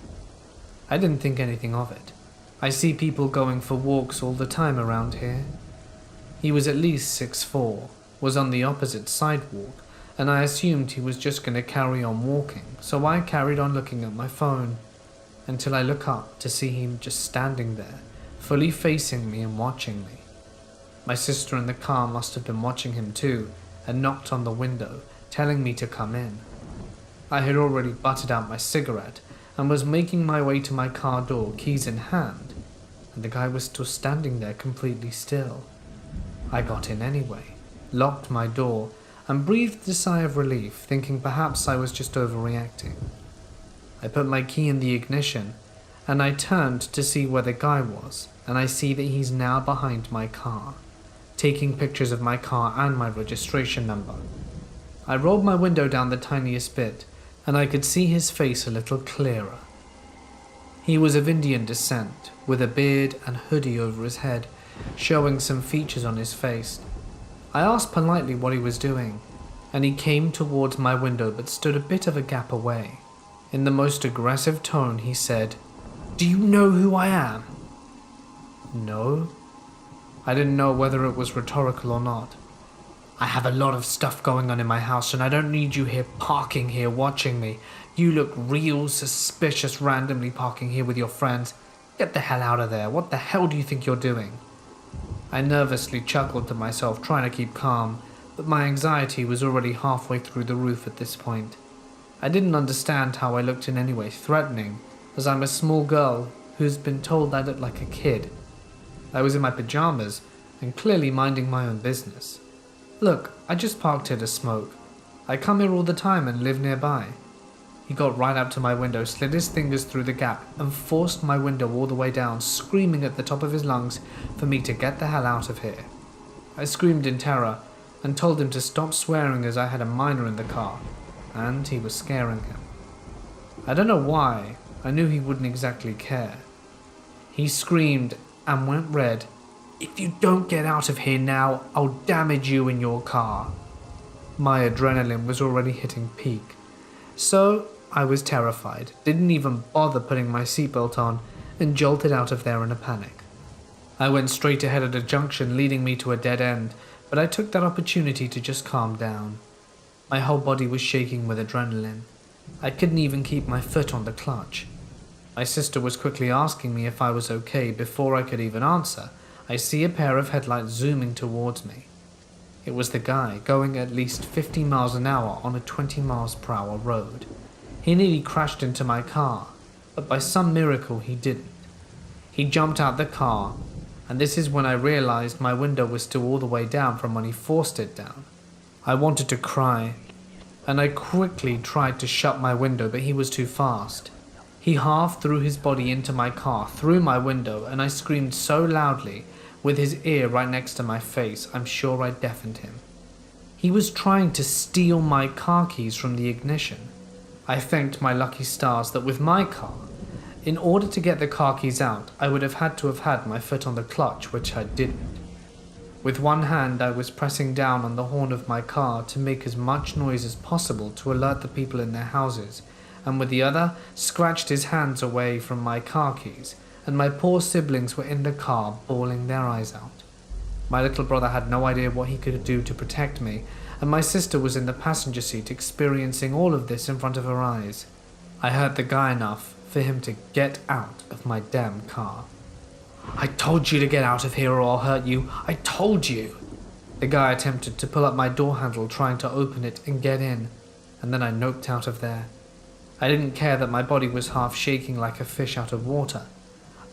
A: I didn't think anything of it. I see people going for walks all the time around here. He was at least 6'4", was on the opposite sidewalk, and I assumed he was just going to carry on walking, so I carried on looking at my phone. until I look up to see him just standing there, fully facing me and watching me. My sister in the car must have been watching him too, and knocked on the window, telling me to come in. I had already butted out my cigarette and was making my way to my car door, keys in hand, and the guy was still standing there completely still. I got in anyway, locked my door, and breathed a sigh of relief, thinking perhaps I was just overreacting. I put my key in the ignition, and I turned to see where the guy was, and I see that he's now behind my car, taking pictures of my car and my registration number. I rolled my window down the tiniest bit, and I could see his face a little clearer. He was of Indian descent, with a beard and hoodie over his head, showing some features on his face. I asked politely what he was doing, and he came towards my window but stood a bit of a gap away. In the most aggressive tone he said, "Do you know who I am?" No. I didn't know whether it was rhetorical or not. "I have a lot of stuff going on in my house and I don't need you here parking here watching me. You look real suspicious randomly parking here with your friends. Get the hell out of there. What the hell do you think you're doing?" I nervously chuckled to myself, trying to keep calm, but my anxiety was already halfway through the roof at this point. I didn't understand how I looked in any way threatening, as I'm a small girl who's been told I look like a kid. I was in my pajamas and clearly minding my own business. "Look, I just parked here to smoke. I come here all the time and live nearby." He got right up to my window, slid his fingers through the gap, and forced my window all the way down, screaming at the top of his lungs for me to get the hell out of here. I screamed in terror and told him to stop swearing as I had a minor in the car, and he was scaring him. I don't know why, I knew he wouldn't exactly care. He screamed and went red. "If you don't get out of here now, I'll damage you in your car." My adrenaline was already hitting peak, so I was terrified, didn't even bother putting my seatbelt on, and jolted out of there in a panic. I went straight ahead at a junction leading me to a dead end, but I took that opportunity to just calm down. My whole body was shaking with adrenaline. I couldn't even keep my foot on the clutch. My sister was quickly asking me if I was okay. Before I could even answer, I see a pair of headlights zooming towards me. It was the guy going at least 50 miles an hour on a 20 miles per hour road. He nearly crashed into my car, but by some miracle he didn't. He jumped out the car, and this is when I realized my window was still all the way down from when he forced it down. I wanted to cry, and I quickly tried to shut my window, but he was too fast. He half threw his body into my car, through my window, and I screamed so loudly, with his ear right next to my face, I'm sure I deafened him. He was trying to steal my car keys from the ignition. I thanked my lucky stars that with my car, in order to get the car keys out, I would have had to have had my foot on the clutch, which I didn't. With one hand, I was pressing down on the horn of my car to make as much noise as possible to alert the people in their houses, and with the other, scratched his hands away from my car keys, and my poor siblings were in the car bawling their eyes out. My little brother had no idea what he could do to protect me, and my sister was in the passenger seat experiencing all of this in front of her eyes. I hurt the guy enough for him to get out of my damn car. "I told you to get out of here or I'll hurt you. I told you." The guy attempted to pull up my door handle, trying to open it and get in, and then I noped out of there. I didn't care that my body was half shaking like a fish out of water.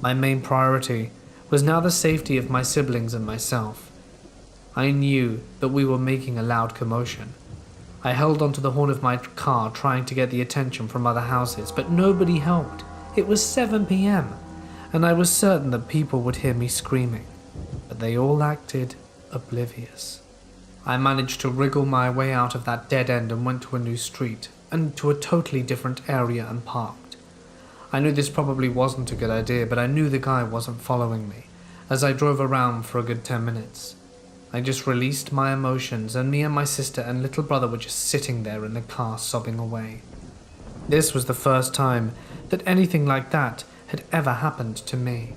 A: My main priority was now the safety of my siblings and myself. I knew that we were making a loud commotion. I held onto the horn of my car, trying to get the attention from other houses, but nobody helped. It was 7 p.m, and I was certain that people would hear me screaming, but they all acted oblivious. I managed to wriggle my way out of that dead end and went to a new street, and to a totally different area and parked. I knew this probably wasn't a good idea, but I knew the guy wasn't following me, as I drove around for a good 10 minutes. I just released my emotions, and me and my sister and little brother were just sitting there in the car sobbing away. This was the first time that anything like that had ever happened to me,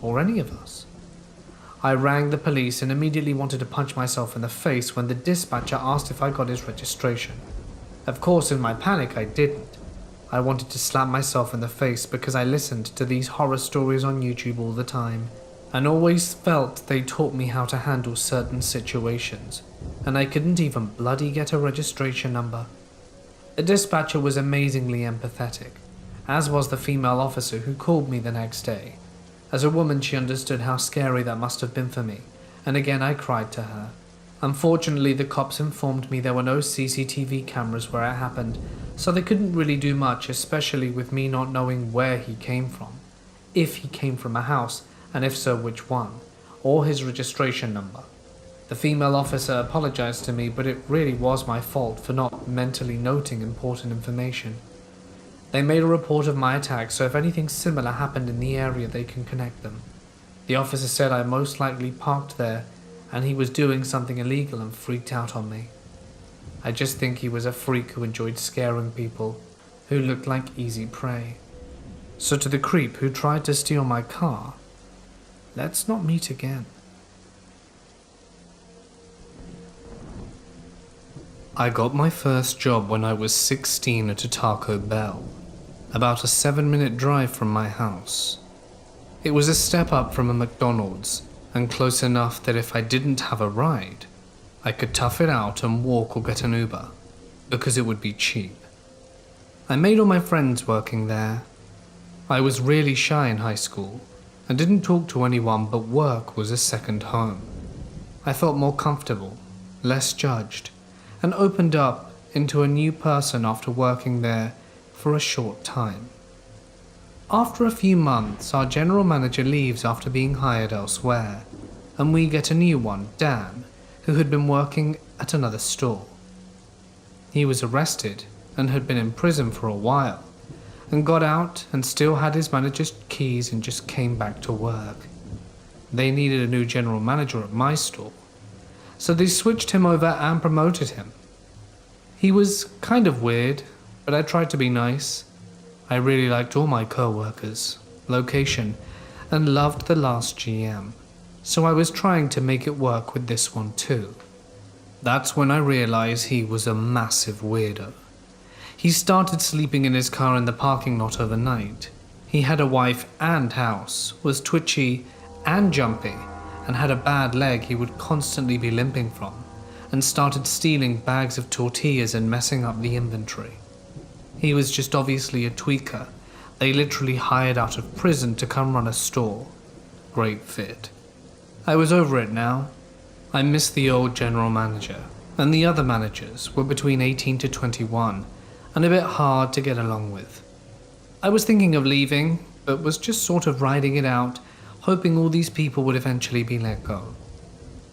A: or any of us. I rang the police and immediately wanted to punch myself in the face when the dispatcher asked if I got his registration. Of course, in my panic, I didn't. I wanted to slap myself in the face because I listened to these horror stories on YouTube all the time and always felt they taught me how to handle certain situations, and I couldn't even bloody get a registration number. The dispatcher was amazingly empathetic, as was the female officer who called me the next day. As a woman, she understood how scary that must have been for me, and again I cried to her. Unfortunately, the cops informed me there were no CCTV cameras where it happened, so they couldn't really do much, especially with me not knowing where he came from. If he came from a house, and if so, which one, or his registration number. The female officer apologized to me, but it really was my fault for not mentally noting important information. They made a report of my attack, so if anything similar happened in the area, they can connect them. The officer said I most likely parked there, and he was doing something illegal and freaked out on me. I just think he was a freak who enjoyed scaring people, who looked like easy prey. So to the creep who tried to steal my car, let's not meet again. I got my first job when I was 16 at a Taco Bell, about a 7-minute drive from my house. It was a step up from a McDonald's, and close enough that if I didn't have a ride, I could tough it out and walk or get an Uber, because it would be cheap. I made all my friends working there. I was really shy in high school, and didn't talk to anyone, but work was a second home. I felt more comfortable, less judged, and opened up into a new person after working there for a short time. After a few months, our general manager leaves after being hired elsewhere, and we get a new one, Dan, who had been working at another store. He was arrested and had been in prison for a while, and got out and still had his manager's keys and just came back to work. They needed a new general manager at my store, so they switched him over and promoted him. He was kind of weird, but I tried to be nice. I really liked all my co-workers, location, and loved the last GM, so I was trying to make it work with this one too. That's when I realized he was a massive weirdo. He started sleeping in his car in the parking lot overnight. He had a wife and house, was twitchy and jumpy, and had a bad leg he would constantly be limping from, and started stealing bags of tortillas and messing up the inventory. He was just obviously a tweaker. They literally hired out of prison to come run a store. Great fit. I was over it now. I missed the old general manager, and the other managers were between 18 to 21, and a bit hard to get along with. I was thinking of leaving, but was just sort of riding it out, hoping all these people would eventually be let go.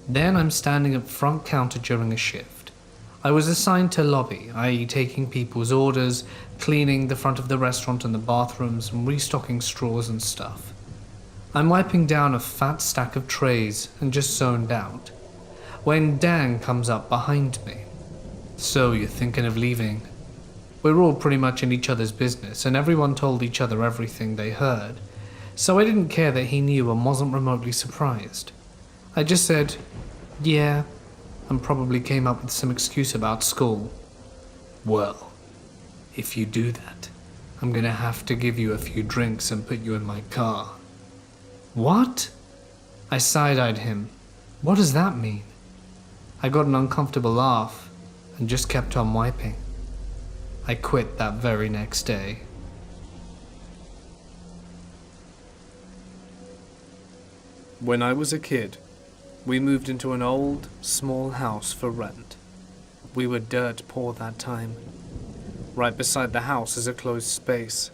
A: Then I'm standing at front counter during a shift. I was assigned to lobby, i.e. taking people's orders, cleaning the front of the restaurant and the bathrooms, and restocking straws and stuff. I'm wiping down a fat stack of trays and just zoned out, when Dan comes up behind me. "So you're thinking of leaving?" We're all pretty much in each other's business, and everyone told each other everything they heard, so I didn't care that he knew and wasn't remotely surprised. I just said, "Yeah," and probably came up with some excuse about school. "Well, if you do that, I'm gonna have to give you a few drinks and put you in my car." "What?" I side-eyed him. "What does that mean?" I got an uncomfortable laugh and just kept on wiping. I quit that very next day. When I was a kid, we moved into an old, small house for rent. We were dirt poor that time. Right beside the house is a closed space.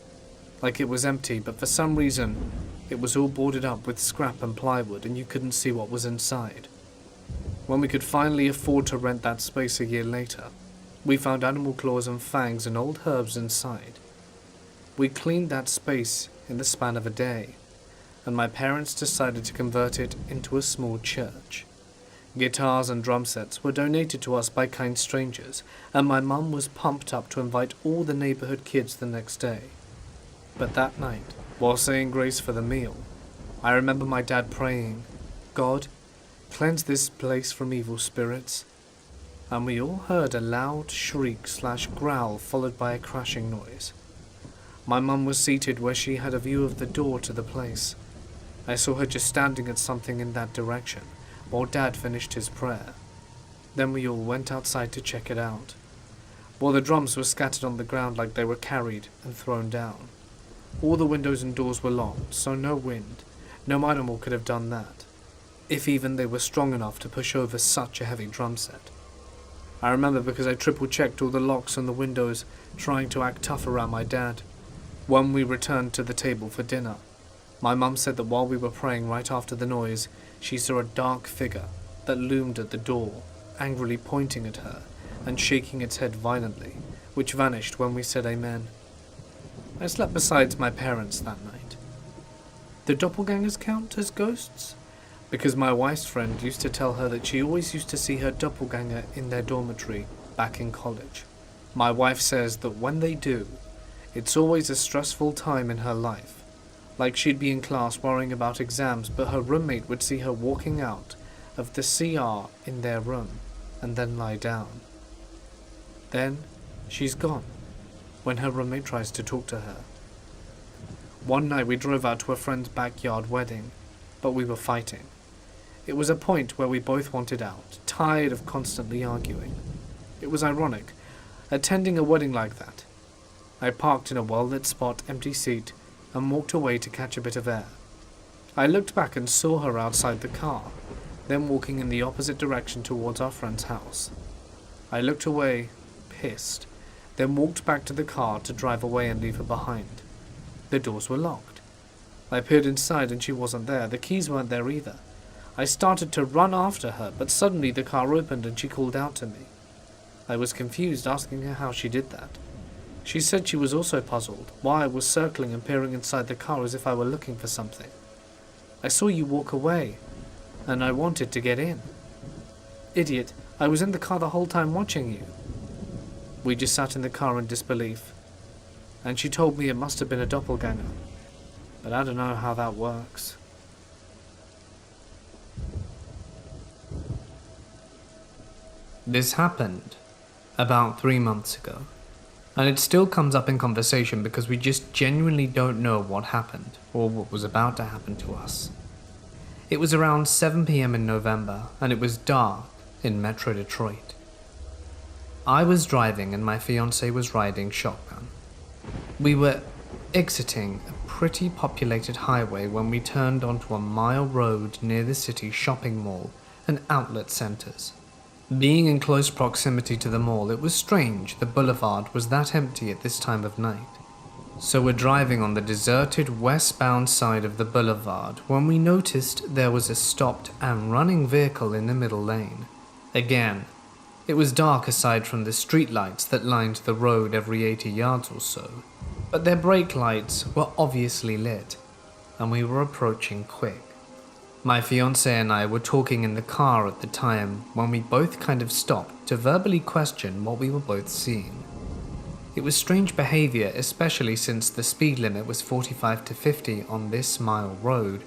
A: Like it was empty, but for some reason, it was all boarded up with scrap and plywood and you couldn't see what was inside. When we could finally afford to rent that space a year later, we found animal claws and fangs and old herbs inside. We cleaned that space in the span of a day, and my parents decided to convert it into a small church. Guitars and drum sets were donated to us by kind strangers, and my mum was pumped up to invite all the neighborhood kids the next day. But that night, while saying grace for the meal, I remember my dad praying, "God, cleanse this place from evil spirits." And we all heard a loud shriek/growl followed by a crashing noise. My mum was seated where she had a view of the door to the place. I saw her just standing at something in that direction, while Dad finished his prayer. Then we all went outside to check it out. Well, the drums were scattered on the ground like they were carried and thrown down. All the windows and doors were locked, so no wind, no animal could have done that, if even they were strong enough to push over such a heavy drum set. I remember because I triple-checked all the locks on the windows, trying to act tough around my dad. When we returned to the table for dinner, my mum said that while we were praying right after the noise, she saw a dark figure that loomed at the door, angrily pointing at her and shaking its head violently, which vanished when we said amen. I slept beside my parents that night. Do doppelgangers count as ghosts? Because my wife's friend used to tell her that she always used to see her doppelganger in their dormitory back in college. My wife says that when they do, it's always a stressful time in her life. Like she'd be in class worrying about exams, but her roommate would see her walking out of the CR in their room and then lie down. Then she's gone when her roommate tries to talk to her. One night we drove out to a friend's backyard wedding, but we were fighting. It was a point where we both wanted out, tired of constantly arguing. It was ironic, attending a wedding like that. I parked in a well-lit spot, empty seat, and walked away to catch a bit of air. I looked back and saw her outside the car, then walking in the opposite direction towards our friend's house. I looked away, pissed, then walked back to the car to drive away and leave her behind. The doors were locked. I peered inside and she wasn't there. The keys weren't there either. I started to run after her, but suddenly the car opened and she called out to me. I was confused, asking her how she did that. She said she was also puzzled, why I was circling and peering inside the car as if I were looking for something. I saw you walk away, and I wanted to get in. Idiot, I was in the car the whole time watching you. We just sat in the car in disbelief, and she told me it must have been a doppelganger, but I don't know how that works. This happened about 3 months ago, and it still comes up in conversation because we just genuinely don't know what happened or what was about to happen to us. It was around 7 p.m. in November, and it was dark in Metro Detroit. I was driving and my fiancée was riding shotgun. We were exiting a pretty populated highway when we turned onto a mile road near the city shopping mall and outlet centers. Being in close proximity to the mall, it was strange the boulevard was that empty at this time of night. So we're driving on the deserted westbound side of the boulevard when we noticed there was a stopped and running vehicle in the middle lane. Again, it was dark aside from the streetlights that lined the road every 80 yards or so, but their brake lights were obviously lit, and we were approaching quick. My fiancé and I were talking in the car at the time when we both kind of stopped to verbally question what we were both seeing. It was strange behavior, especially since the speed limit was 45 to 50 on this mile road,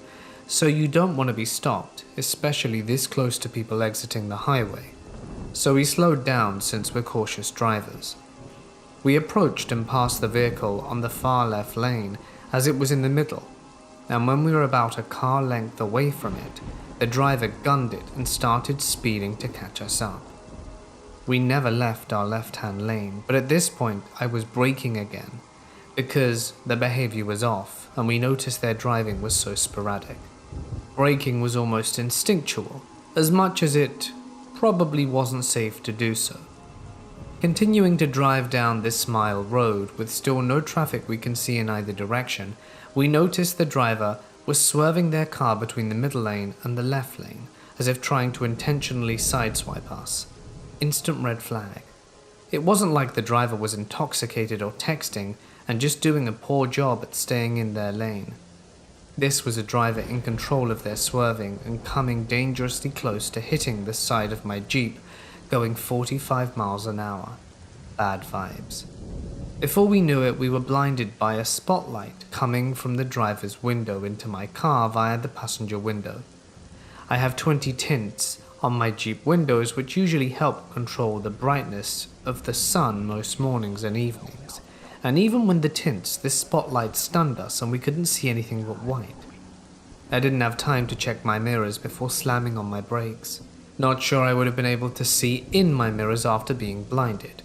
A: so you don't want to be stopped, especially this close to people exiting the highway. So we slowed down since we're cautious drivers. We approached and passed the vehicle on the far left lane as it was in the middle, and when we were about a car length away from it, the driver gunned it and started speeding to catch us up. We never left our left-hand lane, but at this point I was braking again because the behavior was off and we noticed their driving was so sporadic. Braking was almost instinctual, as much as it probably wasn't safe to do so. Continuing to drive down this mile road with still no traffic we can see in either direction, we noticed the driver was swerving their car between the middle lane and the left lane, as if trying to intentionally sideswipe us. Instant red flag. It wasn't like the driver was intoxicated or texting and just doing a poor job at staying in their lane. This was a driver in control of their swerving and coming dangerously close to hitting the side of my Jeep, going 45 miles an hour. Bad vibes. Before we knew it, we were blinded by a spotlight coming from the driver's window into my car via the passenger window. I have 20 tints on my Jeep windows, which usually help control the brightness of the sun most mornings and evenings, and even when the tints, this spotlight stunned us and we couldn't see anything but white. I didn't have time to check my mirrors before slamming on my brakes. Not sure I would have been able to see in my mirrors after being blinded.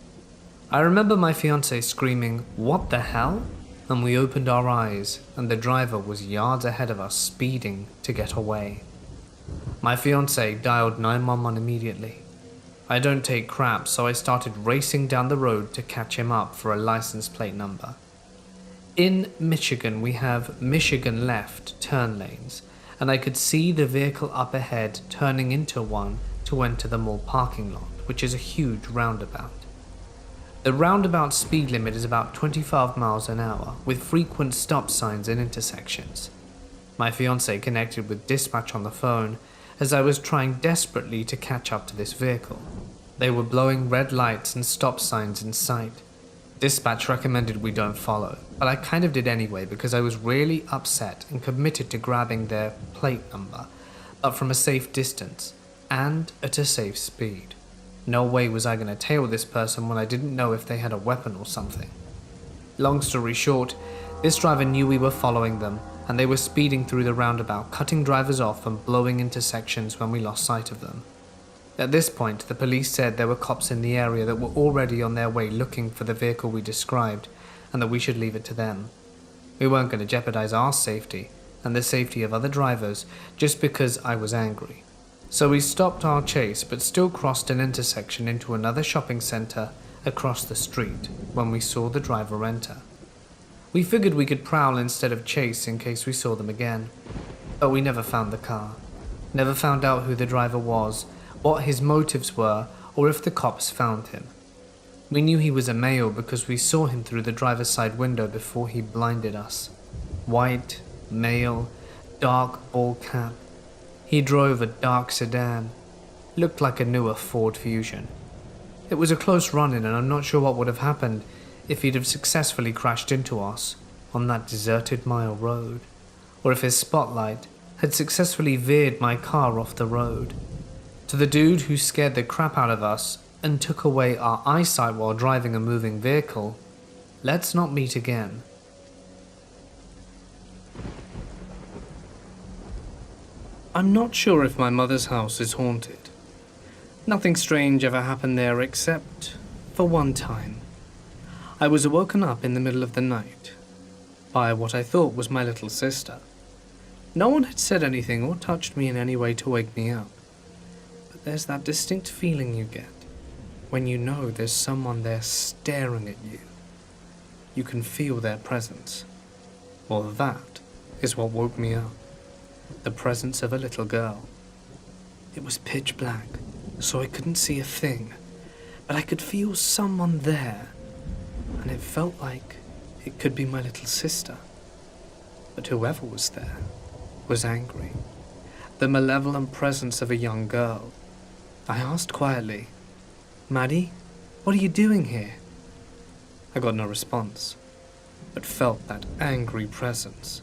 A: I remember my fiancé screaming, "What the hell?" And we opened our eyes, and the driver was yards ahead of us, speeding to get away. My fiancé dialed 911 immediately. I don't take crap, so I started racing down the road to catch him up for a license plate number. In Michigan, we have Michigan left turn lanes, and I could see the vehicle up ahead turning into one to enter the mall parking lot, which is a huge roundabout. The roundabout speed limit is about 25 miles an hour, with frequent stop signs and intersections. My fiancé connected with dispatch on the phone as I was trying desperately to catch up to this vehicle. They were blowing red lights and stop signs in sight. Dispatch recommended we don't follow, but I kind of did anyway because I was really upset and committed to grabbing their plate number, but from a safe distance and at a safe speed. No way was I going to tail this person when I didn't know if they had a weapon or something. Long story short, this driver knew we were following them, and they were speeding through the roundabout, cutting drivers off and blowing intersections when we lost sight of them. At this point, the police said there were cops in the area that were already on their way looking for the vehicle we described, and that we should leave it to them. We weren't going to jeopardize our safety and the safety of other drivers just because I was angry. So we stopped our chase but still crossed an intersection into another shopping center across the street when we saw the driver enter. We figured we could prowl instead of chase in case we saw them again. But we never found the car. Never found out who the driver was, what his motives were, or if the cops found him. We knew he was a male because we saw him through the driver's side window before he blinded us. White, male, dark ball cap. He drove a dark sedan. Looked like a newer Ford Fusion. It was a close run-in, and I'm not sure what would have happened if he'd have successfully crashed into us on that deserted mile road, or if his spotlight had successfully veered my car off the road. To the dude who scared the crap out of us and took away our eyesight while driving a moving vehicle, let's not meet again. I'm not sure if my mother's house is haunted. Nothing strange ever happened there except for one time. I was woken up in the middle of the night by what I thought was my little sister. No one had said anything or touched me in any way to wake me up, but there's that distinct feeling you get when you know there's someone there staring at you. You can feel their presence. Well, that is what woke me up. The presence of a little girl. It was pitch black, so I couldn't see a thing, but I could feel someone there, and it felt like it could be my little sister. But whoever was there was angry. The malevolent presence of a young girl. I asked quietly, "Maddie, what are you doing here?" I got no response, but felt that angry presence.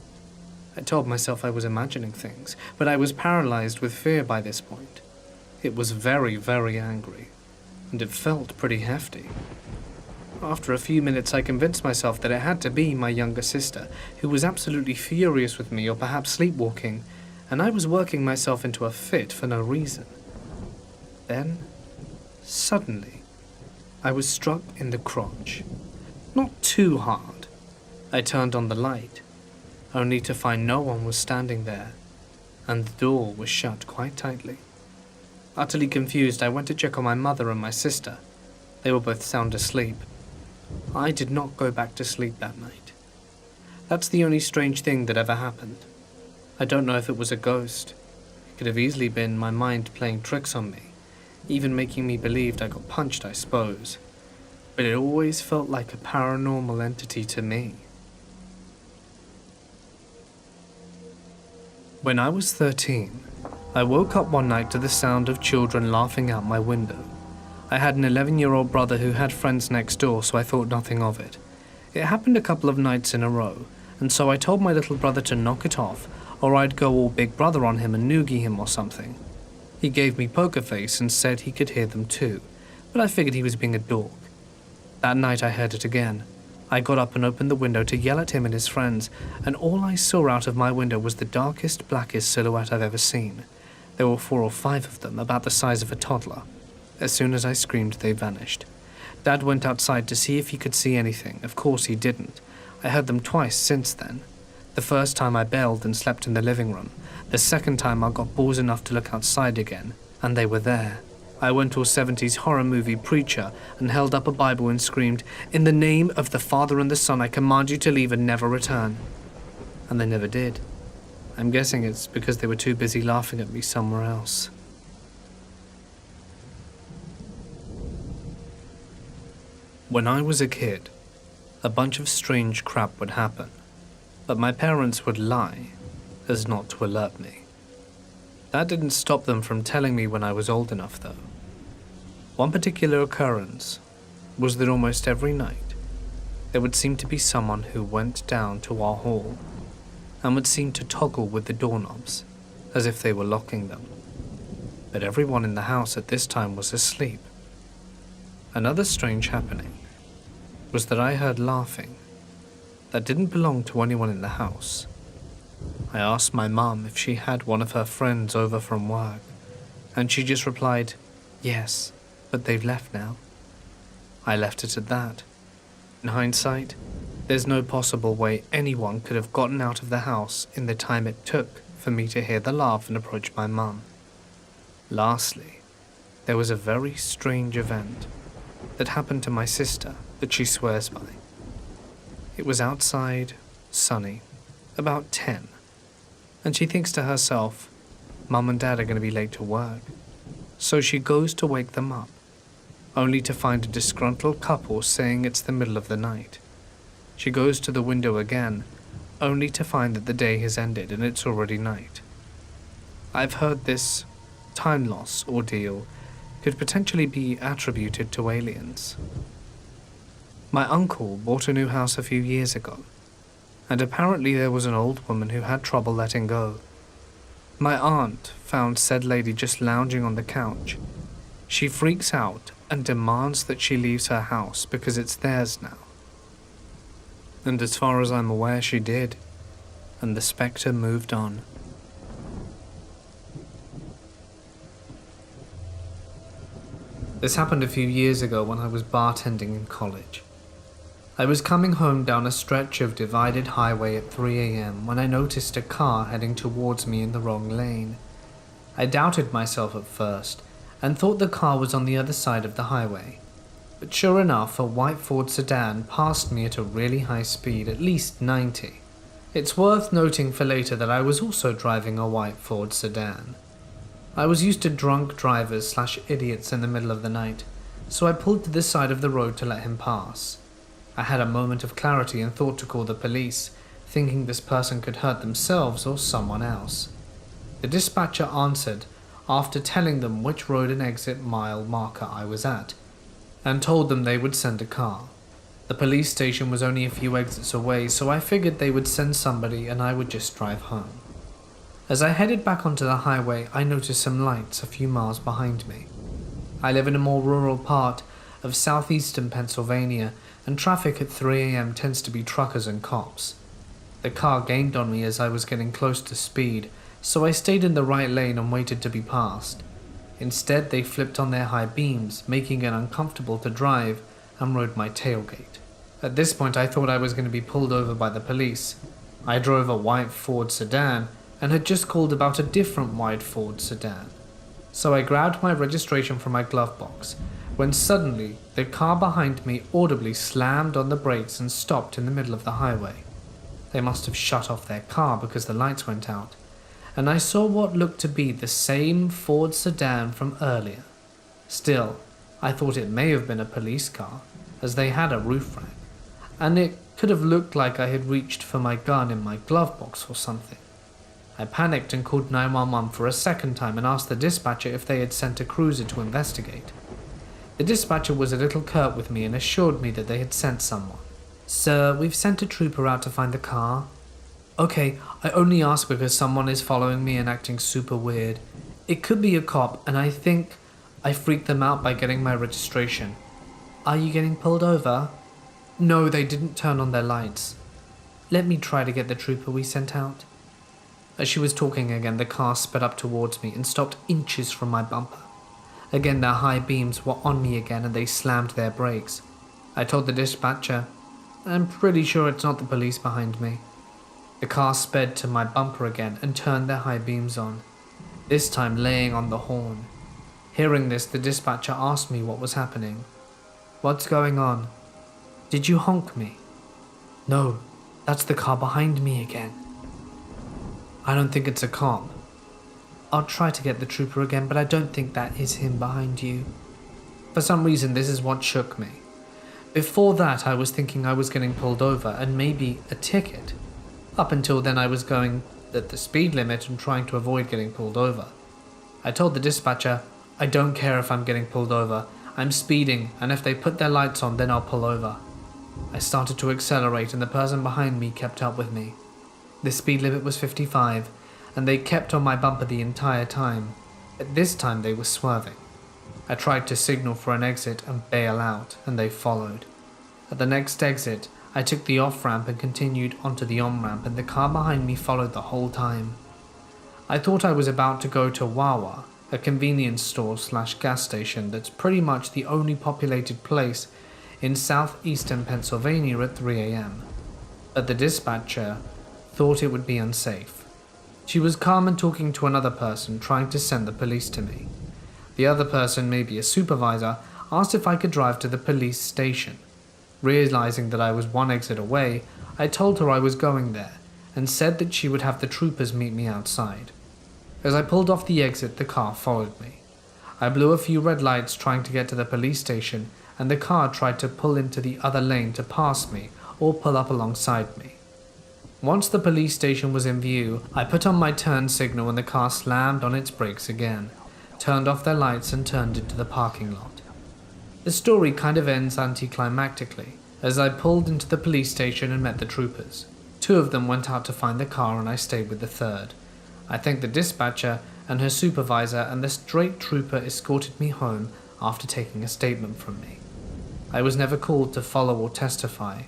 A: I told myself I was imagining things, but I was paralyzed with fear by this point. It was very, very angry, and it felt pretty hefty. After a few minutes, I convinced myself that it had to be my younger sister, who was absolutely furious with me or perhaps sleepwalking, and I was working myself into a fit for no reason. Then, suddenly, I was struck in the crotch. Not too hard. I turned on the light, only to find no one was standing there, and the door was shut quite tightly. Utterly confused, I went to check on my mother and my sister. They were both sound asleep. I did not go back to sleep that night. That's the only strange thing that ever happened. I don't know if it was a ghost. It could have easily been my mind playing tricks on me, even making me believe I got punched, I suppose. But it always felt like a paranormal entity to me. When I was 13, I woke up one night to the sound of children laughing out my window. I had an 11-year-old brother who had friends next door, so I thought nothing of it. It happened a couple of nights in a row, and so I told my little brother to knock it off, or I'd go all big brother on him and noogie him or something. He gave me poker face and said he could hear them too, but I figured he was being a dork. That night I heard it again. I got up and opened the window to yell at him and his friends, and all I saw out of my window was the darkest, blackest silhouette I've ever seen. There were 4 or 5 of them, about the size of a toddler. As soon as I screamed, they vanished. Dad went outside to see if he could see anything. Of course he didn't. I heard them twice since then. The first time I bailed and slept in the living room. The second time I got balls enough to look outside again, and they were there. I went all 70s horror movie preacher and held up a Bible and screamed, "In the name of the Father and the Son, I command you to leave and never return." And they never did. I'm guessing it's because they were too busy laughing at me somewhere else. When I was a kid, a bunch of strange crap would happen, but my parents would lie as not to alert me. That didn't stop them from telling me when I was old enough, though. One particular occurrence was that almost every night there would seem to be someone who went down to our hall and would seem to toggle with the doorknobs as if they were locking them. But everyone in the house at this time was asleep. Another strange happening was that I heard laughing that didn't belong to anyone in the house. I asked my mum if she had one of her friends over from work, and she just replied, "Yes, but they've left now." I left it at that. In hindsight, there's no possible way anyone could have gotten out of the house in the time it took for me to hear the laugh and approach my mum. Lastly, there was a very strange event that happened to my sister that she swears by. It was outside, sunny, about 10, and she thinks to herself, Mum and Dad are going to be late to work. So she goes to wake them up, only to find a disgruntled couple saying it's the middle of the night. She goes to the window again, only to find that the day has ended and it's already night. I've heard this time loss ordeal could potentially be attributed to aliens. My uncle bought a new house a few years ago, and apparently there was an old woman who had trouble letting go. My aunt found said lady just lounging on the couch. She freaks out and demands that she leaves her house because it's theirs now. And as far as I'm aware, she did, and the spectre moved on. This happened a few years ago when I was bartending in college. I was coming home down a stretch of divided highway at 3 a.m. when I noticed a car heading towards me in the wrong lane. I doubted myself at first and thought the car was on the other side of the highway. But sure enough, a white Ford sedan passed me at a really high speed, at least 90. It's worth noting for later that I was also driving a white Ford sedan. I was used to drunk drivers / idiots in the middle of the night, so I pulled to the side of the road to let him pass. I had a moment of clarity and thought to call the police, thinking this person could hurt themselves or someone else. The dispatcher answered after telling them which road and exit mile marker I was at, and told them they would send a car. The police station was only a few exits away, so I figured they would send somebody and I would just drive home. As I headed back onto the highway, I noticed some lights a few miles behind me. I live in a more rural part of southeastern Pennsylvania, and traffic at 3 a.m. tends to be truckers and cops. The car gained on me as I was getting close to speed, so I stayed in the right lane and waited to be passed. Instead, they flipped on their high beams, making it uncomfortable to drive, and rode my tailgate. At this point, I thought I was going to be pulled over by the police. I drove a white Ford sedan and had just called about a different white Ford sedan. So I grabbed my registration from my glove box, when suddenly the car behind me audibly slammed on the brakes and stopped in the middle of the highway. They must have shut off their car because the lights went out, and I saw what looked to be the same Ford sedan from earlier. Still, I thought it may have been a police car, as they had a roof rack, and it could have looked like I had reached for my gun in my glove box or something. I panicked and called 911 for a second time and asked the dispatcher if they had sent a cruiser to investigate. The dispatcher was a little curt with me and assured me that they had sent someone. "Sir, we've sent a trooper out to find the car." "Okay, I only ask because someone is following me and acting super weird. It could be a cop, and I think I freaked them out by getting my registration. Are you getting pulled over?" No, they didn't turn on their lights. Let me try to get the trooper we sent out. As she was talking again, the car sped up towards me and stopped inches from my bumper. Again, their high beams were on me again and they slammed their brakes. I told the dispatcher, I'm pretty sure it's not the police behind me. The car sped to my bumper again and turned their high beams on, this time laying on the horn. Hearing this, the dispatcher asked me what was happening. What's going on? Did you honk me? No, that's the car behind me again. I don't think it's a cop. I'll try to get the trooper again, but I don't think that is him behind you. For some reason, this is what shook me. Before that, I was thinking I was getting pulled over and maybe a ticket. Up until then, I was going at the speed limit and trying to avoid getting pulled over. I told the dispatcher, I don't care if I'm getting pulled over. I'm speeding, and if they put their lights on, then I'll pull over. I started to accelerate, and the person behind me kept up with me. The speed limit was 55, and they kept on my bumper the entire time. At this time, they were swerving. I tried to signal for an exit and bail out, and they followed. At the next exit, I took the off-ramp and continued onto the on-ramp, and the car behind me followed the whole time. I thought I was about to go to Wawa, a convenience store / gas station that's pretty much the only populated place in southeastern Pennsylvania at 3 a.m. But the dispatcher thought it would be unsafe. She was calm and talking to another person, trying to send the police to me. The other person, maybe a supervisor, asked if I could drive to the police station. Realizing that I was one exit away, I told her I was going there, and said that she would have the troopers meet me outside. As I pulled off the exit, the car followed me. I blew a few red lights trying to get to the police station, and the car tried to pull into the other lane to pass me or pull up alongside me. Once the police station was in view, I put on my turn signal and the car slammed on its brakes again, turned off their lights and turned into the parking lot. The story kind of ends anticlimactically, as I pulled into the police station and met the troopers. 2 of them went out to find the car and I stayed with the 3rd. I thanked the dispatcher and her supervisor, and the straight trooper escorted me home after taking a statement from me. I was never called to follow or testify,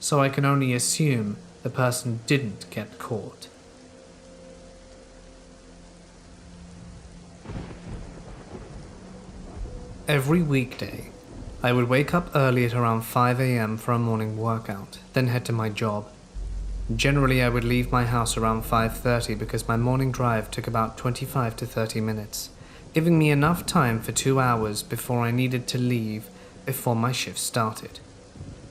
A: so I can only assume the person didn't get caught. Every weekday, I would wake up early at around 5 a.m. for a morning workout, then head to my job. Generally, I would leave my house around 5:30 because my morning drive took about 25 to 30 minutes, giving me enough time for 2 hours before I needed to leave before my shift started.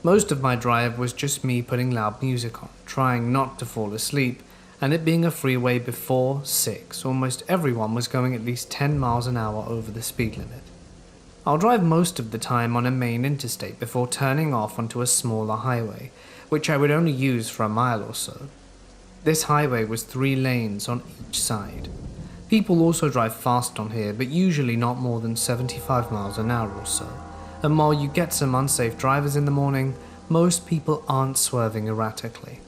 A: Most of my drive was just me putting loud music on, trying not to fall asleep, and it being a freeway before 6, almost everyone was going at least 10 miles an hour over the speed limit. I'll drive most of the time on a main interstate before turning off onto a smaller highway, which I would only use for a mile or so. This highway was 3 lanes on each side. People also drive fast on here, but usually not more than 75 miles an hour or so. And while you get some unsafe drivers in the morning, most people aren't swerving erratically.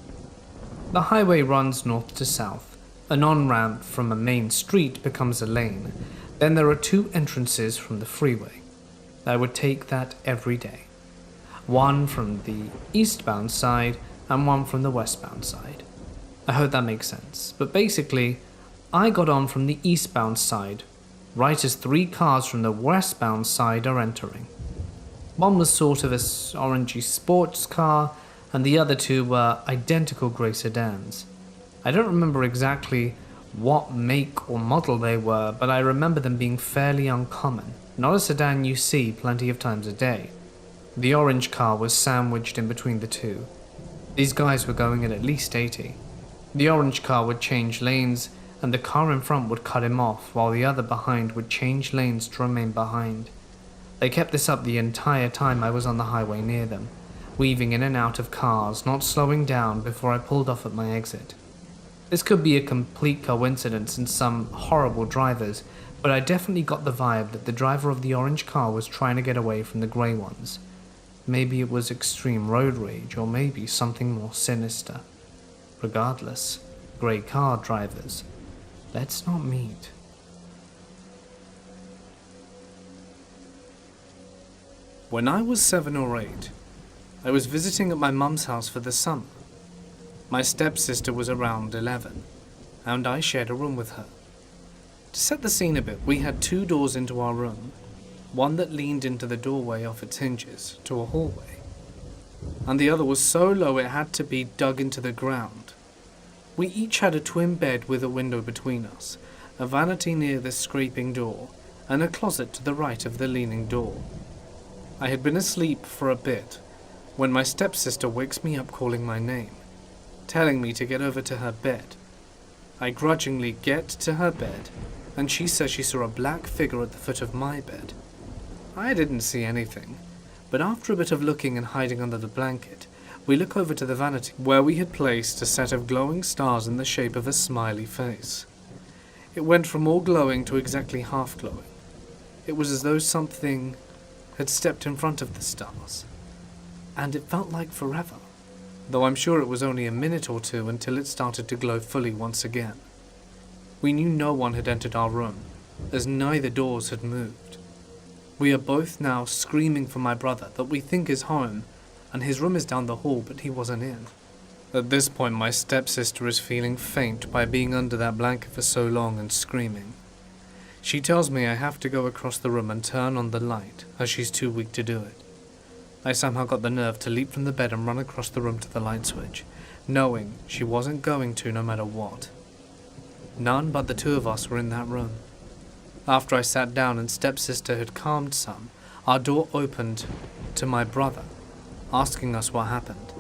A: The highway runs north to south. An on-ramp from a main street becomes a lane. Then there are 2 entrances from the freeway. I would take that every day. One from the eastbound side and one from the westbound side. I hope that makes sense, but basically, I got on from the eastbound side, right as 3 cars from the westbound side are entering. One was sort of a orangey sports car, and the other 2 were identical grey sedans. I don't remember exactly what make or model they were, but I remember them being fairly uncommon, not a sedan you see plenty of times a day. The orange car was sandwiched in between the 2. These guys were going at least 80. The orange car would change lanes, and the car in front would cut him off, while the other behind would change lanes to remain behind. They kept this up the entire time I was on the highway near them, weaving in and out of cars, not slowing down before I pulled off at my exit. This could be a complete coincidence and some horrible drivers, but I definitely got the vibe that the driver of the orange car was trying to get away from the grey ones. Maybe it was extreme road rage, or maybe something more sinister. Regardless, grey car drivers, let's not meet. When I was 7 or 8, I was visiting at my mum's house for the summer. My stepsister was around 11, and I shared a room with her. To set the scene a bit, we had 2 doors into our room, one that leaned into the doorway off its hinges to a hallway, and the other was so low it had to be dug into the ground. We each had a twin bed with a window between us, a vanity near the scraping door, and a closet to the right of the leaning door. I had been asleep for a bit when my stepsister wakes me up calling my name, telling me to get over to her bed. I grudgingly get to her bed, and she says she saw a black figure at the foot of my bed. I didn't see anything, but after a bit of looking and hiding under the blanket, we look over to the vanity where we had placed a set of glowing stars in the shape of a smiley face. It went from all glowing to exactly half glowing. It was as though something had stepped in front of the stars, and it felt like forever, though I'm sure it was only a minute or 2 until it started to glow fully once again. We knew no one had entered our room, as neither doors had moved. We are both now screaming for my brother that we think is home, and his room is down the hall, but he wasn't in. At this point, my stepsister is feeling faint by being under that blanket for so long and screaming. She tells me I have to go across the room and turn on the light, as she's too weak to do it. I somehow got the nerve to leap from the bed and run across the room to the light switch, knowing she wasn't going to no matter what. None but the 2 of us were in that room. After I sat down and stepsister had calmed some, our door opened to my brother, asking us what happened,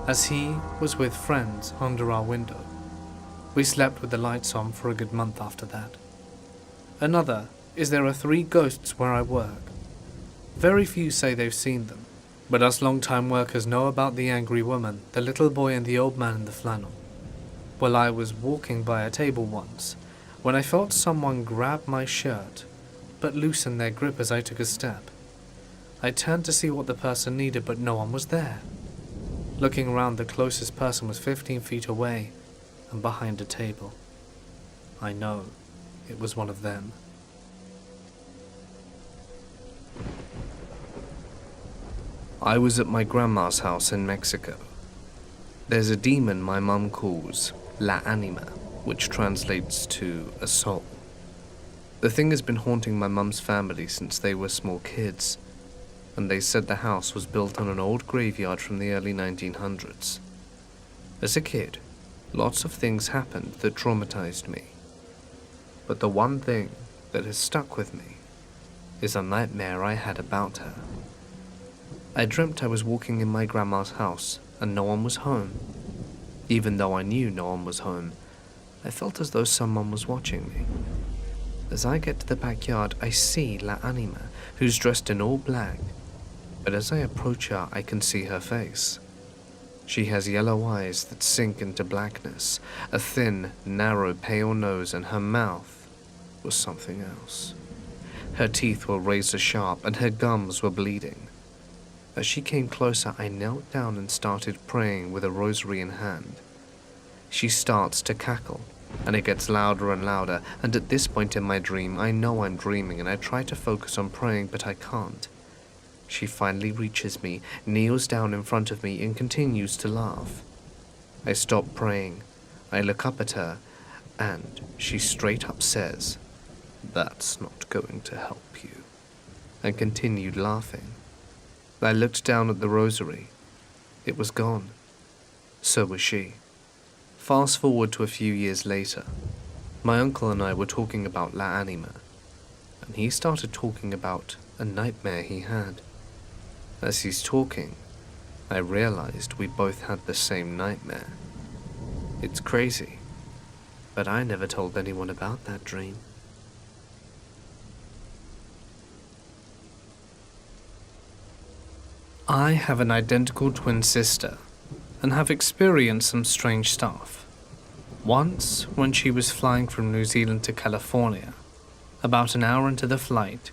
A: as he was with friends under our window. We slept with the lights on for a good month after that. Another is there are 3 ghosts where I work. Very few say they've seen them, but us long-time workers know about the angry woman, the little boy and the old man in the flannel. Well, I was walking by a table once, when I felt someone grab my shirt, but loosen their grip as I took a step. I turned to see what the person needed, but no one was there. Looking around, the closest person was 15 feet away and behind a table. I know it was one of them.
B: I was at my grandma's house in Mexico. There's a demon my mum calls La Anima, which translates to a soul. The thing has been haunting my mum's family since they were small kids, and they said the house was built on an old graveyard from the early 1900s. As a kid, lots of things happened that traumatized me. But the one thing that has stuck with me is a nightmare I had about her. I dreamt I was walking in my grandma's house and no one was home. Even though I knew no one was home, I felt as though someone was watching me. As I get to the backyard, I see La Anima, who's dressed in all black, but as I approach her, I can see her face. She has yellow eyes that sink into blackness, a thin, narrow, pale nose, and her mouth was something else. Her teeth were razor sharp and her gums were bleeding. As she came closer, I knelt down and started praying with a rosary in hand. She starts to cackle, and it gets louder and louder, and at this point in my dream, I know I'm dreaming, and I try to focus on praying, but I can't. She finally reaches me, kneels down in front of me, and continues to laugh. I stop praying. I look up at her, and she straight up says, "That's not going to help you," and continued laughing. I looked down at the rosary. It was gone. So was she. Fast forward to a few years later. My uncle and I were talking about La Anima, and he started talking about a nightmare he had. As he's talking, I realized we both had the same nightmare. It's crazy, but I never told anyone about that dream.
A: I have an identical twin sister and have experienced some strange stuff. Once, when she was flying from New Zealand to California, about an hour into the flight,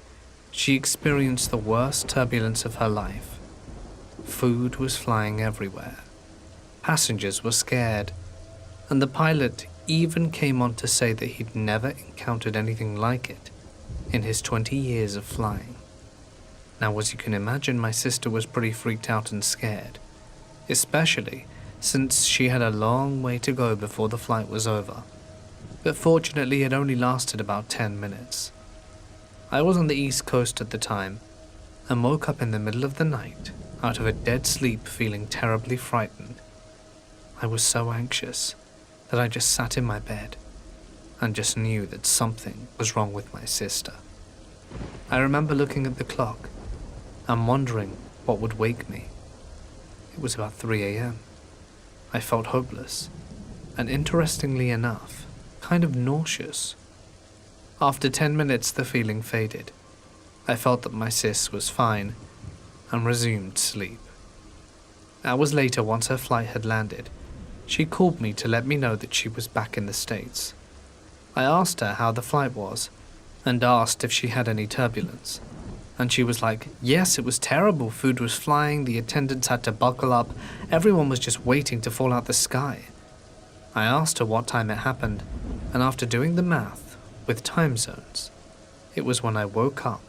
A: she experienced the worst turbulence of her life. Food was flying everywhere. Passengers were scared, and the pilot even came on to say that he'd never encountered anything like it in his 20 years of flying. Now, as you can imagine, my sister was pretty freaked out and scared, especially since she had a long way to go before the flight was over. But fortunately, it only lasted about 10 minutes. I was on the East Coast at the time and woke up in the middle of the night out of a dead sleep feeling terribly frightened. I was so anxious that I just sat in my bed and just knew that something was wrong with my sister. I remember looking at the clock and wondering what would wake me. It was about 3 a.m. I felt hopeless and, interestingly enough, kind of nauseous. After 10 minutes, the feeling faded. I felt that my sis was fine and resumed sleep. Hours later, once her flight had landed, she called me to let me know that she was back in the States. I asked her how the flight was and asked if she had any turbulence. And she was like, yes, it was terrible. Food was flying, the attendants had to buckle up, everyone was just waiting to fall out the sky. I asked her what time it happened, and after doing the math with time zones, it was when I woke up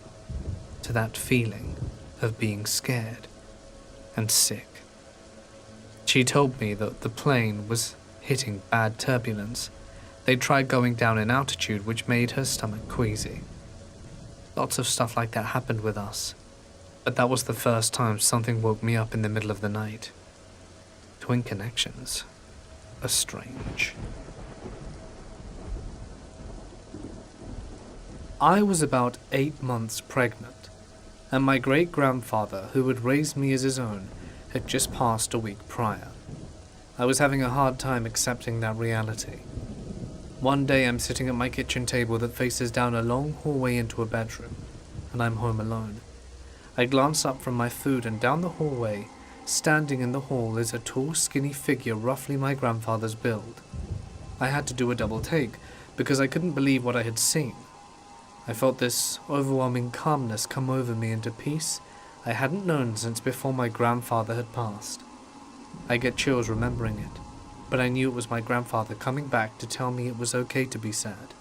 A: to that feeling of being scared and sick. She told me that the plane was hitting bad turbulence. They tried going down in altitude, which made her stomach queasy. Lots of stuff like that happened with us, but that was the first time something woke me up in the middle of the night. Twin connections are strange. I was about 8 months pregnant, and my great-grandfather, who had raised me as his own, had just passed a week prior. I was having a hard time accepting that reality. One day I'm sitting at my kitchen table that faces down a long hallway into a bedroom, and I'm home alone. I glance up from my food, and down the hallway, standing in the hall, is a tall, skinny figure roughly my grandfather's build. I had to do a double take, because I couldn't believe what I had seen. I felt this overwhelming calmness come over me, and a peace I hadn't known since before my grandfather had passed. I get chills remembering it. But I knew it was my grandfather coming back to tell me it was okay to be sad,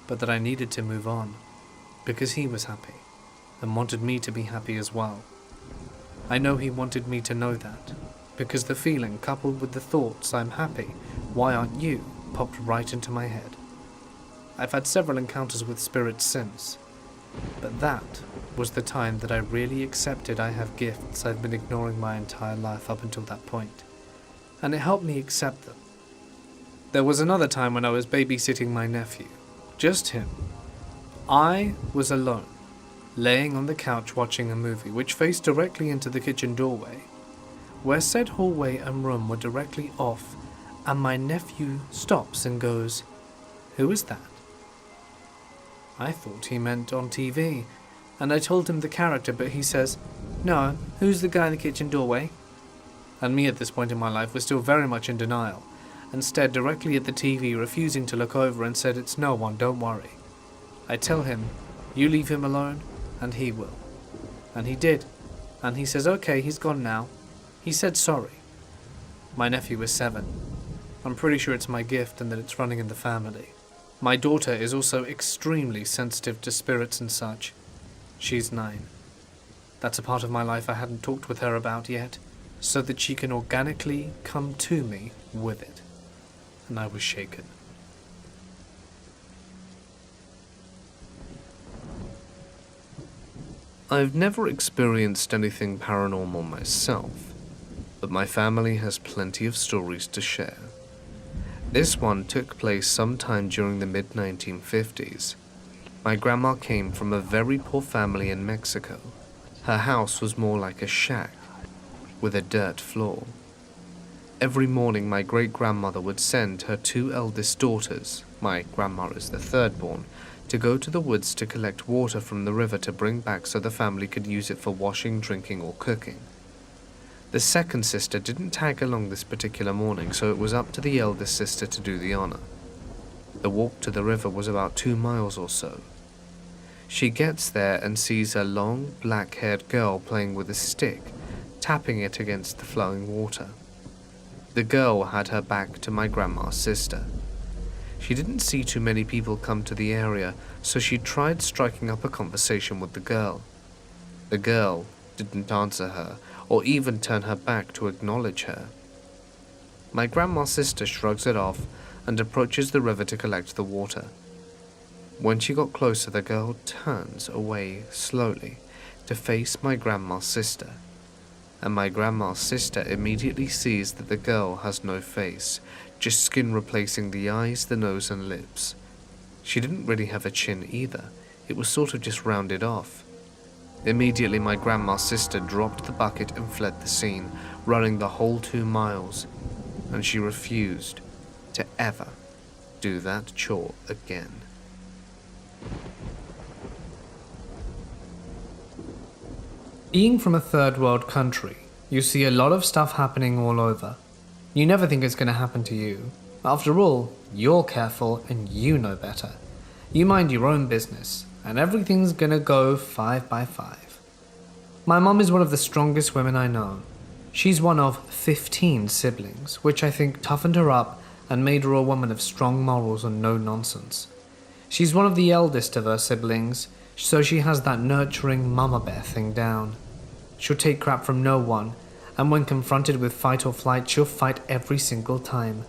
A: but that I needed to move on, because he was happy, and wanted me to be happy as well. I know he wanted me to know that, because the feeling, coupled with the thoughts, I'm happy, why aren't you, popped right into my head. I've had several encounters with spirits since, but that was the time that I really accepted I have gifts I've been ignoring my entire life up until that point. And it helped me accept them. There was another time when I was babysitting my nephew, just him. I was alone, laying on the couch watching a movie which faced directly into the kitchen doorway, where said hallway and room were directly off, and my nephew stops and goes, "Who is that?" I thought he meant on TV, and I told him the character, but he says, "No, who's the guy in the kitchen doorway?" And me at this point in my life was still very much in denial, and stared directly at the TV, refusing to look over, and said, "It's no one, don't worry." I tell him, "You leave him alone, and he will." And he did, and he says, "Okay, he's gone now." He said sorry. My nephew is 7. I'm pretty sure it's my gift and that it's running in the family. My daughter is also extremely sensitive to spirits and such. She's 9. That's a part of my life I hadn't talked with her about yet, so that she can organically come to me with it. And I was shaken.
B: I've never experienced anything paranormal myself, but my family has plenty of stories to share. This one took place sometime during the mid-1950s. My grandma came from a very poor family in Mexico. Her house was more like a shack, with a dirt floor. Every morning my great-grandmother would send her 2 eldest daughters, my grandma is the 3rd born, to go to the woods to collect water from the river to bring back so the family could use it for washing, drinking, or cooking. The 2nd sister didn't tag along this particular morning, so it was up to the eldest sister to do the honor. The walk to the river was about 2 miles or so. She gets there and sees a long, black-haired girl playing with a stick, tapping it against the flowing water. The girl had her back to my grandma's sister. She didn't see too many people come to the area, so she tried striking up a conversation with the girl. The girl didn't answer her or even turn her back to acknowledge her. My grandma's sister shrugs it off and approaches the river to collect the water. When she got closer, the girl turns away slowly to face my grandma's sister, and my grandma's sister immediately sees that the girl has no face, just skin replacing the eyes, the nose and lips. She didn't really have a chin either, it was sort of just rounded off. Immediately my grandma's sister dropped the bucket and fled the scene, running the whole 2 miles, and she refused to ever do that chore again.
A: Being from a third world country, you see a lot of stuff happening all over. You never think it's going to happen to you. After all, you're careful and you know better. You mind your own business, and everything's going to go 5 by 5. My mom is one of the strongest women I know. She's one of 15 siblings, which I think toughened her up and made her a woman of strong morals and no nonsense. She's one of the eldest of her siblings, so she has that nurturing mama bear thing down. She'll take crap from no one, and when confronted with fight or flight, she'll fight every single time.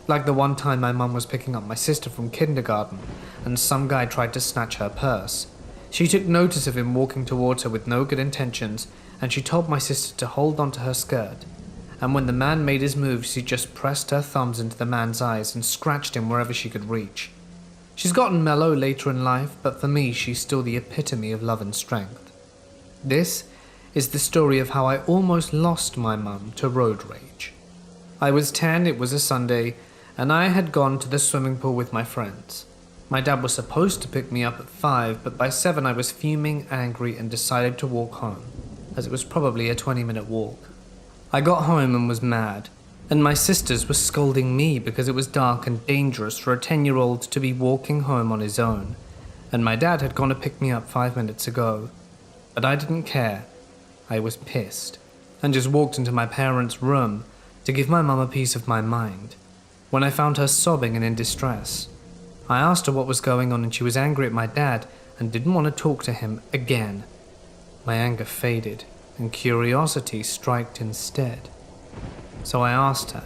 A: Like the one time my mum was picking up my sister from kindergarten, and some guy tried to snatch her purse. She took notice of him walking towards her with no good intentions, and she told my sister to hold onto her skirt. And when the man made his move, she just pressed her thumbs into the man's eyes and scratched him wherever she could reach. She's gotten mellow later in life, but for me, she's still the epitome of love and strength. This is the story of how I almost lost my mum to road rage. I was 10, it was a Sunday, and I had gone to the swimming pool with my friends. My dad was supposed to pick me up at 5, but by 7 I was fuming, angry, and decided to walk home, as it was probably a 20-minute walk. I got home and was mad, and my sisters were scolding me because it was dark and dangerous for a 10-year-old to be walking home on his own, and my dad had gone to pick me up 5 minutes ago. But I didn't care. I was pissed, and just walked into my parents' room to give my mum a piece of my mind, when I found her sobbing and in distress. I asked her what was going on, and she was angry at my dad and didn't want to talk to him again. My anger faded, and curiosity striked instead. So I asked her.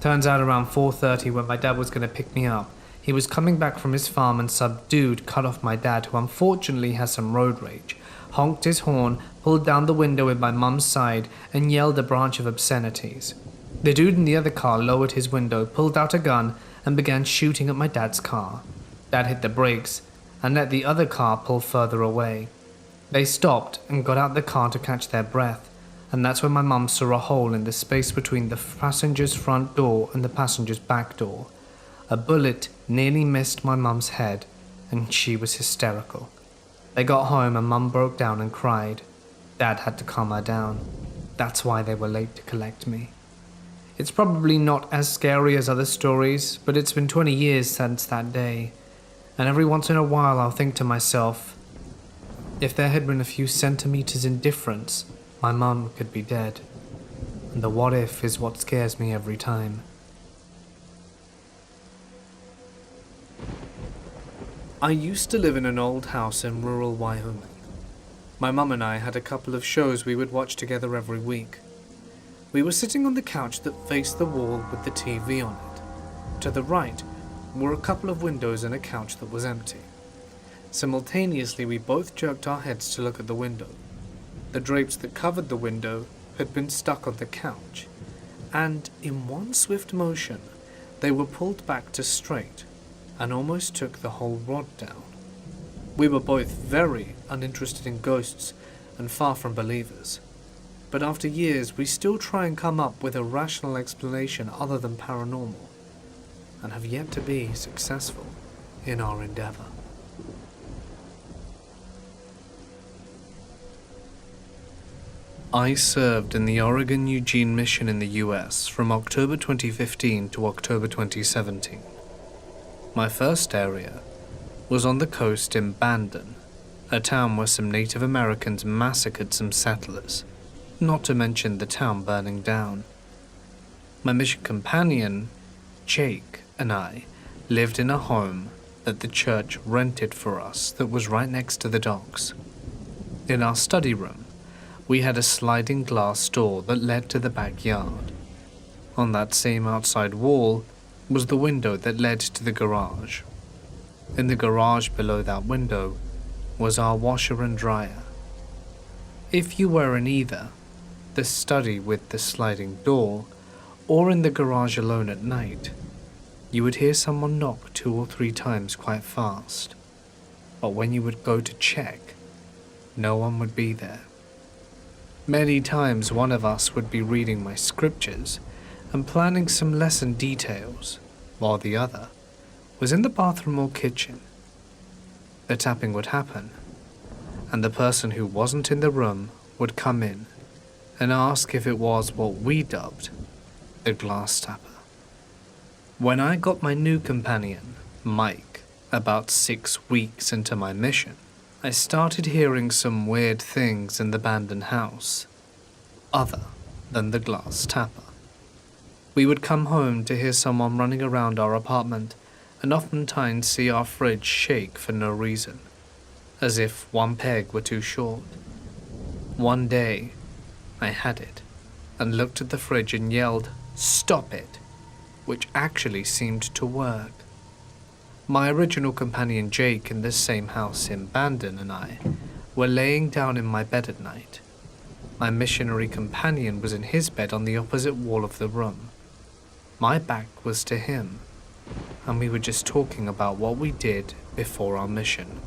A: Turns out around 4:30 when my dad was going to pick me up, he was coming back from his farm and subdued cut off my dad, who unfortunately has some road rage, honked his horn, pulled down the window in my mum's side, and yelled a branch of obscenities. The dude in the other car lowered his window, pulled out a gun, and began shooting at my dad's car. Dad hit the brakes and let the other car pull further away. They stopped and got out the car to catch their breath, and that's when my mum saw a hole in the space between the passenger's front door and the passenger's back door. A bullet nearly missed my mum's head, and she was hysterical. They got home and Mum broke down and cried. Dad had to calm her down. That's why they were late to collect me. It's probably not as scary as other stories, but it's been 20 years since that day, and every once in a while I'll think to myself, if there had been a few centimeters in difference, my mum could be dead. And the what if is what scares me every time. I used to live in an old house in rural Wyoming. My mum and I had a couple of shows we would watch together every week. We were sitting on the couch that faced the wall with the TV on it. To the right were a couple of windows and a couch that was empty. Simultaneously, we both jerked our heads to look at the window. The drapes that covered the window had been stuck on the couch, and in one swift motion, they were pulled back to straight and almost took the whole rod down. We were both very uninterested in ghosts and far from believers. But after years, we still try and come up with a rational explanation other than paranormal, and have yet to be successful in our endeavor. I served in the Oregon Eugene mission in the US from October 2015 to October 2017. My first area was on the coast in Bandon, a town where some Native Americans massacred some settlers, not to mention the town burning down. My mission companion, Jake, and I lived in a home that the church rented for us that was right next to the docks. In our study room, we had a sliding glass door that led to the backyard. On that same outside wall was the window that led to the garage. In the garage below that window was our washer and dryer. If you were in either the study with the sliding door or in the garage alone at night, you would hear someone knock 2 or 3 times quite fast. But when you would go to check, no one would be there. Many times one of us would be reading my scriptures and planning some lesson details, while the other was in the bathroom or kitchen. The tapping would happen, and the person who wasn't in the room would come in and ask if it was what we dubbed the glass tapper. When I got my new companion, Mike, about 6 weeks into my mission, I started hearing some weird things in the abandoned house, other than the glass tapper. We would come home to hear someone running around our apartment and oftentimes see our fridge shake for no reason, as if one peg were too short. One day, I had it and looked at the fridge and yelled, "Stop it!" which actually seemed to work. My original companion Jake in this same house in Bandon and I were laying down in my bed at night. My missionary companion was in his bed on the opposite wall of the room. My back was to him, and we were just talking about what we did before our mission,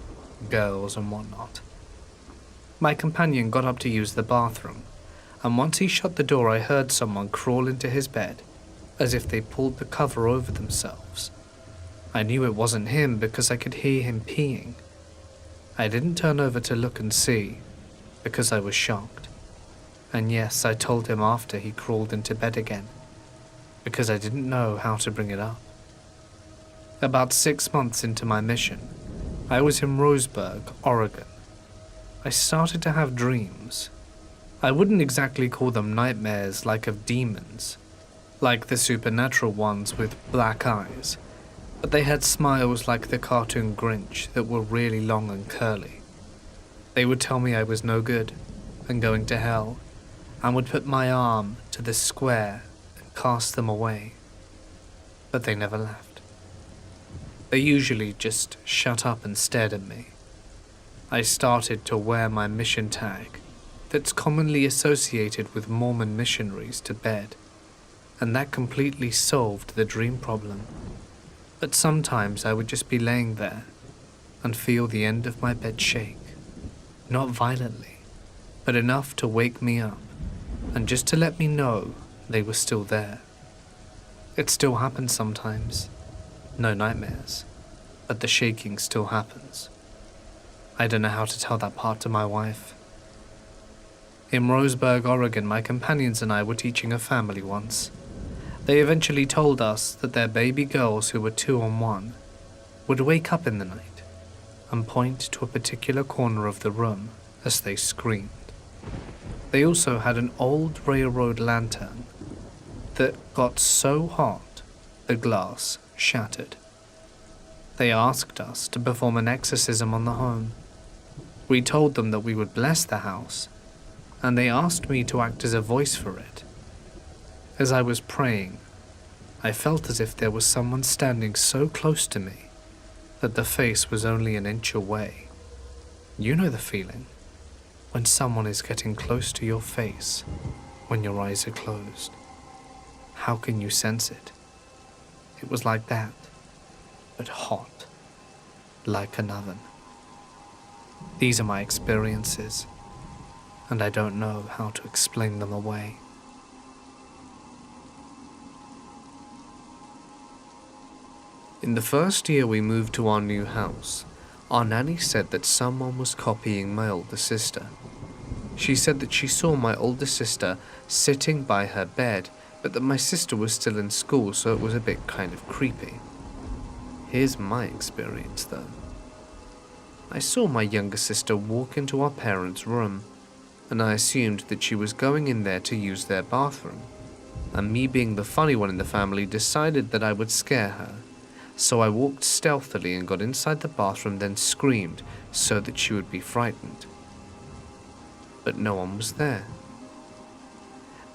A: girls and whatnot. My companion got up to use the bathroom, and once he shut the door I heard someone crawl into his bed, as if they pulled the cover over themselves. I knew it wasn't him because I could hear him peeing. I didn't turn over to look and see, because I was shocked. And yes, I told him after he crawled into bed again, because I didn't know how to bring it up. About 6 months into my mission, I was in Roseburg, Oregon. I started to have dreams. I wouldn't exactly call them nightmares like of demons, like the supernatural ones with black eyes, but they had smiles like the cartoon Grinch that were really long and curly. They would tell me I was no good and going to hell, and would put my arm to the square and cast them away. But they never laughed. They usually just shut up and stared at me. I started to wear my mission tag that's commonly associated with Mormon missionaries to bed, and that completely solved the dream problem. But sometimes I would just be laying there and feel the end of my bed shake, not violently, but enough to wake me up and just to let me know they were still there. It still happens sometimes. No nightmares, but the shaking still happens. I don't know how to tell that part to my wife. In Roseburg, Oregon, my companions and I were teaching a family once. They eventually told us that their baby girls, who were 2 on 1, would wake up in the night and point to a particular corner of the room as they screamed. They also had an old railroad lantern that got so hot the glass shattered. They asked us to perform an exorcism on the home. We told them that we would bless the house, and they asked me to act as a voice for it. As I was praying, I felt as if there was someone standing so close to me that the face was only an inch away. You know the feeling, when someone is getting close to your face when your eyes are closed. How can you sense it? It was like that, but hot, like an oven. These are my experiences, and I don't know how to explain them away. In the first year we moved to our new house, our nanny said that someone was copying my older sister. She said that she saw my older sister sitting by her bed, but that my sister was still in school, so it was a bit kind of creepy. Here's my experience though. I saw my younger sister walk into our parents' room, and I assumed that she was going in there to use their bathroom, and me being the funny one in the family decided that I would scare her. So I walked stealthily and got inside the bathroom, then screamed so that she would be frightened.
B: but no one was there.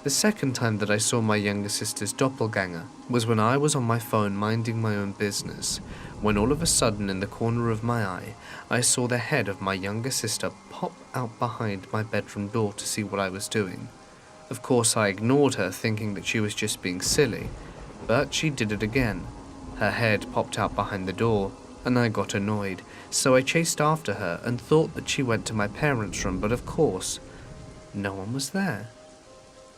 B: The second time that I saw my younger sister's doppelganger was when I was on my phone minding my own business, when all of a sudden in the corner of my eye, I saw the head of my younger sister pop out behind my bedroom door to see what I was doing. Of course, I ignored her, thinking that she was just being silly, but she did it again. Her head popped out behind the door, and I got annoyed, so I chased after her and thought that she went to my parents' room, but of course, no one was there.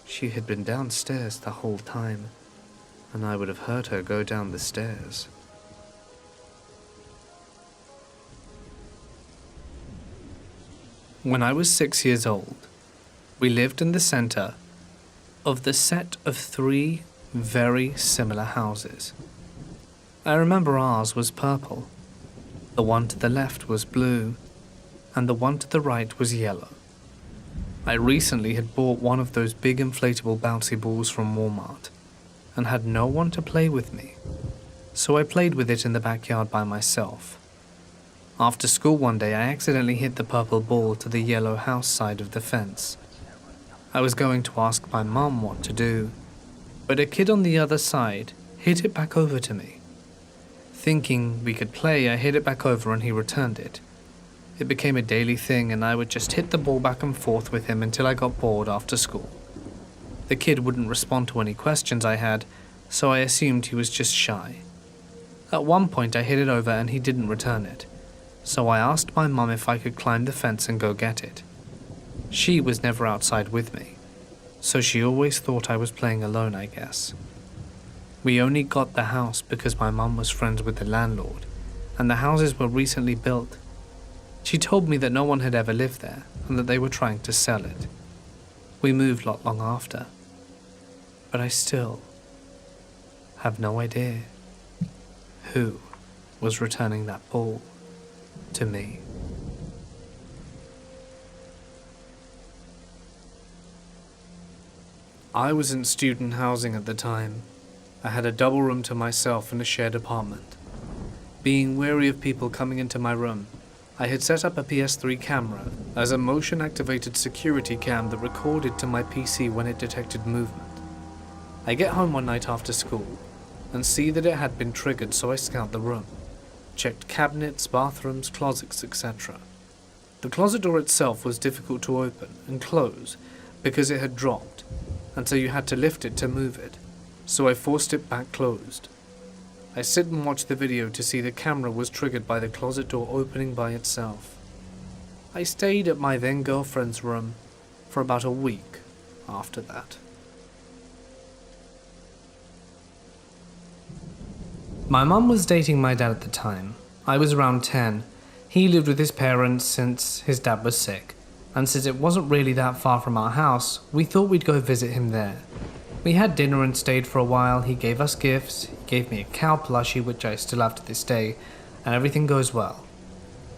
B: She had been downstairs the whole time, and I would have heard her go down the stairs.
A: When I was 6 years old, we lived in the center of the set of 3 very similar houses. I remember ours was purple, the one to the left was blue, and the one to the right was yellow. I recently had bought one of those big inflatable bouncy balls from Walmart and had no one to play with me, so I played with it in the backyard by myself. After school one day, I accidentally hit the purple ball to the yellow house side of the fence. I was going to ask my mom what to do, but a kid on the other side hit it back over to me. Thinking we could play, I hit it back over and he returned it. It became a daily thing and I would just hit the ball back and forth with him until I got bored after school. The kid wouldn't respond to any questions I had, so I assumed he was just shy. At one point I hit it over and he didn't return it, so I asked my mum if I could climb the fence and go get it. She was never outside with me, so she always thought I was playing alone, I guess. We only got the house because my mum was friends with the landlord, and the houses were recently built. She told me that no one had ever lived there and that they were trying to sell it. We moved not long after, but I still have no idea who was returning that ball to me. I was in student housing at the time. I had a double room to myself in a shared apartment. Being wary of people coming into my room, I had set up a PS3 camera as a motion-activated security cam that recorded to my PC when it detected movement. I get home one night after school and see that it had been triggered, so I scout the room, checked cabinets, bathrooms, closets, etc. The closet door itself was difficult to open and close because it had dropped, and so you had to lift it to move it, so I forced it back closed. I sit and watch the video to see the camera was triggered by the closet door opening by itself. I stayed at my then girlfriend's room for about a week after that. My mum was dating my dad at the time. I was around 10. He lived with his parents since his dad was sick, and since it wasn't really that far from our house, we thought we'd go visit him there. We had dinner and stayed for a while. He gave us gifts, he gave me a cow plushie, which I still have to this day, and everything goes well.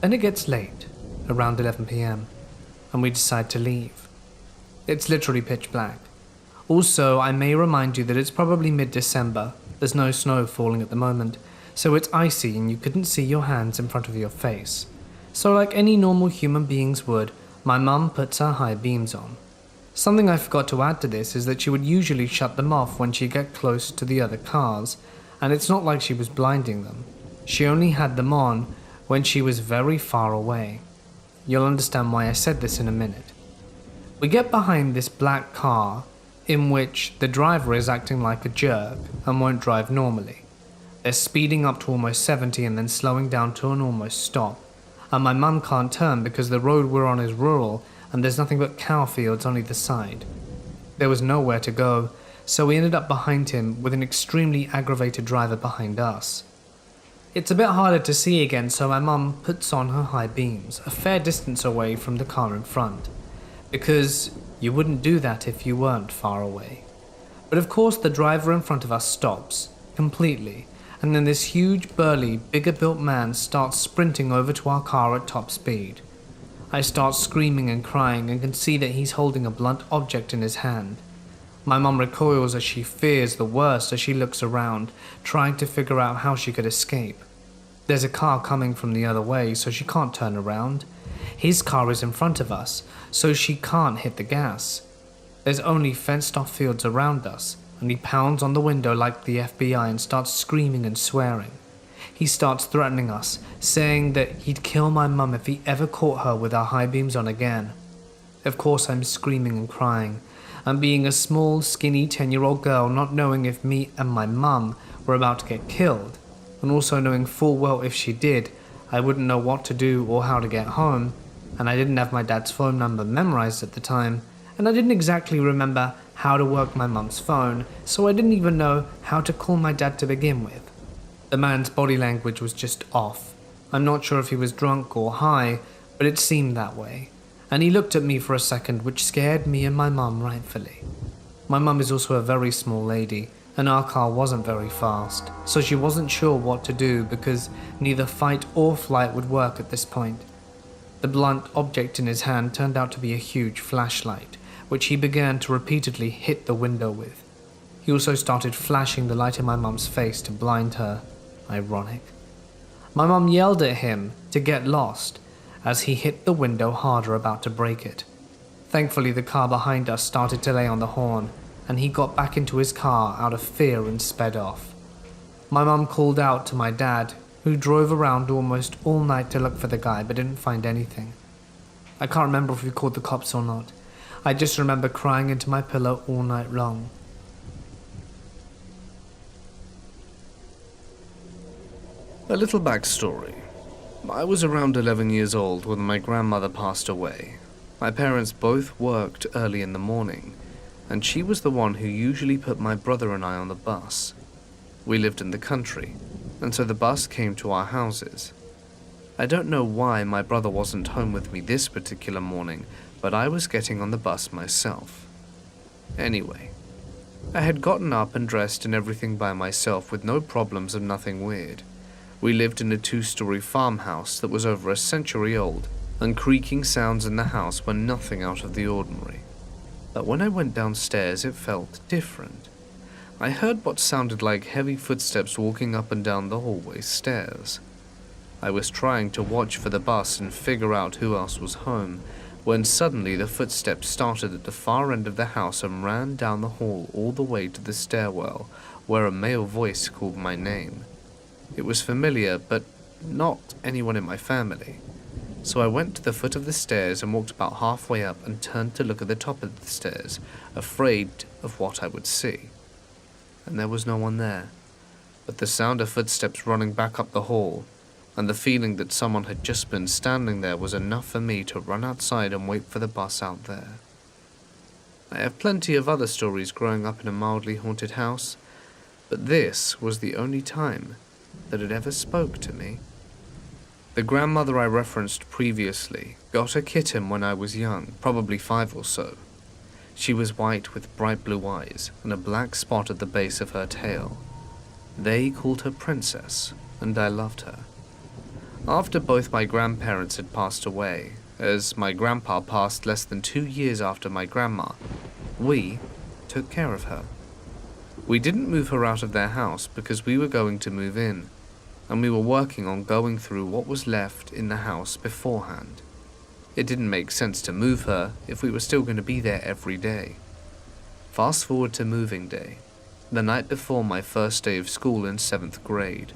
A: Then it gets late, around 11 p.m, and we decide to leave. It's literally pitch black. Also, I may remind you that it's probably mid-December, there's no snow falling at the moment, so it's icy and you couldn't see your hands in front of your face. So like any normal human beings would, my mum puts her high beams on. Something I forgot to add to this is that she would usually shut them off when she got close to the other cars, and it's not like she was blinding them. She only had them on when she was very far away. You'll understand why I said this in a minute. We get behind this black car in which the driver is acting like a jerk and won't drive normally. They're speeding up to almost 70 and then slowing down to an almost stop, and my mum can't turn because the road we're on is rural and there's nothing but cow fields on either side. There was nowhere to go, so we ended up behind him with an extremely aggravated driver behind us. It's a bit harder to see again, so my mum puts on her high beams, a fair distance away from the car in front, because you wouldn't do that if you weren't far away. But of course the driver in front of us stops, completely, and then this huge, burly, bigger built man starts sprinting over to our car at top speed. I start screaming and crying and can see that he's holding a blunt object in his hand. My mum recoils as she fears the worst as she looks around, trying to figure out how she could escape. There's a car coming from the other way, so she can't turn around. His car is in front of us, so she can't hit the gas. There's only fenced-off fields around us, and he pounds on the window like the FBI and starts screaming and swearing. He starts threatening us, saying that he'd kill my mum if he ever caught her with our high beams on again. Of course I'm screaming and crying. I'm being a small, skinny 10-year-old girl, not knowing if me and my mum were about to get killed, and also knowing full well if she did, I wouldn't know what to do or how to get home, and I didn't have my dad's phone number memorized at the time, and I didn't exactly remember how to work my mum's phone, so I didn't even know how to call my dad to begin with. The man's body language was just off. I'm not sure if he was drunk or high, but it seemed that way. And he looked at me for a second, which scared me and my mum rightfully. My mum is also a very small lady, and our car wasn't very fast, so she wasn't sure what to do because neither fight or flight would work at this point. The blunt object in his hand turned out to be a huge flashlight, which he began to repeatedly hit the window with. He also started flashing the light in my mum's face to blind her. Ironic. My mum yelled at him to get lost as he hit the window harder, about to break it. Thankfully, the car behind us started to lay on the horn, and he got back into his car out of fear and sped off. My mum called out to my dad, who drove around almost all night to look for the guy but didn't find anything. I can't remember if we called the cops or not. I just remember crying into my pillow all night long.
B: A little backstory. I was around 11 years old when my grandmother passed away. My parents both worked early in the morning, and she was the one who usually put my brother and I on the bus. We lived in the country, and so the bus came to our houses. I don't know why my brother wasn't home with me this particular morning, but I was getting on the bus myself. Anyway, I had gotten up and dressed and everything by myself with no problems and nothing weird. We lived in a 2-story farmhouse that was over a century old, and creaking sounds in the house were nothing out of the ordinary. But when I went downstairs, it felt different. I heard what sounded like heavy footsteps walking up and down the hallway stairs. I was trying to watch for the bus and figure out who else was home, when suddenly the footsteps started at the far end of the house and ran down the hall all the way to the stairwell, where a male voice called my name. It was familiar, but not anyone in my family. So I went to the foot of the stairs and walked about halfway up and turned to look at the top of the stairs, afraid of what I would see. And there was no one there, but the sound of footsteps running back up the hall, and the feeling that someone had just been standing there was enough for me to run outside and wait for the bus out there. I have plenty of other stories growing up in a mildly haunted house, but this was the only time that it ever spoke to me. The grandmother I referenced previously got a kitten when I was young, probably 5 or so. She was white with bright blue eyes and a black spot at the base of her tail. They called her Princess, and I loved her. After both my grandparents had passed away, as my grandpa passed less than 2 years after my grandma, we took care of her. We didn't move her out of their house because we were going to move in, and we were working on going through what was left in the house beforehand. It didn't make sense to move her if we were still going to be there every day. Fast forward to moving day, the night before my first day of school in 7th grade.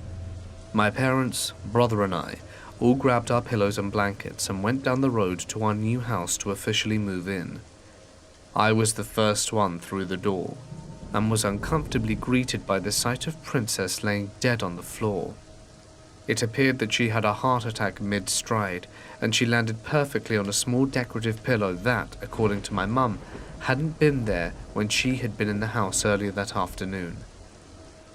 B: My parents, brother and I all grabbed our pillows and blankets and went down the road to our new house to officially move in. I was the first one through the door, and was uncomfortably greeted by the sight of Princess laying dead on the floor. It appeared that she had a heart attack mid-stride, and she landed perfectly on a small decorative pillow that, according to my mum, hadn't been there when she had been in the house earlier that afternoon.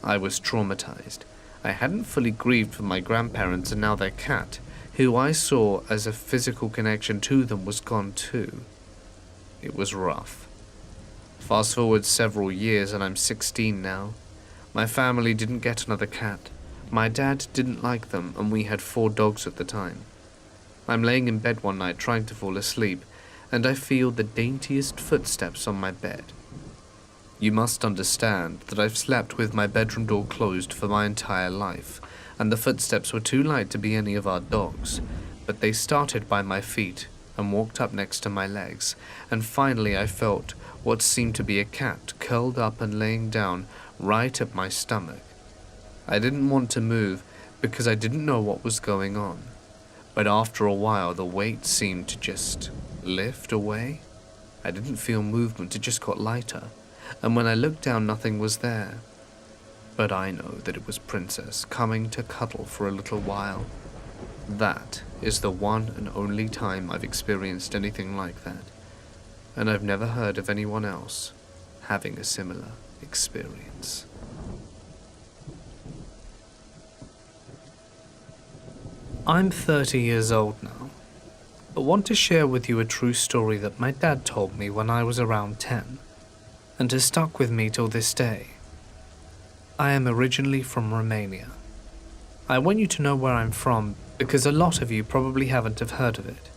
B: I was traumatized. I hadn't fully grieved for my grandparents, and now their cat, who I saw as a physical connection to them, was gone too. It was rough. Fast forward several years and I'm 16 now. My family didn't get another cat. My dad didn't like them, and we had 4 dogs at the time. I'm laying in bed one night trying to fall asleep, and I feel the daintiest footsteps on my bed. You must understand that I've slept with my bedroom door closed for my entire life, and the footsteps were too light to be any of our dogs,
A: but they started by my feet and walked up next to my legs, and finally I felt what seemed to be a cat curled up and laying down right at my stomach. I didn't want to move because I didn't know what was going on, but after a while the weight seemed to just lift away. I didn't feel movement, it just got lighter, and when I looked down nothing was there. But I know that it was Princess coming to cuddle for a little while. That is the one and only time I've experienced anything like that, and I've never heard of anyone else having a similar experience. I'm 30 years old now, but want to share with you a true story that my dad told me when I was around 10, and has stuck with me till this day. I am originally from Romania. I want you to know where I'm from because a lot of you probably haven't have heard of it,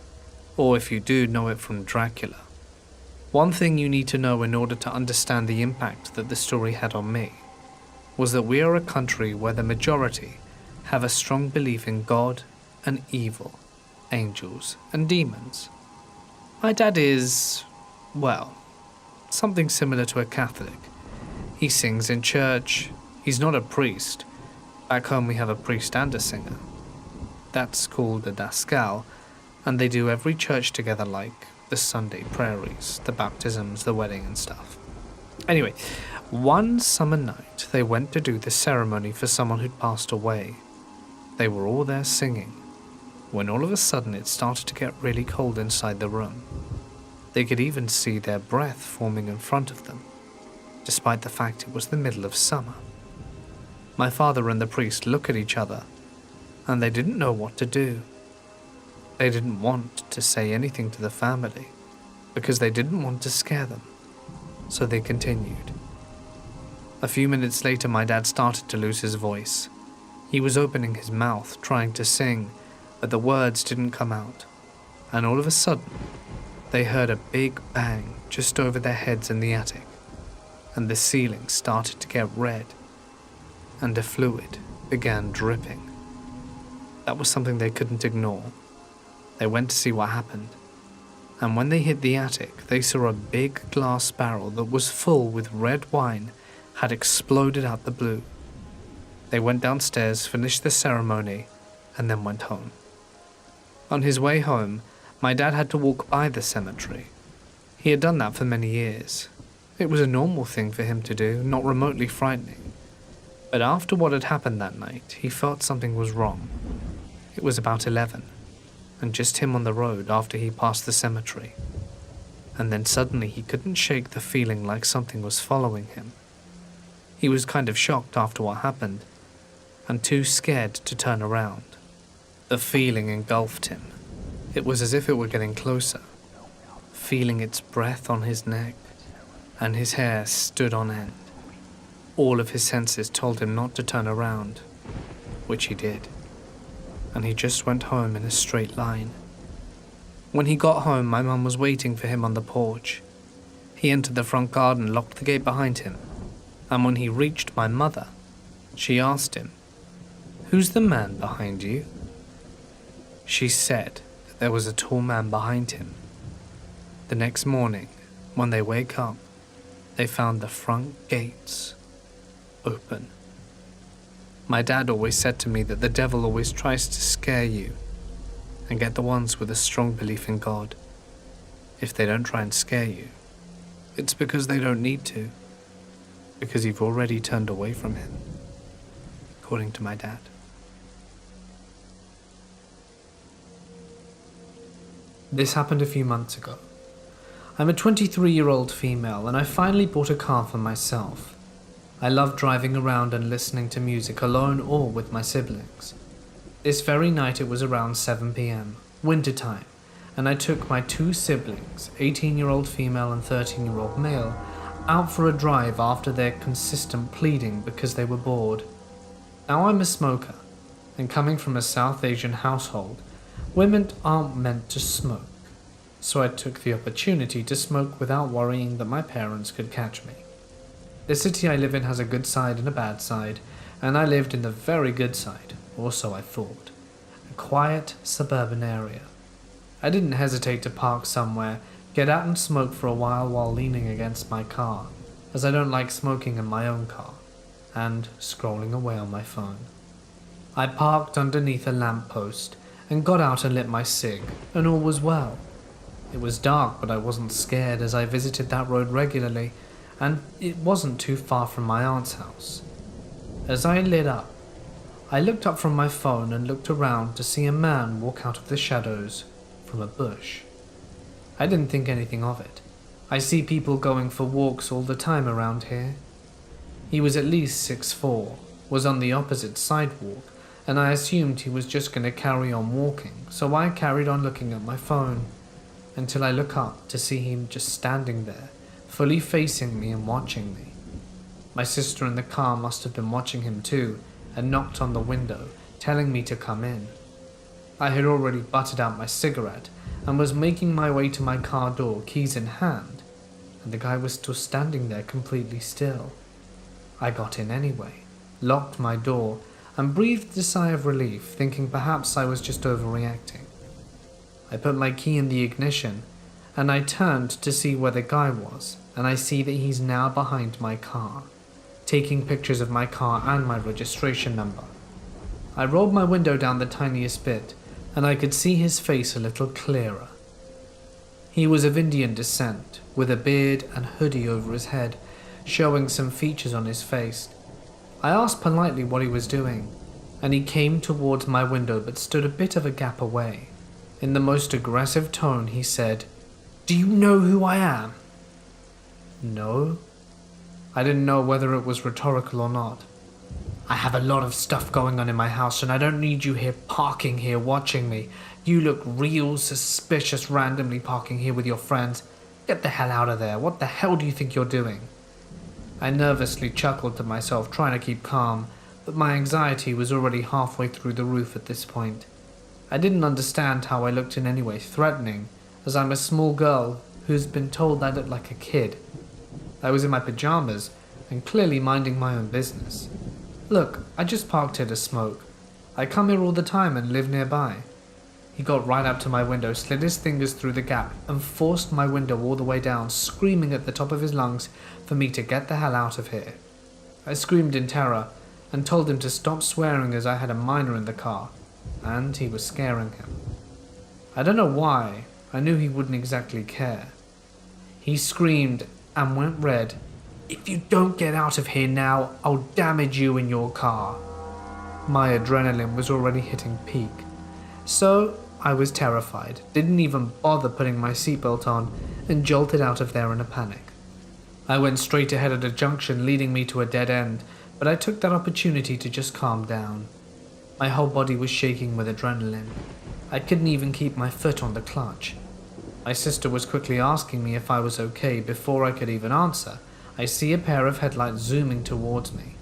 A: or if you do, know it from Dracula. One thing you need to know in order to understand the impact that the story had on me was that we are a country where the majority have a strong belief in God and evil, angels and demons. My dad is, well, something similar to a Catholic. He sings in church. He's not a priest. Back home we have a priest and a singer. That's called a daskal, and they do every church together, like the Sunday prayeries, the baptisms, the wedding and stuff. Anyway, one summer night they went to do the ceremony for someone who'd passed away. They were all there singing, when all of a sudden it started to get really cold inside the room. They could even see their breath forming in front of them, despite the fact it was the middle of summer. My father and the priest looked at each other, and they didn't know what to do. They didn't want to say anything to the family, because they didn't want to scare them, so they continued. A few minutes later, my dad started to lose his voice. He was opening his mouth, trying to sing, but the words didn't come out, and all of a sudden, they heard a big bang just over their heads in the attic, and the ceiling started to get red, and a fluid began dripping. That was something they couldn't ignore. They went to see what happened, and when they hit the attic, they saw a big glass barrel that was full with red wine had exploded out the blue. They went downstairs, finished the ceremony, and then went home. On his way home, my dad had to walk by the cemetery. He had done that for many years. It was a normal thing for him to do, not remotely frightening. But after what had happened that night, he felt something was wrong. It was about 11, and just him on the road after he passed the cemetery. And then suddenly he couldn't shake the feeling like something was following him. He was kind of shocked after what happened, and too scared to turn around. The feeling engulfed him. It was as if it were getting closer, feeling its breath on his neck, and his hair stood on end. All of his senses told him not to turn around, which he did, and he just went home in a straight line. When he got home, my mum was waiting for him on the porch. He entered the front garden, locked the gate behind him, and when he reached my mother, she asked him, "Who's the man behind you?" She said that there was a tall man behind him. The next morning, when they wake up, they found the front gates open. My dad always said to me that the devil always tries to scare you and get the ones with a strong belief in God. If they don't try and scare you, it's because they don't need to, because you've already turned away from him, according to my dad. This happened a few months ago. I'm a 23-year-old female, and I finally bought a car for myself. I love driving around and listening to music alone or with my siblings. This very night it was around 7 p.m, wintertime, and I took my two siblings, 18-year-old female and 13-year-old male, out for a drive after their consistent pleading because they were bored. Now I'm a smoker, and coming from a South Asian household, women aren't meant to smoke, so I took the opportunity to smoke without worrying that my parents could catch me. The city I live in has a good side and a bad side, and I lived in the very good side, or so I thought. a quiet suburban area. I didn't hesitate to park somewhere, get out and smoke for a while leaning against my car, as I don't like smoking in my own car, and scrolling away on my phone. I parked underneath a lamppost and got out and lit my cig, and all was well. It was dark, but I wasn't scared as I visited that road regularly, and it wasn't too far from my aunt's house. As I lit up, I looked up from my phone and looked around to see a man walk out of the shadows from a bush. I didn't think anything of it. I see people going for walks all the time around here. He was at least 6'4", was on the opposite sidewalk, and I assumed he was just going to carry on walking, so I carried on looking at my phone, until I look up to see him just standing there, fully facing me and watching me. My sister in the car must have been watching him too, and knocked on the window, telling me to come in. I had already butted out my cigarette, and was making my way to my car door, keys in hand, and the guy was still standing there completely still. I got in anyway, locked my door, and breathed a sigh of relief, thinking perhaps I was just overreacting. I put my key in the ignition, and I turned to see where the guy was, and I see that he's now behind my car, taking pictures of my car and my registration number. I rolled my window down the tiniest bit, and I could see his face a little clearer. He was of Indian descent, with a beard and hoodie over his head, showing some features on his face. I asked politely what he was doing, and he came towards my window but stood a bit of a gap away. In the most aggressive tone he said, "Do you know who I am?" No. I didn't know whether it was rhetorical or not. "I have a lot of stuff going on in my house and I don't need you here parking here watching me. You look real suspicious randomly parking here with your friends. Get the hell out of there. What the hell do you think you're doing?" I nervously chuckled to myself, trying to keep calm, but my anxiety was already halfway through the roof at this point. I didn't understand how I looked in any way threatening, as I'm a small girl who's been told I look like a kid. I was in my pajamas and clearly minding my own business. "Look, I just parked here to smoke. I come here all the time and live nearby." He got right up to my window, slid his fingers through the gap, and forced my window all the way down, screaming at the top of his lungs for me to get the hell out of here. I screamed in terror and told him to stop swearing as I had a minor in the car, and he was scaring him. I don't know why, I knew he wouldn't exactly care. He screamed and went red. "If you don't get out of here now, I'll damage you in your car." My adrenaline was already hitting peak, so I was terrified, didn't even bother putting my seatbelt on, and jolted out of there in a panic. I went straight ahead at a junction leading me to a dead end, but I took that opportunity to just calm down. My whole body was shaking with adrenaline. I couldn't even keep my foot on the clutch. My sister was quickly asking me if I was okay. Before I could even answer, I see a pair of headlights zooming towards me.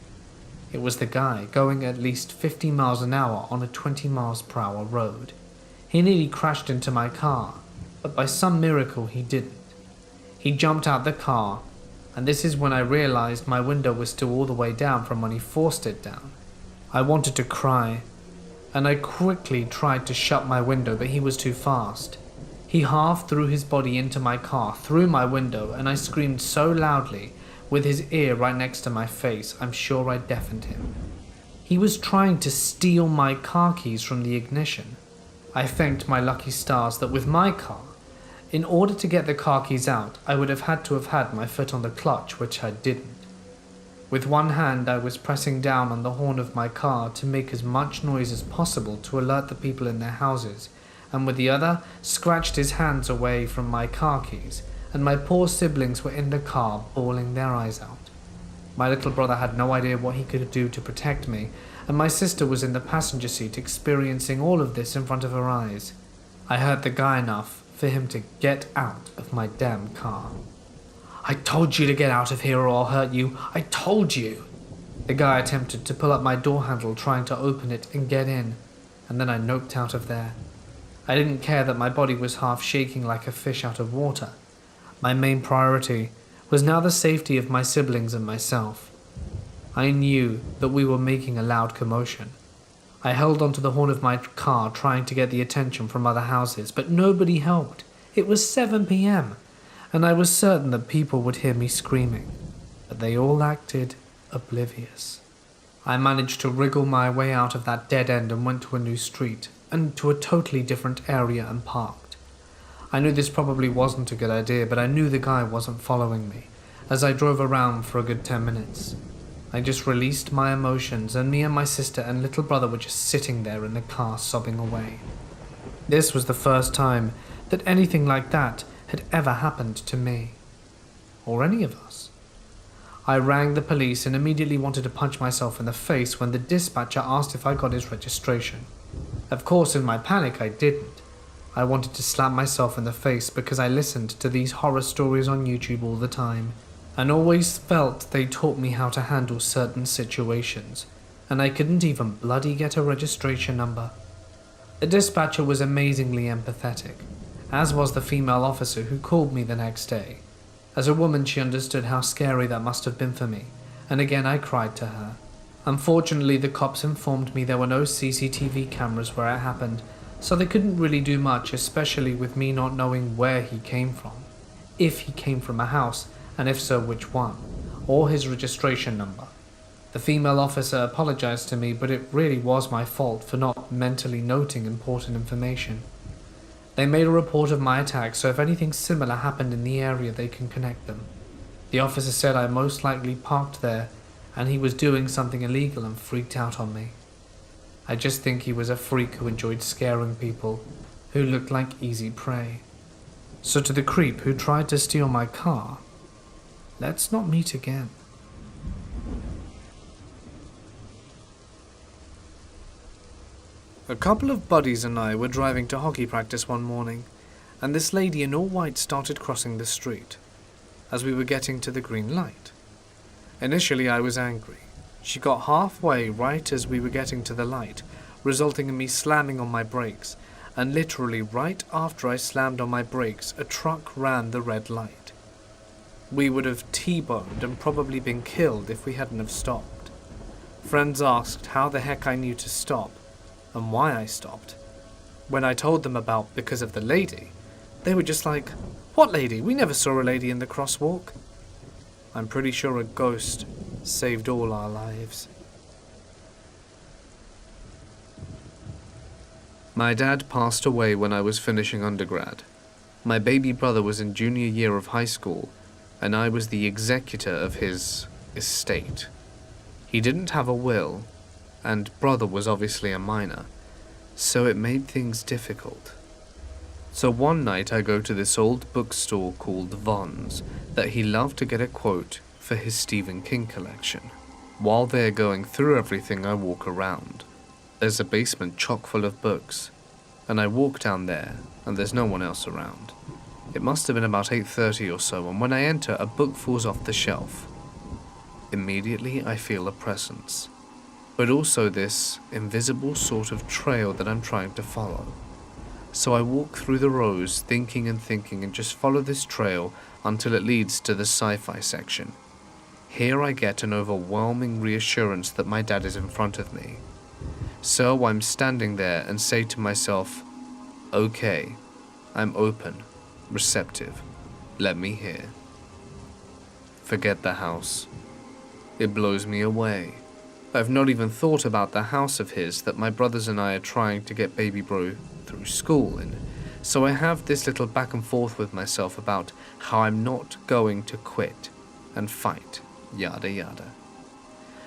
A: It was the guy going at least 50 miles an hour on a 20 miles per hour road. He nearly crashed into my car, but by some miracle he didn't. He jumped out the car, and this is when I realized my window was still all the way down from when he forced it down. I wanted to cry, and I quickly tried to shut my window, but he was too fast. He half threw his body into my car, through my window, and I screamed so loudly, with his ear right next to my face, I'm sure I deafened him. He was trying to steal my car keys from the ignition. I thanked my lucky stars that with my car, in order to get the car keys out, I would have had to have had my foot on the clutch, which I didn't. With one hand, I was pressing down on the horn of my car to make as much noise as possible to alert the people in their houses, and with the other, scratched his hands away from my car keys, and my poor siblings were in the car bawling their eyes out. My little brother had no idea what he could do to protect me, and my sister was in the passenger seat experiencing all of this in front of her eyes. I hurt the guy enough for him to get out of my damn car. "I told you to get out of here or I'll hurt you. I told you." The guy attempted to pull up my door handle trying to open it and get in, and then I noped out of there. I didn't care that my body was half shaking like a fish out of water. My main priority was now the safety of my siblings and myself. I knew that we were making a loud commotion. I held onto the horn of my car trying to get the attention from other houses, but nobody helped. It was 7 p.m., and I was certain that people would hear me screaming, but they all acted oblivious. I managed to wriggle my way out of that dead end and went to a new street, and to a totally different area and parked. I knew this probably wasn't a good idea, but I knew the guy wasn't following me, as I drove around for a good 10 minutes. I just released my emotions, and me and my sister and little brother were just sitting there in the car sobbing away. This was the first time that anything like that had ever happened to me, or any of us. I rang the police and immediately wanted to punch myself in the face when the dispatcher asked if I got his registration. Of course, in my panic, I didn't. I wanted to slap myself in the face because I listened to these horror stories on YouTube all the time, and always felt they taught me how to handle certain situations, and I couldn't even bloody get a registration number. The dispatcher was amazingly empathetic, as was the female officer who called me the next day. As a woman, she understood how scary that must have been for me, and again I cried to her. Unfortunately, the cops informed me there were no CCTV cameras where it happened, so they couldn't really do much, especially with me not knowing where he came from. If he came from a house, and if so, which one, or his registration number. The female officer apologized to me, but it really was my fault for not mentally noting important information. They made a report of my attack, so if anything similar happened in the area, they can connect them. The officer said I most likely parked there, and he was doing something illegal and freaked out on me. I just think he was a freak who enjoyed scaring people, who looked like easy prey. So to the creep who tried to steal my car, let's not meet again. A couple of buddies and I were driving to hockey practice one morning, and this lady in all white started crossing the street, as we were getting to the green light. Initially I was angry. She got halfway right as we were getting to the light, resulting in me slamming on my brakes, and literally right after I slammed on my brakes, a truck ran the red light. We would have T-boned and probably been killed if we hadn't have stopped. Friends asked how the heck I knew to stop, and why I stopped. When I told them about because of the lady, they were just like, "What lady? We never saw a lady in the crosswalk." I'm pretty sure a ghost saved all our lives. My dad passed away when I was finishing undergrad. My baby brother was in junior year of high school, and I was the executor of his estate. He didn't have a will, and brother was obviously a minor, so it made things difficult. So one night I go to this old bookstore called Vaughn's that he loved to get a quote for his Stephen King collection. While they're going through everything, I walk around. There's a basement chock full of books, and I walk down there, and there's no one else around. It must have been about 8:30 or so, and when I enter, a book falls off the shelf. Immediately I feel a presence, but also this invisible sort of trail that I'm trying to follow. So I walk through the rows, thinking and just follow this trail until it leads to the sci-fi section. Here I get an overwhelming reassurance that my dad is in front of me. So I'm standing there and say to myself, okay, I'm open, receptive, let me hear. Forget the house. It blows me away. I've not even thought about the house of his that my brothers and I are trying to get baby bro through school in. So I have this little back and forth with myself about how I'm not going to quit and fight, yada yada.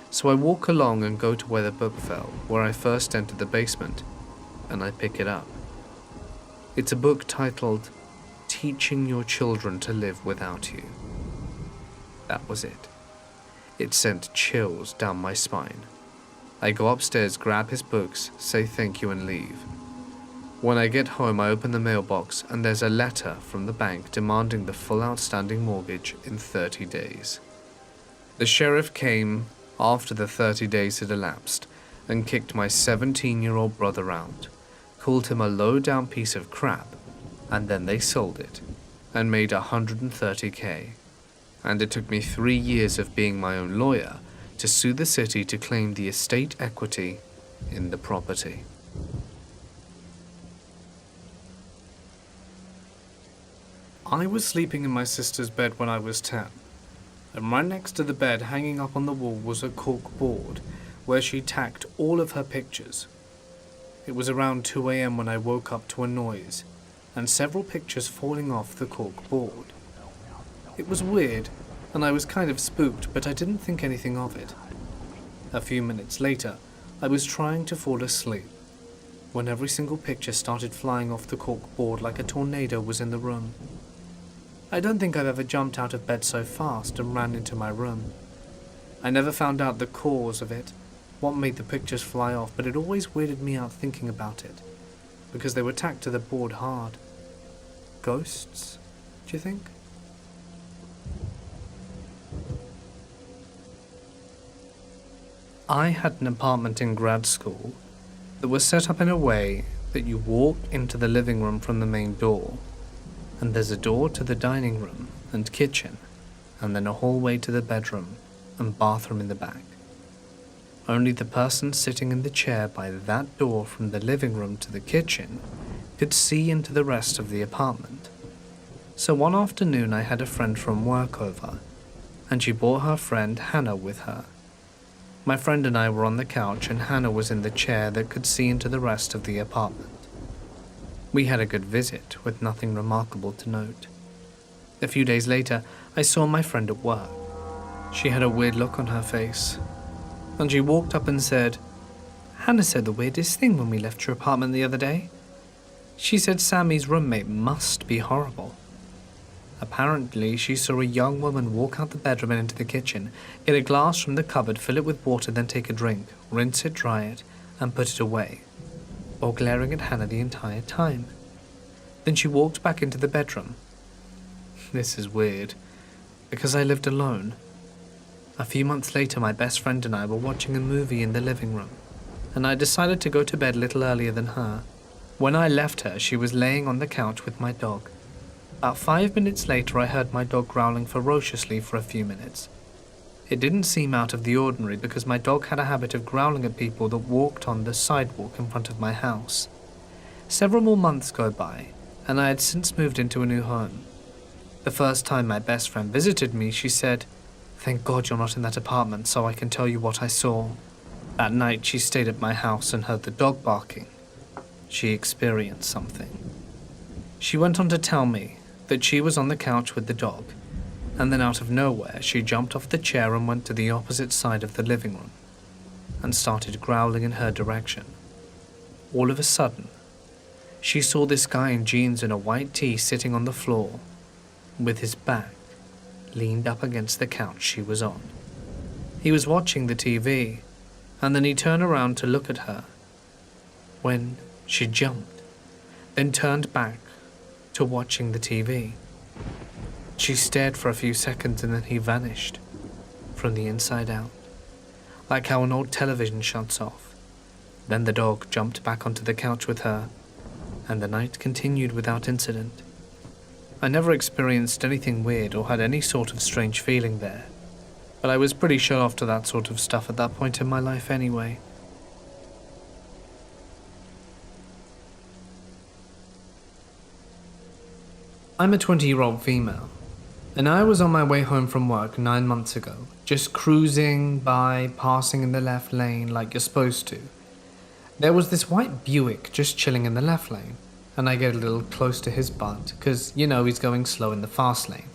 A: So I walk along and go to where the book fell, where I first entered the basement, and I pick it up. It's a book titled Teaching Your Children to Live Without You. That was it. It sent chills down my spine. I go upstairs, grab his books, say thank you and leave. When I get home, I open the mailbox and there's a letter from the bank demanding the full outstanding mortgage in 30 days. The sheriff came after the 30 days had elapsed and kicked my 17-year-old brother out, called him a low-down piece of crap, and then they sold it and made $130K. And it took me 3 years of being my own lawyer to sue the city to claim the estate equity
B: in the property.
A: I was sleeping in my sister's bed when I was 10, and right next to the bed, hanging up on the wall, was a cork board where she tacked all of her pictures. It was around 2 a.m. when I woke up to a noise and several pictures falling off the cork board. It was weird, and I was kind of spooked, but I didn't think anything of it. A few minutes later, I was trying to fall asleep when every single picture started flying off the cork board like a tornado was in the room. I don't think I've ever jumped out of bed so fast and ran into my room. I never found out the cause of it, what made the pictures fly off, but it always weirded me out thinking about it, because they were tacked to the board hard. Ghosts, do you think? I had an apartment in grad school that was set up in a way that you walk into the living room from the main door, and there's a door to the dining room and kitchen, and then a hallway to the bedroom and bathroom in the back. Only the person sitting in the chair by that door from the living room to the kitchen could see into the rest of the apartment. So one afternoon I had a friend from work over, and she brought her friend Hannah with her. My friend and I were on the couch, and Hannah was in the chair that could see into the rest of the apartment. We had a good visit, with nothing remarkable to note. A few days later, I saw my friend at work. She had a weird look on her face, and she walked up and said, "Hannah said the weirdest thing when we left your apartment the other day. She said Sammy's roommate must be horrible." Apparently, she saw a young woman walk out the bedroom and into the kitchen, get a glass from the cupboard, fill it with water, then take a drink, rinse it, dry it, and put it away, while glaring at Hannah the entire time. Then she walked back into the bedroom. This is weird, because I lived alone. A few months later, my best friend and I were watching a movie in the living room, and I decided to go to bed a little earlier than her. When I left her, she was laying on the couch with my dog. About 5 minutes later, I heard my dog growling ferociously for a few minutes. It didn't seem out of the ordinary because my dog had a habit of growling at people that walked on the sidewalk in front of my house. Several more months go by, and I had since moved into a new home. The first time my best friend visited me, she said, "Thank God you're not in that apartment so I can tell you what I saw." That night, she stayed at my house and heard the dog barking. She experienced something. She went on to tell me that she was on the couch with the dog, and then out of nowhere she jumped off the chair and went to the opposite side of the living room and started growling in her direction. All of a sudden, she saw this guy in jeans and a white tee sitting on the floor with his back leaned up against the couch she was on. He was watching the TV, and then he turned around to look at her when she jumped, then turned back to watching the TV. She stared for a few seconds and then he vanished from the inside out, like how an old television shuts off. Then the dog jumped back onto the couch with her, and the night continued without incident. I never experienced anything weird or had any sort of strange feeling there, but I was pretty shut off to that sort of stuff at that point in my life anyway. I'm a 20-year-old female, and I was on my way home from work 9 months ago, just cruising by, passing in the left lane like you're supposed to. There was this white Buick just chilling in the left lane, and I get a little close to his butt, because, you know, he's going slow in the fast lane.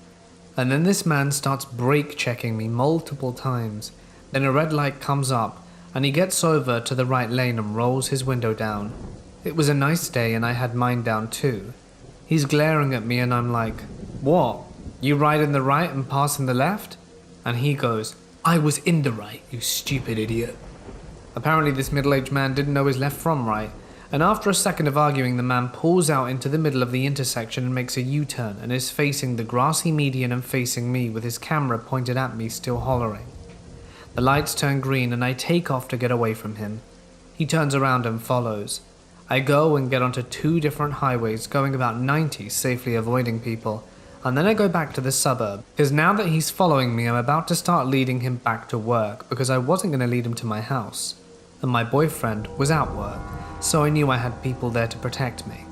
A: And then this man starts brake checking me multiple times. Then a red light comes up, and he gets over to the right lane and rolls his window down. It was a nice day, and I had mine down too. He's glaring at me and I'm like, "What? You ride in the right and pass in the left?" And he goes, "I was in the right, you stupid idiot." Apparently this middle-aged man didn't know his left from right, and after a second of arguing, the man pulls out into the middle of the intersection and makes a U-turn and is facing the grassy median and facing me with his camera pointed at me, still hollering. The lights turn green and I take off to get away from him. He turns around and follows. I go and get onto 2 different highways, going about 90, safely avoiding people, and then I go back to the suburb, because now that he's following me, I'm about to start leading him back to work, because I wasn't going to lead him to my house. and my boyfriend was at work, so I knew I had people there to protect me.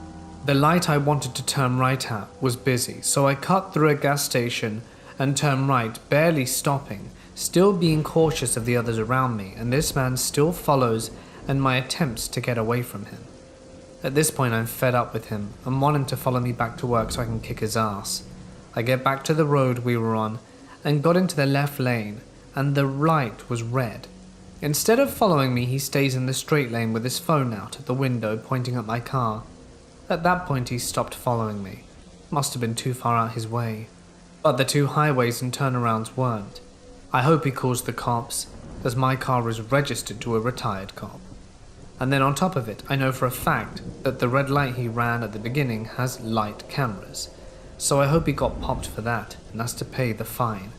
A: The light I wanted to turn right at was busy, so I cut through a gas station and turned right, barely stopping, still being cautious of the others around me, and this man still follows and my attempts to get away from him. At this point I'm fed up with him and want him to follow me back to work so I can kick his ass. I get back to the road we were on and got into the left lane, and the light was red. Instead of following me, he stays in the straight lane with his phone out at the window pointing at my car. At that point he stopped following me. Must have been too far out his way. But the two highways and turnarounds weren't. I hope he calls the cops, as my car is registered to a retired cop. And then on top of it, I know for a fact that the red light he ran at the beginning has light cameras. So I hope he got popped for that and has to pay the fine.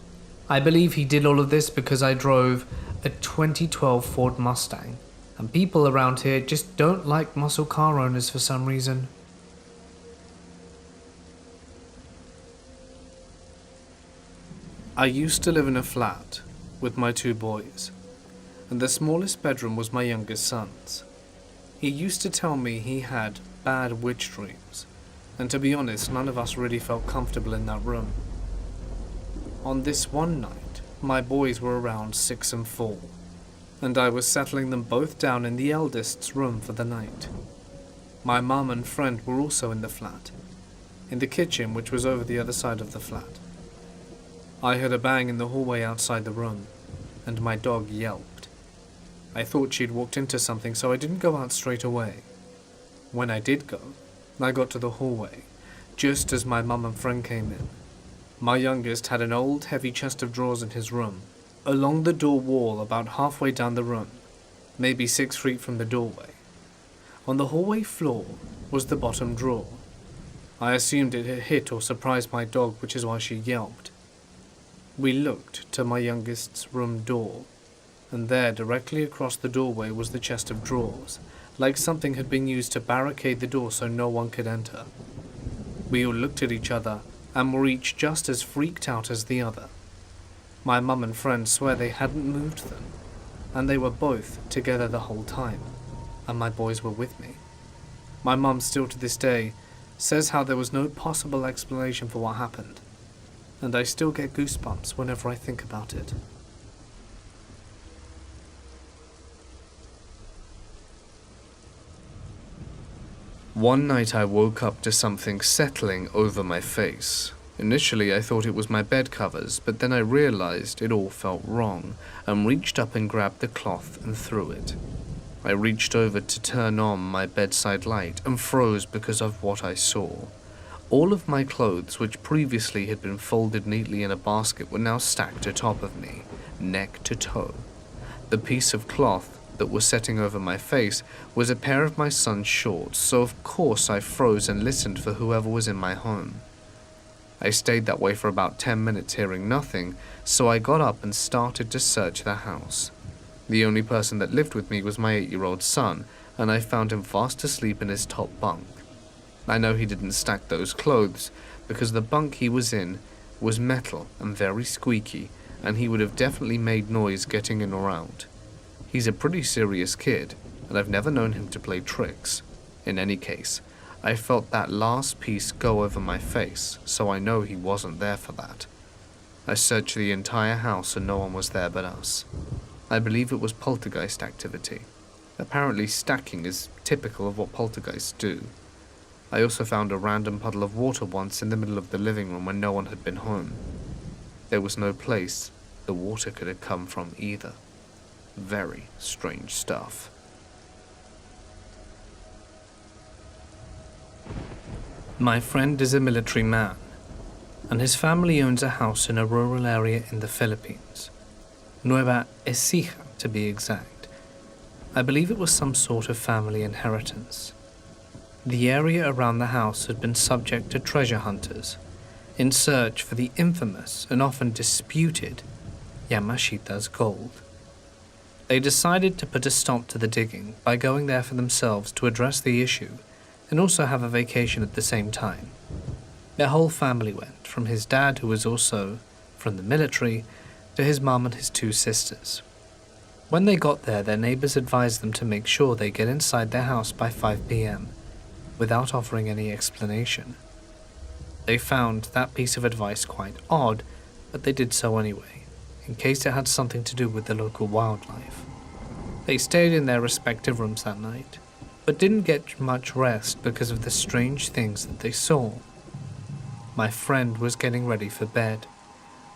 A: I believe he did all of this because I drove a 2012 Ford Mustang, and people around here just don't like muscle car owners for some reason.
B: I used to live in a flat with my two boys, and the smallest bedroom was my youngest son's. He used to tell me he had bad witch dreams, and to be honest, none of us really felt comfortable in that room. On this one night, my boys were around 6 and 4, and I was settling them both down in the eldest's room for the night. My mum and friend were also in the flat, in the kitchen which was over the other side of the flat. I heard a bang in the hallway outside the room, and my dog yelped. I thought she'd walked into something, so I didn't go out straight away. When I did go, I got to the hallway, just as my mum and friend came in. My youngest had an old, heavy chest of drawers in his room, along the door wall about halfway down the room, maybe 6 feet from the doorway. On the hallway floor was the bottom drawer. I assumed it had hit or surprised my dog, which is why she yelped. We looked to my youngest's room door, and there, directly across the doorway, was the chest of drawers, like something had been used to barricade the door so no one could enter. We all looked at each other, and were each just as freaked out as the other. My mum and friend swear they hadn't moved them, and they were both together the whole time, and my boys were with me. My mum still to this day says how there was no possible explanation for what happened, and I still get goosebumps whenever I think about it. One night I woke up to something settling over my face. Initially I thought it was my bed covers, but then I realized it all felt wrong, and reached up and grabbed the cloth and threw it. I reached over to turn on my bedside light and froze because of what I saw. All of my clothes, which previously had been folded neatly in a basket, were now stacked atop of me, neck to toe. The piece of cloth that was setting over my face was a pair of my son's shorts, so of course I froze and listened for whoever was in my home. I stayed that way for about 10 minutes hearing nothing, so I got up and started to search the house. The only person that lived with me was my 8-year-old son, and I found him fast asleep in his top bunk. I know he didn't stack those clothes, because the bunk he was in was metal and very squeaky, and he would have definitely made noise getting in or out. He's a pretty serious kid, and I've never known him to play tricks. In any case, I felt that last piece go over my face, so I know he wasn't there for that. I searched the entire house and no one was there but us. I believe it was poltergeist activity. Apparently stacking is typical of what poltergeists do. I also found a random puddle of water once in the middle of the living room when no one had been home. There was no place the water could have come from either. Very strange stuff.
A: My friend is a military man, and his family owns a house in a rural area in the Philippines. Nueva Ecija, to be exact. I believe it was some sort of family inheritance. The area around the house had been subject to treasure hunters, in search for the infamous and often disputed Yamashita's gold. They decided to put a stop to the digging by going there for themselves to address the issue and also have a vacation at the same time. Their whole family went, from his dad, who was also from the military, to his mum and his 2 sisters. When they got there, their neighbors advised them to make sure they get inside their house by 5 p.m. without offering any explanation. They found that piece of advice quite odd, but they did so anyway, in case it had something to do with the local wildlife. They stayed in their respective rooms that night, but didn't get much rest because of the strange things that they saw. My friend was getting ready for bed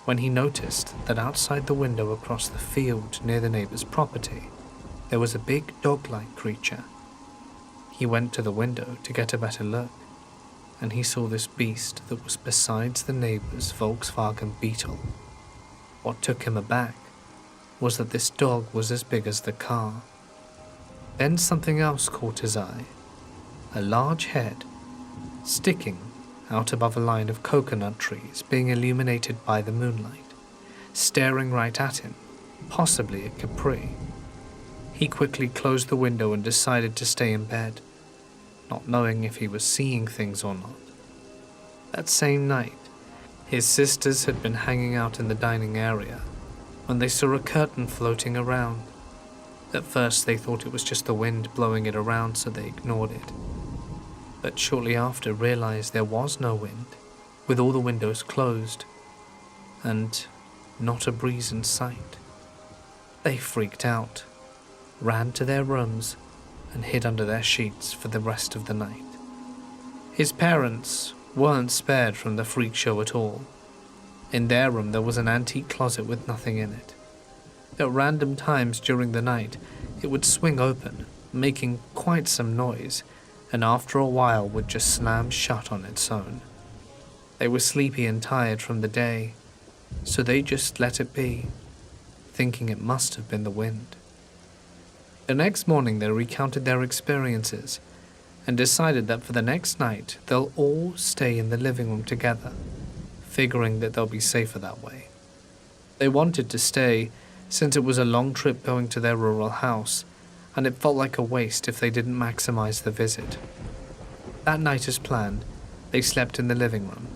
A: when he noticed that outside the window across the field near the neighbor's property, there was a big dog-like creature. He went to the window to get a better look, and he saw this beast that was besides the neighbor's Volkswagen Beetle. What took him aback was that this dog was as big as the car. Then something else caught his eye, a large head sticking out above a line of coconut trees being illuminated by the moonlight, staring right at him, possibly a Capri. He quickly closed the window and decided to stay in bed, not knowing if he was seeing things or not. That same night, his sisters had been hanging out in the dining area when they saw a curtain floating around. At first they thought it was just the wind blowing it around, so they ignored it. But shortly after realized there was no wind, with all the windows closed, and not a breeze in sight. They freaked out, ran to their rooms, and hid under their sheets for the rest of the night. His parents weren't spared from the freak show at all. In their room there was an antique closet with nothing in it. At random times during the night, it would swing open, making quite some noise, and after a while would just slam shut on its own. They were sleepy and tired from the day, so they just let it be, thinking it must have been the wind. The next morning they recounted their experiences and decided that for the next night they'll all stay in the living room together, figuring that they'll be safer that way. They wanted to stay since it was a long trip going to their rural house, and it felt like a waste if they didn't maximize the visit. That night as planned, they slept in the living room.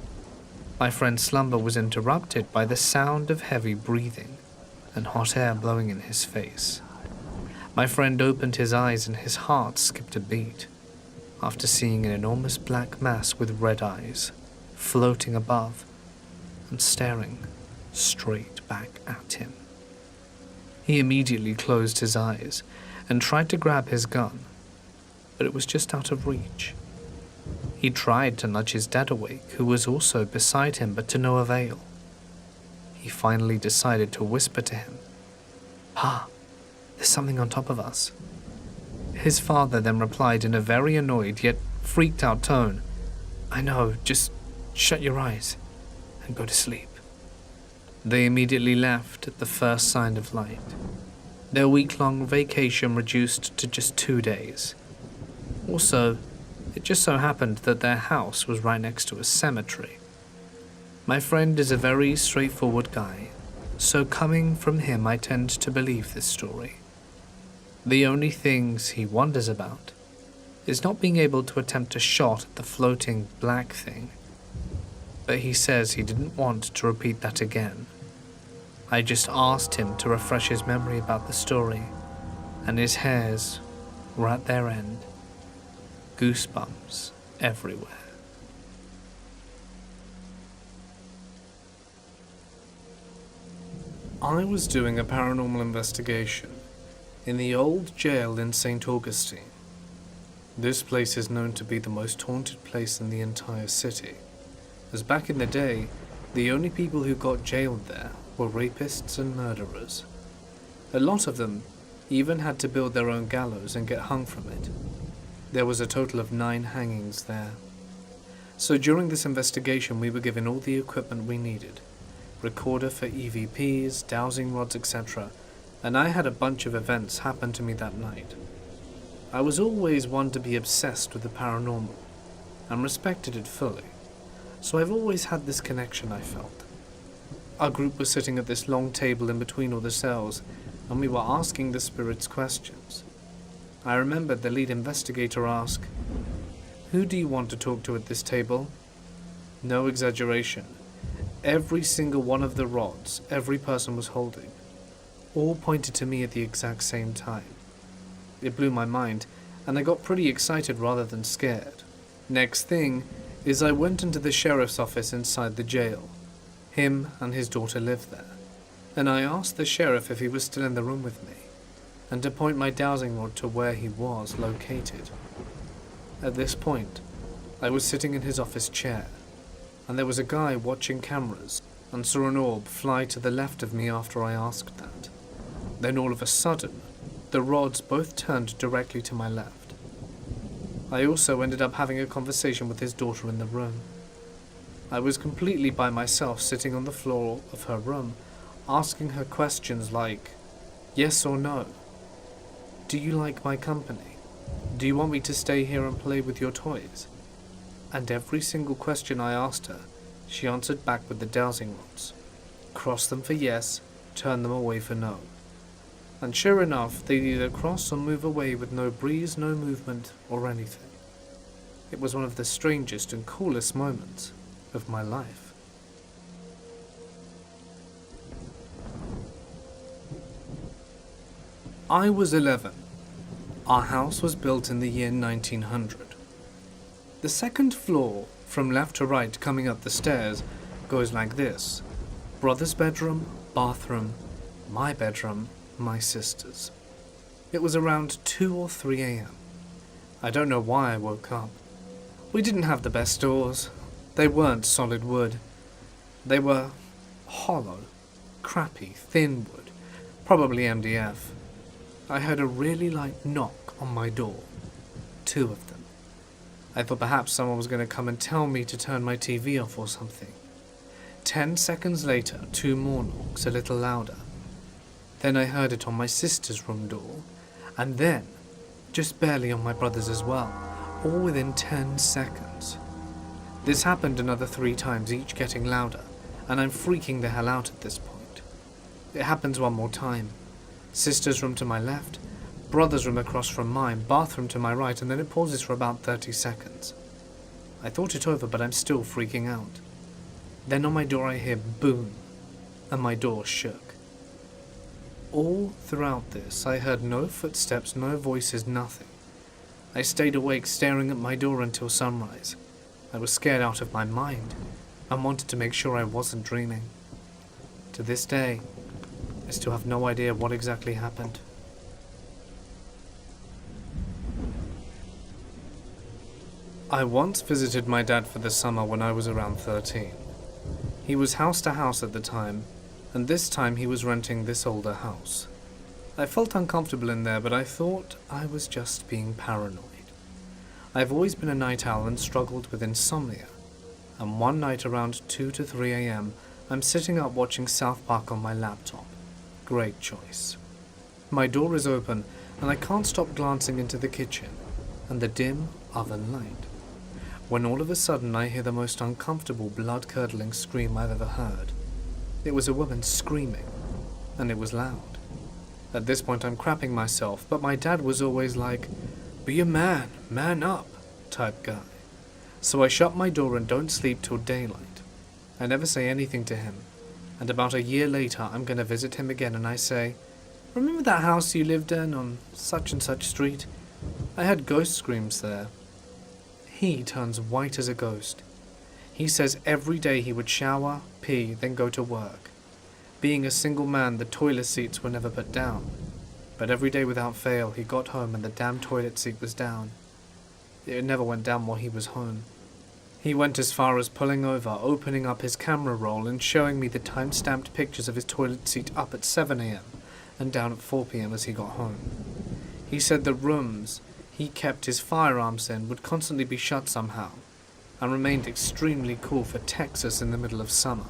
A: My friend's slumber was interrupted by the sound of heavy breathing and hot air blowing in his face. My friend opened his eyes and his heart skipped a beat after seeing an enormous black mass with red eyes floating above and staring straight back at him. He immediately closed his eyes and tried to grab his gun, but it was just out of reach. He tried to nudge his dad awake, who was also beside him, but to no avail. He finally decided to whisper to him, "Pa, there's something on top of us." His father then replied in a very annoyed yet freaked out tone, "I know, just shut your eyes and go to sleep." They immediately left at the first sign of light. Their week-long vacation reduced to just 2 days. Also, it just so happened that their house was right next to a cemetery. My friend is a very straightforward guy, so coming from him I tend to believe this story. The only things he wonders about is not being able to attempt a shot at the floating black thing, but he says he didn't want to repeat that again. I just asked him to refresh his memory about the story, and his hairs were at their end. Goosebumps everywhere. I was doing a paranormal investigation in the old jail in St. Augustine. This place is known to be the most haunted place in the entire city, as back in the day, the only people who got jailed there were rapists and murderers. A lot of them even had to build their own gallows and get hung from it. There was a total of 9 hangings there. So during this investigation we were given all the equipment we needed. Recorder for EVPs, dowsing rods, etc. And I had a bunch of events happen to me that night. I was always one to be obsessed with the paranormal and respected it fully. So I've always had this connection, I felt. Our group was sitting at this long table in between all the cells, and we were asking the spirits questions. I remembered the lead investigator ask, "Who do you want to talk to at this table?" No exaggeration. Every single one of the rods every person was holding, all pointed to me at the exact same time. It blew my mind, and I got pretty excited rather than scared. Next thing is I went into the sheriff's office inside the jail. Him and his daughter lived there, and I asked the sheriff if he was still in the room with me, and to point my dowsing rod to where he was located. At this point, I was sitting in his office chair, and there was a guy watching cameras and saw an orb fly to the left of me after I asked that. Then all of a sudden, the rods both turned directly to my left. I also ended up having a conversation with his daughter in the room. I was completely by myself sitting on the floor of her room, asking her questions like, yes or no? Do you like my company? Do you want me to stay here and play with your toys? And every single question I asked her, she answered back with the dowsing rods. Cross them for yes, turn them away for no. And sure enough, they'd either cross or move away with no breeze, no movement, or anything. It was one of the strangest and coolest moments of my life. I was 11. Our house was built in the year 1900. The second floor, from left to right coming up the stairs, goes like this. Brother's bedroom, bathroom, my bedroom, my sister's. It was around 2 or 3 a.m. I don't know why I woke up. We didn't have the best doors. They weren't solid wood. They were hollow, crappy, thin wood, probably MDF. I heard a really light knock on my door. 2 of them. I thought perhaps someone was going to come and tell me to turn my TV off or something. 10 seconds later, 2 more knocks, a little louder. Then I heard it on my sister's room door, and then, just barely on my brother's as well, all within 10 seconds. This happened another 3 times, each getting louder, and I'm freaking the hell out at this point. It happens one more time. Sister's room to my left, brother's room across from mine, bathroom to my right, and then it pauses for about 30 seconds. I thought it over, but I'm still freaking out. Then on my door I hear boom, and my door shook. All throughout this, I heard no footsteps, no voices, nothing. I stayed awake staring at my door until sunrise. I was scared out of my mind and wanted to make sure I wasn't dreaming. To this day, I still have no idea what exactly happened. I once visited my dad for the summer when I was around 13. He was house to house at the time, and this time he was renting this older house. I felt uncomfortable in there, but I thought I was just being paranoid. I've always been a night owl and struggled with insomnia, and one night around 2 to 3 a.m. I'm sitting up watching South Park on my laptop. Great choice. My door is open, and I can't stop glancing into the kitchen and the dim oven light, when all of a sudden I hear the most uncomfortable, blood-curdling scream I've ever heard. It was a woman screaming, and it was loud. At this point I'm crapping myself, but my dad was always like, be a man, man up, type guy. So I shut my door and don't sleep till daylight. I never say anything to him, and about a year later I'm going to visit him again and I say, remember that house you lived in on such and such street? I heard ghost screams there. He turns white as a ghost. He says every day he would shower, pee, then go to work. Being a single man, the toilet seats were never put down. But every day without fail, he got home and the damn toilet seat was down. It never went down while he was home. He went as far as pulling over, opening up his camera roll and showing me the time-stamped pictures of his toilet seat up at 7 a.m. and down at 4 p.m. as he got home. He said the rooms he kept his firearms in would constantly be shut somehow, and remained extremely cool for Texas in the middle of summer.